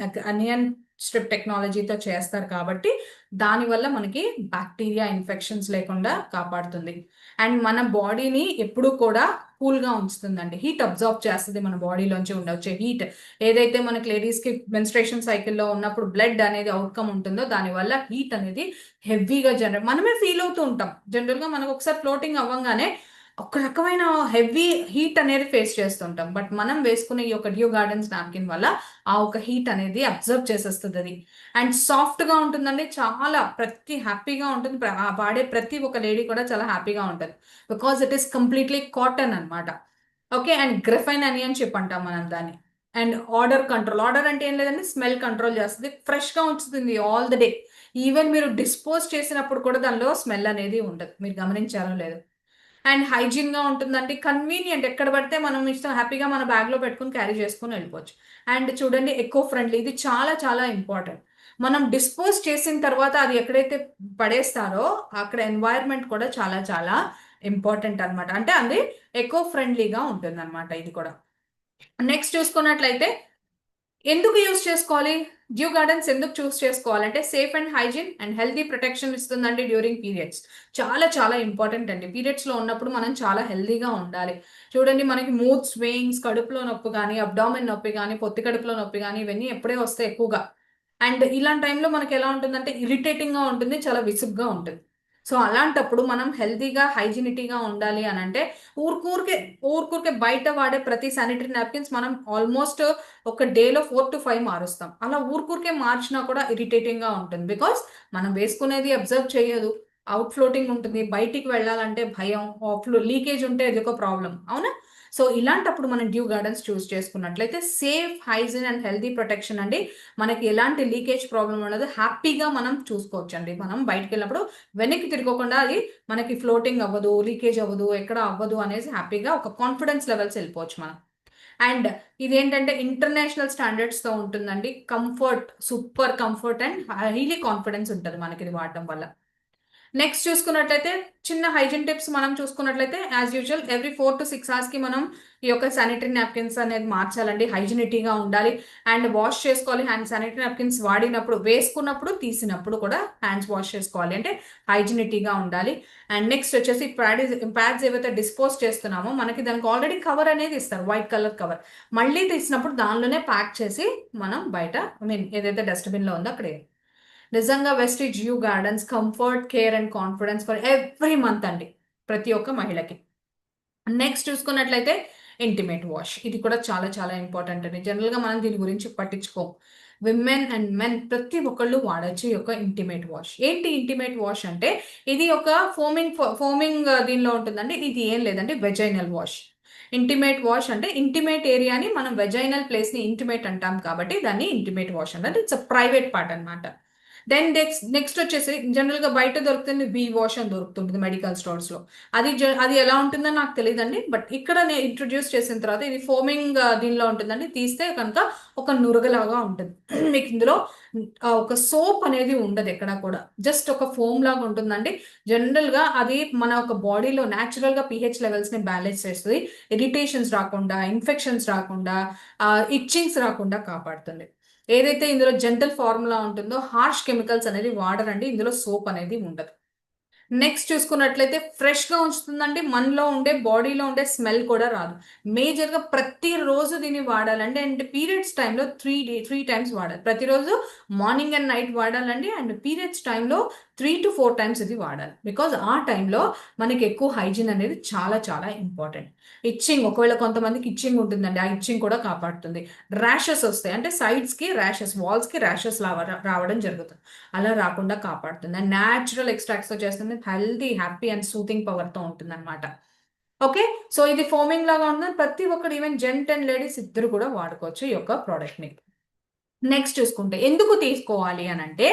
అనియన్ స్ట్రిప్ టెక్నాలజీతో చేస్తారు కాబట్టి దానివల్ల మనకి బ్యాక్టీరియా ఇన్ఫెక్షన్స్ లేకుండా కాపాడుతుంది. అండ్ మన బాడీని ఎప్పుడూ కూడా కూల్గా ఉంచుతుందండి. హీట్ అబ్జర్వ్ చేస్తుంది మన బాడీలోంచి ఉండొచ్చే హీట్. ఏదైతే మనకి లేడీస్కి మెన్స్ట్రేషన్ సైకిల్లో ఉన్నప్పుడు బ్లడ్ అనేది అవుట్కమ్ ఉంటుందో దానివల్ల హీట్ అనేది హెవీగా మనమే ఫీల్ అవుతూ ఉంటాం. జనరల్గా మనకు ఒకసారి ఫ్లోటింగ్ అవ్వంగానే ఒక రకమైన హెవీ హీట్ అనేది ఫేస్ చేస్తుంటాం. బట్ మనం వేసుకునే ఈ యొక్క డ్యూ గార్డెన్స్ నాప్కిన్ వల్ల ఆ ఒక హీట్ అనేది అబ్జర్వ్ చేసేస్తుంది అది. అండ్ సాఫ్ట్గా ఉంటుందండి, చాలా హ్యాపీగా ఉంటుంది. వాడే ప్రతి ఒక్క లేడీ కూడా చాలా హ్యాపీగా ఉంటుంది. Because it is completely cotton అనమాట. ఓకే. అండ్ గ్రెఫైన్ అని చెప్పి అంటాం మనం దాన్ని. అండ్ ఆర్డర్ అంటే ఏం లేదండి, స్మెల్ కంట్రోల్ చేస్తుంది, ఫ్రెష్గా ఉంచుతుంది ఆల్ ద డే. ఈవెన్ మీరు డిస్పోజ్ చేసినప్పుడు కూడా దానిలో స్మెల్ అనేది ఉండదు. మీరు గమనించారో లేదు. అండ్ హైజీన్గా ఉంటుందండి, కన్వీనియంట్, ఎక్కడ పడితే మనం ఇష్టం హ్యాపీగా మన బ్యాగ్లో పెట్టుకుని క్యారీ చేసుకుని వెళ్ళిపోవచ్చు. అండ్ చూడండి, ఎకో ఫ్రెండ్లీ, ఇది చాలా చాలా ఇంపార్టెంట్. మనం డిస్పోజ్ చేసిన తర్వాత అది ఎక్కడైతే పడేస్తారో అక్కడ ఎన్వైర్న్మెంట్ కూడా చాలా చాలా ఇంపార్టెంట్ అనమాట. అంటే అది ఎకో ఫ్రెండ్లీగా ఉంటుంది అనమాట ఇది కూడా. నెక్స్ట్ చూసుకున్నట్లయితే ఎందుకు యూస్ చేసుకోవాలి? డ్యూ గార్డెన్స్ ఎందుకు చూస్ చేసుకోవాలంటే safe and hygiene and healthy protection ఇస్తుందండి డ్యూరింగ్ పీరియడ్స్. చాలా చాలా ఇంపార్టెంట్ అండి. పీరియడ్స్లో ఉన్నప్పుడు మనం చాలా హెల్తీగా ఉండాలి. చూడండి, మనకి మూడ్ స్వింగ్స్, కడుపులో నొప్పి కానీ, అబ్డామిన్ నొప్పి కానీ, పొత్తి కడుపులో నొప్పి కానీ, ఇవన్నీ ఎప్పుడే వస్తాయి ఎక్కువగా. అండ్ ఇలాంటి టైంలో మనకి ఎలా ఉంటుందంటే ఇరిటేటింగ్గా ఉంటుంది, చాలా విసుగ్గా ఉంటుంది. సో అలాంటప్పుడు మనం హెల్తీగా హైజీనిటీగా ఉండాలి అని అంటే ఊరికూరికే ఊరికూరికే బయట వాడే ప్రతి శానిటరీ నాప్కిన్స్ మనం ఆల్మోస్ట్ ఒక డేలో 4 to 5 మారుస్తాం. అలా ఊరికూరికే మార్చినా కూడా ఇరిటేటింగ్గా ఉంటుంది. బికాస్ మనం వేసుకునేది అబ్జర్వ్ చేయదు, అవుట్ ఫ్లోటింగ్ ఉంటుంది, బయటికి వెళ్ళాలంటే భయం, లీకేజ్ ఉంటే ఇది ఒక ప్రాబ్లం, అవునా? సో ఇలాంటప్పుడు మనం డ్యూ గార్డెన్స్ చూస్ చేసుకున్నట్లయితే safe, hygiene and healthy protection అండి. మనకి ఎలాంటి లీకేజ్ ప్రాబ్లం ఉండదు, హ్యాపీగా మనం చూసుకోవచ్చండి. మనం బయటకు వెళ్ళినప్పుడు వెనక్కి తిరగకుండా అది మనకి ఫ్లోటింగ్ అవ్వదు, లీకేజ్ అవ్వదు, ఎక్కడ అవ్వదు అనేసి హ్యాపీగా ఒక కాన్ఫిడెన్స్ లెవెల్స్ వెళ్ళిపోవచ్చు మనం. అండ్ ఇదేంటంటే ఇంటర్నేషనల్ స్టాండర్డ్స్తో ఉంటుందండి. Comfort, super comfort and highly confidence ఉంటుంది మనకి ఇది వాడటం వల్ల. నెక్స్ట్ చూసుకున్నట్లయితే చిన్న హైజీన్ టిప్స్ మనం చూసుకున్నట్లయితే యాజ్ యూజువల్ ఎవ్రీ 4 to 6 అవర్స్కి మనం ఈ యొక్క శానిటరీ నాప్కిన్స్ అనేది మార్చాలండి. హైజీనిటీగా ఉండాలి అండ్ వాష్ చేసుకోవాలి. హ్యాండ్ శానిటరీ నాప్కిన్స్ వాడినప్పుడు, వేసుకున్నప్పుడు, తీసినప్పుడు కూడా హ్యాండ్స్ వాష్ చేసుకోవాలి. అంటే హైజీనిటీగా ఉండాలి. అండ్ నెక్స్ట్ వచ్చేసి ప్యాడ్స్ ఏవైతే డిస్పోజ్ చేస్తున్నామో మనకి దానికి ఆల్రెడీ కవర్ అనేది ఇస్తారు, వైట్ కలర్ కవర్. మళ్ళీ తీసినప్పుడు దానిలోనే ప్యాక్ చేసి మనం బయట ఏదైతే డస్ట్బిన్లో ఉందో అక్కడ నిజంగా Vestige you gardens comfort, care and confidence for every month అండి, ప్రతి ఒక్క మహిళకి. నెక్స్ట్ చూసుకున్నట్లయితే ఇంటిమేట్ వాష్, ఇది కూడా చాలా చాలా ఇంపార్టెంట్ అండి. జనరల్గా మనం దీని గురించి పట్టించుకోం. విమెన్ అండ్ మెన్ ప్రతి ఒక్కళ్ళు వాడచ్చు ఈ యొక్క ఇంటిమేట్ వాష్. ఏంటి ఇంటిమేట్ వాష్ అంటే ఇది ఒక ఫోమింగ్ దీనిలో ఉంటుందండి. ఇది ఏం లేదండి, వెజైనల్ వాష్. ఇంటిమేట్ వాష్ అంటే ఇంటిమేట్ ఏరియాని మనం వెజైనల్ ప్లేస్ని ఇంటిమేట్ అంటాం కాబట్టి దాన్ని ఇంటిమేట్ వాష్ అంటే ఇట్స్ అ ప్రైవేట్ పార్ట్ అనమాట. దెన్ నెక్స్ట్ వచ్చేసి జనరల్గా బయట దొరుకుతుంది బీ వాష్ అని దొరుకుతుంది మెడికల్ స్టోర్స్లో. అది ఎలా ఉంటుందో నాకు తెలియదండి. బట్ ఇక్కడ నేను ఇంట్రొడ్యూస్ చేసిన తర్వాత ఇది ఫోమింగ్ దీనిలో ఉంటుందండి. తీస్తే కనుక ఒక నురగలాగా ఉంటుంది. మీకు ఇందులో ఒక సోప్ అనేది ఉండదు ఎక్కడ కూడా, జస్ట్ ఒక ఫోమ్ లాగా ఉంటుందండి. జనరల్గా అది మన ఒక బాడీలో న్యాచురల్గా pH లెవెల్స్ని బ్యాలెన్స్ చేస్తుంది. ఇరిటేషన్స్ రాకుండా, ఇన్ఫెక్షన్స్ రాకుండా, ఇచ్చింగ్స్ రాకుండా కాపాడుతుంది. ఏదైతే ఇందులో జెంటల్ ఫార్ములా ఉంటుందో హార్ష్ కెమికల్స్ అనేది వాడరండి. ఇందులో సోప్ అనేది ఉండదు. నెక్స్ట్ చూసుకున్నట్లయితే ఫ్రెష్గా ఉంచుతుందండి. మనలో ఉండే బాడీలో ఉండే స్మెల్ కూడా రాదు. మేజర్గా ప్రతిరోజు దీన్ని వాడాలండి. అండ్ పీరియడ్స్ టైంలో 3 టైమ్స్ వాడాలి. ప్రతిరోజు మార్నింగ్ అండ్ నైట్ వాడాలండి. అండ్ పీరియడ్స్ టైంలో 3 to 4 టైమ్స్ ఇది వాడాలి. బికాజ్ ఆ టైంలో మనకి ఎక్కువ హైజీన్ అనేది చాలా చాలా ఇంపార్టెంట్. ఇచ్చింగ్, ఒకవేళ కొంతమందికి ఇచ్చింగ్ ఉంటుందండి, ఆ ఇచ్చింగ్ కూడా కాపాడుతుంది. ర్యాషెస్ వస్తాయి అంటే సైడ్స్కి ర్యాషెస్, వాల్స్కి ర్యాషెస్ రావడం జరుగుతుంది. అలా రాకుండా కాపాడుతుంది. అండ్ న్యాచురల్ ఎక్స్ట్రాక్ట్స్తో చేస్తుంది. హెల్తీ, హ్యాపీ అండ్ సూతింగ్ పవర్తో ఉంటుంది అనమాట. ఓకే. సో ఇది ఫోమింగ్ లాగా ఉంటుంది. ప్రతి ఒక్కరు, ఈవెన్ జెంట్ అండ్ లేడీస్ ఇద్దరు కూడా వాడుకోవచ్చు ఈ యొక్క ప్రోడక్ట్ని. నెక్స్ట్ చూసుకుంటే ఎందుకు తీసుకోవాలి అని అంటే,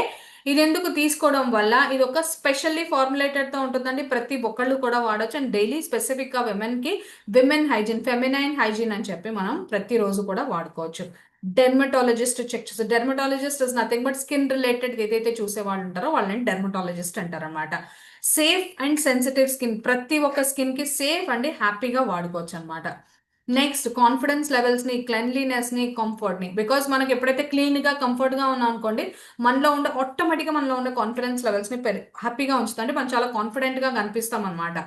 ఇది ఎందుకు తీసుకోవడం వల్ల ఇది ఒక స్పెషల్లీ ఫార్ములేటెడ్తో ఉంటుందండి. ప్రతి ఒక్కళ్ళు కూడా వాడచ్చు. అండ్ డైలీ స్పెసిఫిక్గా విమెన్ హైజీన్, ఫెమినైన్ హైజీన్ అని చెప్పి మనం ప్రతిరోజు కూడా వాడుకోవచ్చు. డెర్మటాలజిస్ట్ చెక్ చేస్తారు. Dermatologist is nothing but skin related ఏదైతే చూసే వాళ్ళు ఉంటారో వాళ్ళని డెర్మటాలజిస్ట్ అంటారు అనమాట. సేఫ్ అండ్ సెన్సిటివ్ స్కిన్, ప్రతి ఒక్క స్కిన్కి సేఫ్ అండి, హ్యాపీగా వాడుకోవచ్చు అనమాట. నెక్స్ట్ కాన్ఫిడెన్స్ లెవెల్స్ని, క్లెన్లీనెస్ని, కంఫర్ట్ని. బికాస్ మనకి ఎప్పుడైతే క్లీన్గా కంఫర్ట్గా ఉన్నాం అనుకోండి, మనలో ఉండే ఆటోమేటిక్గా మనలో ఉండే కాన్ఫిడెన్స్ లెవెల్స్ని హ్యాపీగా ఉంచుతుంది. అంటే మనం చాలా కాన్ఫిడెంట్గా కనిపిస్తాం అనమాట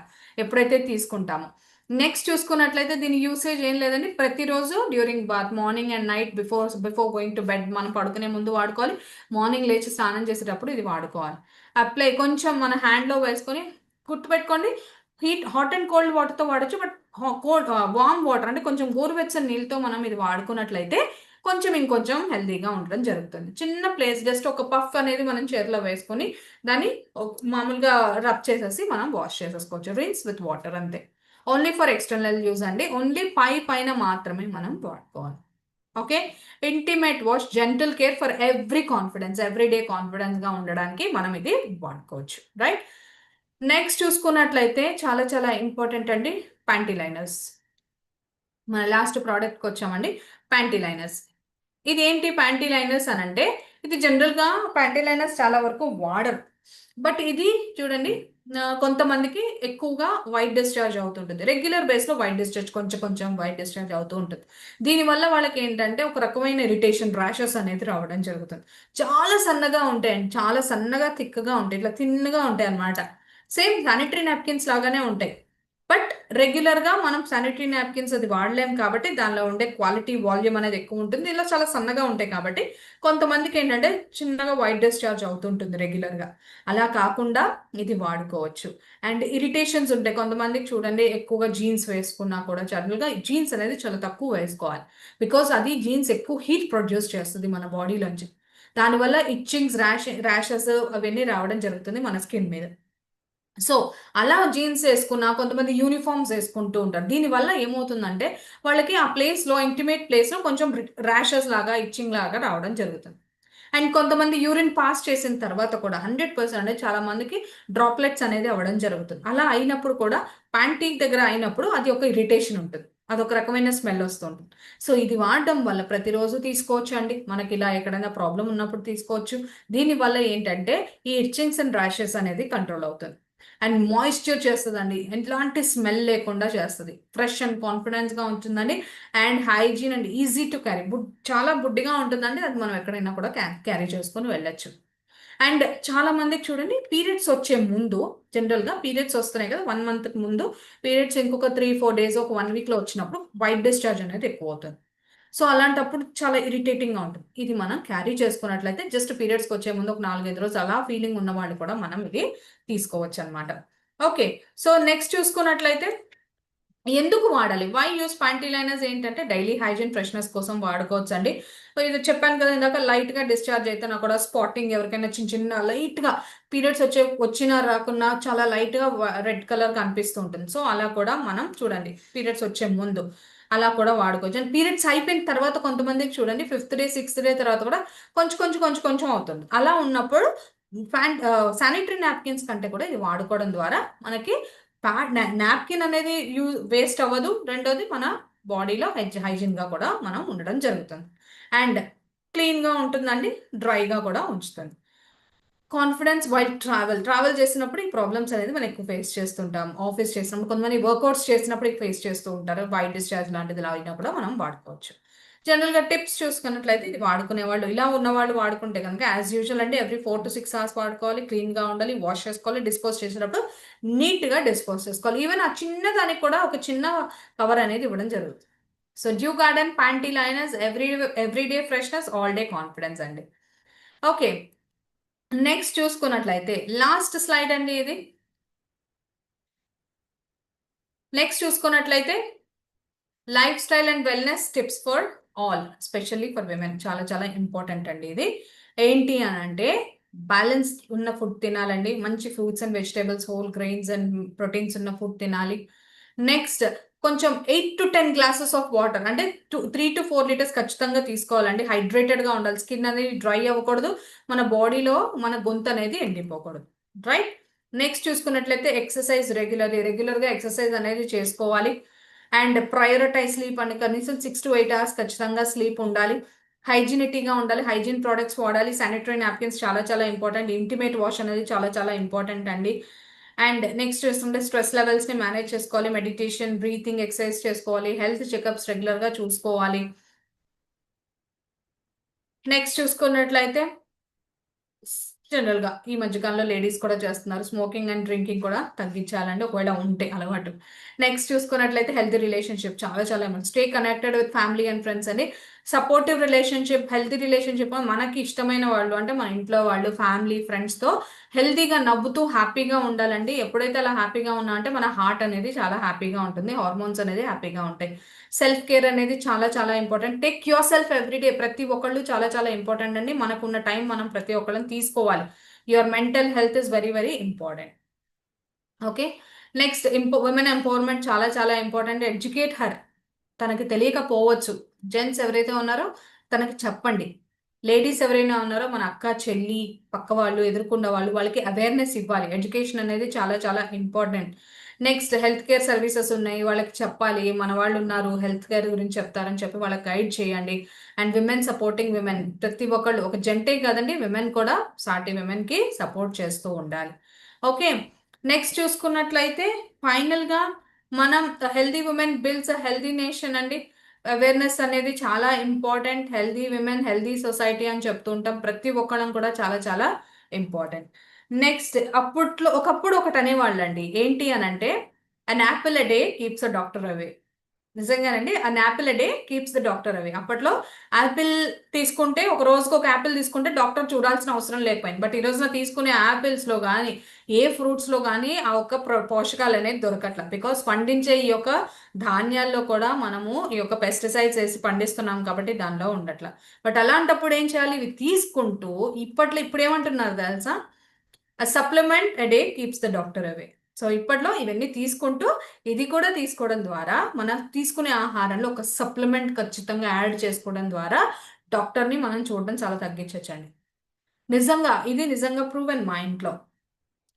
ఎప్పుడైతే తీసుకుంటామో. నెక్స్ట్ చూసుకున్నట్లయితే దీని యూసేజ్ ఏం లేదండి, ప్రతిరోజు during bath, morning and night before going to bed, మనం పడుకునే ముందు వాడుకోవాలి, మార్నింగ్ లేచి స్నానం చేసేటప్పుడు ఇది వాడుకోవాలి. అప్లై కొంచెం మన హ్యాండ్లో వేసుకొని గుర్తుపెట్టుకోండి, హాట్ అండ్ కోల్డ్ వాటర్తో వాడచ్చు. బట్ కోల్డ్ వామ్ వాటర్ అంటే కొంచెం గోరువెచ్చని నీళ్ళతో మనం ఇది వాడుకున్నట్లయితే కొంచెం ఇంకొంచెం హెల్దీగా ఉండడం జరుగుతుంది. చిన్న ప్లేస్, జస్ట్ ఒక పఫ్ అనేది మనం చేతిలో వేసుకొని దాన్ని మామూలుగా రబ్ చేసేసి మనం వాష్ చేసేసుకోవచ్చు, రిన్స్ విత్ వాటర్ అంతే. ఓన్లీ ఫర్ ఎక్స్టర్నల్ యూజ్ అండి, ఓన్లీ పైన మాత్రమే మనం వాడుకోవాలి. Okay. Intimate wash, gentle care for every day confidence గా ఉండడానికి మనం ఇది వాడుకోవచ్చు, రైట్. నెక్స్ట్ చూసుకున్నట్లయితే చాలా చాలా ఇంపార్టెంట్ అండి, ప్యాంటీ లైనర్స్. మన లాస్ట్ ప్రోడక్ట్కి వచ్చామండి, ప్యాంటీ లైనర్స్. ఇది ఏంటి ప్యాంటీ లైనర్స్ అని అంటే, ఇది జనరల్గా ప్యాంటీ లైనర్స్ చాలా వరకు వాడరు. బట్ ఇది చూడండి, కొంతమందికి ఎక్కువగా వైట్ డిశ్చార్జ్ అవుతుంటుంది. రెగ్యులర్ బేస్లో వైట్ డిశ్చార్జ్, కొంచెం కొంచెం వైట్ డిశ్చార్జ్ అవుతూ ఉంటుంది. దీనివల్ల వాళ్ళకి ఏంటంటే ఒక రకమైన ఇరిటేషన్, ర్యాషెస్ అనేది రావడం జరుగుతుంది. చాలా సన్నగా ఉంటాయండి, చాలా సన్నగా థిక్గా ఉంటాయి, ఇట్లా థిన్గా ఉంటాయి అన్నమాట. సేమ్ శానిటరీ నాప్కిన్స్ లాగానే ఉంటాయి. బట్ రెగ్యులర్గా మనం శానిటరీ నాప్కిన్స్ అది వాడలేం కాబట్టి దానిలో ఉండే క్వాలిటీ, వాల్యూమ్ అనేది ఎక్కువ ఉంటుంది. ఇలా చాలా సన్నగా ఉంటాయి కాబట్టి కొంతమందికి ఏంటంటే చిన్నగా వైట్ డిశ్చార్జ్ అవుతుంటుంది రెగ్యులర్గా. అలా కాకుండా ఇది వాడుకోవచ్చు. అండ్ ఇరిటేషన్స్ ఉంటాయి కొంతమందికి, చూడండి ఎక్కువగా జీన్స్ వేసుకున్నా కూడా, జనరల్గా జీన్స్ అనేది చాలా తక్కువ వేసుకోవాలి. బికాస్ అది జీన్స్ ఎక్కువ హీట్ ప్రొడ్యూస్ చేస్తుంది మన బాడీలోంచి. దానివల్ల ఇచ్చింగ్స్, ర్యాషెస్ అవన్నీ రావడం జరుగుతుంది మన స్కిన్ మీద. సో అలా జీన్స్ వేసుకున్న కొంతమంది యూనిఫామ్స్ వేసుకుంటూ ఉంటారు. దీనివల్ల ఏమవుతుందంటే వాళ్ళకి ఆ ప్లేస్లో, ఇంటిమేట్ ప్లేస్లో కొంచెం ర్యాషెస్ లాగా, ఇచ్చింగ్ లాగా రావడం జరుగుతుంది. అండ్ కొంతమంది యూరిన్ పాస్ చేసిన తర్వాత కూడా 100% అంటే చాలా మందికి డ్రాప్లెట్స్ అనేది అవ్వడం జరుగుతుంది. అలా అయినప్పుడు కూడా ప్యాంటీ దగ్గర అయినప్పుడు అది ఒక ఇరిటేషన్ ఉంటుంది, అదొక రకమైన స్మెల్ వస్తుంటుంది. సో ఇది వాడడం వల్ల ప్రతిరోజు తీసుకోవచ్చు అండి, మనకి ఇలా ఎక్కడైనా ప్రాబ్లం ఉన్నప్పుడు తీసుకోవచ్చు. దీనివల్ల ఏంటంటే ఈ ఇచ్చింగ్స్ అండ్ ర్యాషెస్ అనేది కంట్రోల్ అవుతుంది. అండ్ మాయిశ్చర్ చేస్తుందండి, ఎట్లాంటి స్మెల్ లేకుండా చేస్తుంది, ఫ్రెష్ అండ్ కాన్ఫిడెన్స్గా ఉంటుందండి. And hygiene and easy to carry, చాలా బుడ్డిగా ఉంటుందండి, అది మనం ఎక్కడైనా కూడా క్యారీ చేసుకొని వెళ్ళొచ్చు. అండ్ చాలా మందికి చూడండి పీరియడ్స్ వచ్చే ముందు, జనరల్గా పీరియడ్స్ వస్తున్నాయి కదా 1 month ముందు, పీరియడ్స్ ఇంకొక 3-4 days, ఒక 1 weekలో వచ్చినప్పుడు వైట్ డిశ్చార్జ్ అనేది ఎక్కువ అవుతుంది. సో అలాంటప్పుడు చాలా ఇరిటేటింగ్గా ఉంటుంది. ఇది మనం క్యారీ చేసుకున్నట్లయితే జస్ట్ పీరియడ్స్కి వచ్చే ముందు ఒక 4-5 రోజులు అలా ఫీలింగ్ ఉన్న వాళ్ళు కూడా మనం ఇది తీసుకోవచ్చు అనమాట. ఓకే. సో నెక్స్ట్ చూసుకున్నట్లయితే ఎందుకు వాడాలి? వై యూజ్ ప్యాంటీ లైనర్స్ ఏంటంటే డైలీ హైజీన్, ఫ్రెష్‌నెస్ కోసం వాడుకోవచ్చండి. ఇది చెప్పాను కదా ఇందాక, లైట్‌గా డిశ్చార్జ్ అయితేనా కూడా, స్పాటింగ్ ఎవరికైనా చిన్న చిన్న లైట్‌గా పీరియడ్స్ వచ్చినా రాకున్నా చాలా లైట్‌గా రెడ్ కలర్ కనిపిస్తూ ఉంటుంది. సో అలా కూడా మనం చూడండి పీరియడ్స్ వచ్చే ముందు అలా కూడా వాడుకోవచ్చు. అండ్ పీరియడ్స్ అయిపోయిన తర్వాత కొంతమందికి చూడండి 5th డే, 6th డే తర్వాత కూడా కొంచెం అవుతుంది. అలా ఉన్నప్పుడు శానిటరీ నాప్కిన్స్ కంటే కూడా ఇది వాడుకోవడం ద్వారా మనకి నాప్కిన్ అనేది వేస్ట్ అవ్వదు. రెండోది మన బాడీలో హైజీన్గా కూడా మనం ఉండడం జరుగుతుంది. అండ్ క్లీన్గా ఉంటుందండి, డ్రైగా కూడా ఉంచుతుంది. కాన్ఫిడెన్స్ వైల్ ట్రావెల్ చేసినప్పుడు ఈ ప్రాబ్లమ్స్ అనేది మనం ఎక్కువ ఫేస్ చేస్తుంటాం. ఆఫీస్ చేసినప్పుడు, కొంతమంది వర్కౌట్స్ చేసినప్పుడు ఫేస్ చేస్తూ ఉంటారు. వైట్ డిశ్చార్జ్ లాంటిది ఇలా అయినా కూడా మనం వాడుకోవచ్చు. జనరల్గా టిప్స్ చూసుకున్నట్లయితే ఇది వాడుకునే వాళ్ళు, ఇలా ఉన్నవాళ్ళు వాడుకుంటే కనుక యాజ్ యూజువల్ అంటే ఎవ్రీ 4 to 6 hours వాడుకోవాలి, క్లీన్గా ఉండాలి, వాష్ చేసుకోవాలి, డిస్పోజ్ చేసేటప్పుడు నీట్గా డిస్పోజ్ చేసుకోవాలి. ఈవెన్ ఆ చిన్న దానికి కూడా ఒక చిన్న కవర్ అనేది ఇవ్వడం జరుగుతుంది. So due garden panty liners, everyday freshness, all day confidence అండి. ఓకే. నెక్స్ట్ చూసుకున్నట్లయితే లాస్ట్ స్లైడ్ అండి ఇది. నెక్స్ట్ చూసుకున్నట్లయితే life style and wellness tips for all, specially for women. చాలా చాలా ఇంపార్టెంట్ అండి ఇది. ఏంటి అని అంటే బ్యాలెన్స్ ఉన్న ఫుడ్ తినాలండి, మంచి fruits and vegetables, whole grains and proteins ఉన్న ఫుడ్ తినాలి. నెక్స్ట్ కొంచెం 8 to 10 glasses ఆఫ్ వాటర్, అంటే 3 to 4 liters ఖచ్చితంగా తీసుకోవాలండి. హైడ్రేటెడ్గా ఉండాలి, స్కిన్ అనేది డ్రై అవ్వకూడదు, మన బాడీలో మన గొంతు అనేది ఎండిపోకూడదు, రైట్. నెక్స్ట్ చూసుకున్నట్లయితే ఎక్సర్సైజ్ రెగ్యులర్గా ఎక్సర్సైజ్ అనేది చేసుకోవాలి. అండ్ ప్రయారిటైజ్ స్లీప్ అండి, కనీసం 6 to 8 hours ఖచ్చితంగా స్లీప్ ఉండాలి. హైజీనిటీగా ఉండాలి, హైజీన్ ప్రోడక్ట్స్ వాడాలి, శానిటరీ నాప్కిన్స్ చాలా చాలా ఇంపార్టెంట్, ఇంటిమేట్ వాష్ అనేది చాలా చాలా ఇంపార్టెంట్ అండి. అండ్ నెక్స్ట్ చూస్తుంటే స్ట్రెస్ లెవెల్స్ ని మేనేజ్ చేసుకోవాలి, మెడిటేషన్, బ్రీతింగ్ ఎక్సర్సైజ్ చేసుకోవాలి, హెల్త్ చెకప్స్ రెగ్యులర్ గా చూసుకోవాలి. నెక్స్ట్ చూసుకున్నట్లయితే జనరల్ గా ఈ మధ్యకాలంలో లేడీస్ కూడా చేస్తున్నారు, స్మోకింగ్ అండ్ డ్రింకింగ్ కూడా తగ్గించాలండి ఒకవేళ ఉంటే అలవాటు. నెక్స్ట్ చూసుకున్నట్లయితే హెల్తీ రిలేషన్షిప్ చాలా చాలా stay connected with family and friends అని. సపోర్టివ్ రిలేషన్షిప్, హెల్తీ రిలేషన్షిప్ మనకి ఇష్టమైన వాళ్ళు అంటే మన ఇంట్లో వాళ్ళు, ఫ్యామిలీ, ఫ్రెండ్స్ తో హెల్తీగా నవ్వుతూ హ్యాపీగా ఉండాలండి. ఎప్పుడైతే అలా హ్యాపీగా ఉన్నా అంటే మన హార్ట్ అనేది చాలా హ్యాపీగా ఉంటుంది, హార్మోన్స్ అనేది హ్యాపీగా ఉంటాయి. సెల్ఫ్ కేర్ అనేది చాలా చాలా important. Take your self everyday. ప్రతి ఒక్కళ్ళు చాలా చాలా ఇంపార్టెంట్ అండి. మనకున్న టైం మనం ప్రతి ఒక్కళ్ళని తీసుకోవాలి. Your mental health is very very important. Okay. Next women empowerment చాలా చాలా ఇంపార్టెంట్. Educate her. తనకి తెలియకపోవచ్చు. జెంట్స్ ఎవరైతే ఉన్నారో తనకి చెప్పండి. లేడీస్ ఎవరైనా ఉన్నారో మన అక్క, చెల్లి, పక్క వాళ్ళు, ఎదుర్కొన్న వాళ్ళు, వాళ్ళకి అవేర్నెస్ ఇవ్వాలి. ఎడ్యుకేషన్ అనేది చాలా చాలా important. Next health care services ఉన్నాయి, వాళ్ళకి చెప్పాలి. మన వాళ్ళు ఉన్నారు హెల్త్ కేర్ గురించి చెప్తారని చెప్పి వాళ్ళకి గైడ్ చేయండి. And women supporting women. ప్రతి ఒక్కళ్ళు, ఒక జంటే కాదండి, విమెన్ కూడా సాటి విమెన్ కి సపోర్ట్ చేస్తూ ఉండాలి. ఓకే. నెక్స్ట్ చూసుకున్నట్లయితే ఫైనల్ గా మనం healthy women builds a healthy nation అండి. అవేర్నెస్ అనేది చాలా important. Healthy women healthy society అని చెప్తుంటాం. ప్రతి ఒక్కళ్ళం కూడా చాలా చాలా ఇంపార్టెంట్. నెక్స్ట్ ఒకప్పుడు ఒకటి అనేవాళ్ళండి, ఏంటి అని అంటే an apple a day keeps a doctor away. నిజంగానండి, an apple a day keeps the doctor away. అప్పట్లో యాపిల్ తీసుకుంటే, ఒక రోజుకి ఒక యాపిల్ తీసుకుంటే డాక్టర్ చూడాల్సిన అవసరం లేకపోయింది. బట్ ఈ రోజున తీసుకునే యాపిల్స్ లో కానీ ఏ ఫ్రూట్స్ లో కానీ ఆ ఒక్క పోషకాలు అనేది దొరకట్ల. బికాస్ పండించే ఈ యొక్క ధాన్యాల్లో కూడా మనము ఈ యొక్క పెస్టిసైడ్స్ వేసి పండిస్తున్నాం కాబట్టి దానిలో ఉండట్ల. బట్ అలాంటప్పుడు ఏం చేయాలి, ఇవి తీసుకుంటూ ఇప్పుడు ఏమంటున్నారు తెలుసా, supplement a day keeps the doctor away. So ఇప్పట్లో ఇవన్నీ తీసుకుంటూ ఇది కూడా తీసుకోవడం ద్వారా, మనం తీసుకునే ఆహారంలో ఒక సప్లిమెంట్ ఖచ్చితంగా యాడ్ చేసుకోవడం ద్వారా డాక్టర్ని మనం చూడడం చాలా తగ్గించవచ్చండి. నిజంగా ఇది నిజంగా ప్రూవెన్ మా ఇంట్లో.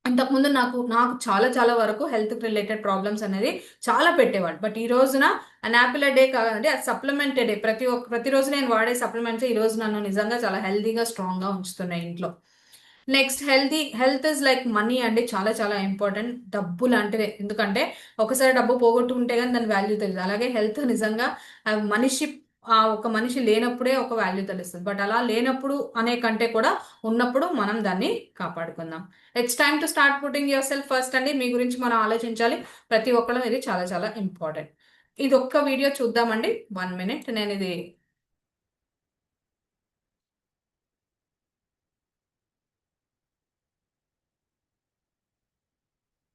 ఇంతకుముందు నాకు నాకు చాలా చాలా వరకు హెల్త్ రిలేటెడ్ ప్రాబ్లమ్స్ అనేది చాలా పెట్టేవాళ్ళు. బట్ ఈ రోజున అన్ యాపిల్ డే కాదండి, అది సప్లిమెంట్ డే. ప్రతిరోజు నేను వాడే సప్లిమెంట్స్ ఈ రోజు నన్ను నిజంగా చాలా హెల్తీగా స్ట్రాంగ్ గా ఉంచుతున్నాయి ఇంట్లో. Next health is like money అండి. చాలా చాలా ఇంపార్టెంట్. డబ్బు లాంటిదే. ఎందుకంటే ఒకసారి డబ్బు పోగొట్టుకుంటే కానీ దాని వాల్యూ తెలియదు. అలాగే హెల్త్ నిజంగా మనిషి ఒక మనిషి లేనప్పుడే ఒక వాల్యూ తెలుస్తుంది. బట్ అలా లేనప్పుడు అనే కంటే కూడా ఉన్నప్పుడు మనం దాన్ని కాపాడుకుందాం. It's time to start putting your self first అండి. మీ గురించి మనం ఆలోచించాలి ప్రతి ఒక్కళ్ళం. ఇది చాలా చాలా ఇంపార్టెంట్. ఇది ఒక్క వీడియో చూద్దామండి, 1 minute. నేను ఇది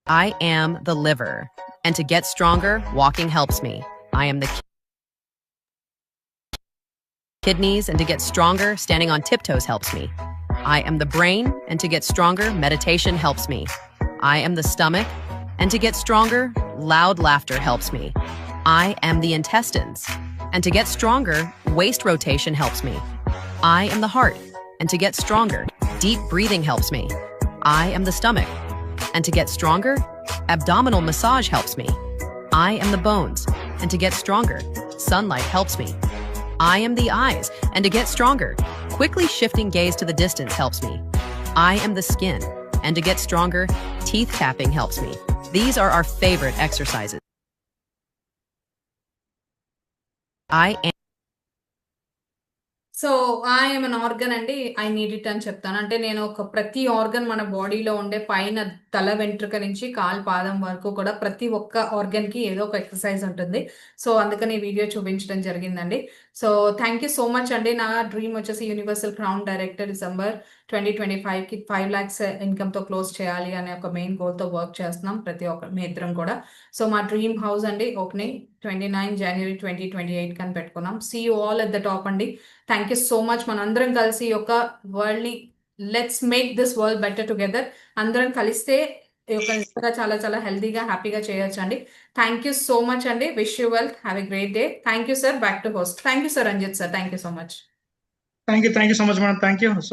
I am the liver, and to get stronger, walking helps me. I am the kidneys, and to get stronger, standing on tiptoes helps me. I am the brain, and to get stronger, meditation helps me. I am the stomach, and to get stronger, loud laughter helps me. I am the intestines, and to get stronger, waist rotation helps me. I am the heart, and to get stronger, deep breathing helps me. I am the stomach, and to get stronger, abdominal massage helps me. I am the bones, and to get stronger, sunlight helps me. I am the eyes, and to get stronger, quickly shifting gaze to the distance helps me. I am the skin, and to get stronger, teeth tapping helps me. These are our favorite exercises. I am so I'm an organ అండి, I need it అని చెప్తాను. అంటే నేను ప్రతి organ మన బాడీలో ఉండే పైన తల వెంట్రుక నుంచి కాలు పాదం వరకు కూడా ప్రతి ఒక్క ఆర్గన్ కి ఏదో ఒక ఎక్సర్సైజ్ ఉంటుంది. సో అందుకని ఈ వీడియో చూపించడం జరిగిందండి. So thank you so much అండి. నా డ్రీమ్ వచ్చేసి universal crown director December 2025కి 5 lakhs income తో క్లోజ్ చేయాలి అనే ఒక మెయిన్ గోల్ తో వర్క్ చేస్తున్నాం ప్రతి ఒక్క మీ ఇద్దరం కూడా. సో మా డ్రీమ్ హౌస్ అండి ఓపెనింగ్ 29 January 2028 కని పెట్టుకున్నాం. See you all at the top అండి. Thank you so much. మనందరం కలిసి ఈ యొక్క వరల్డ్ ని let's make this world better together. అందరం కలిస్తే ఈ యొక్క చాలా చాలా హెల్తీగా హ్యాపీగా చేయొచ్చు అండి. థ్యాంక్ యూ సో మచ్ అండి. Wish you well. Have a great day. Thank you sir. Back to host. Thank you sir Ranjith sir. Thank you so much. Thank you so much, madam. Thank you. So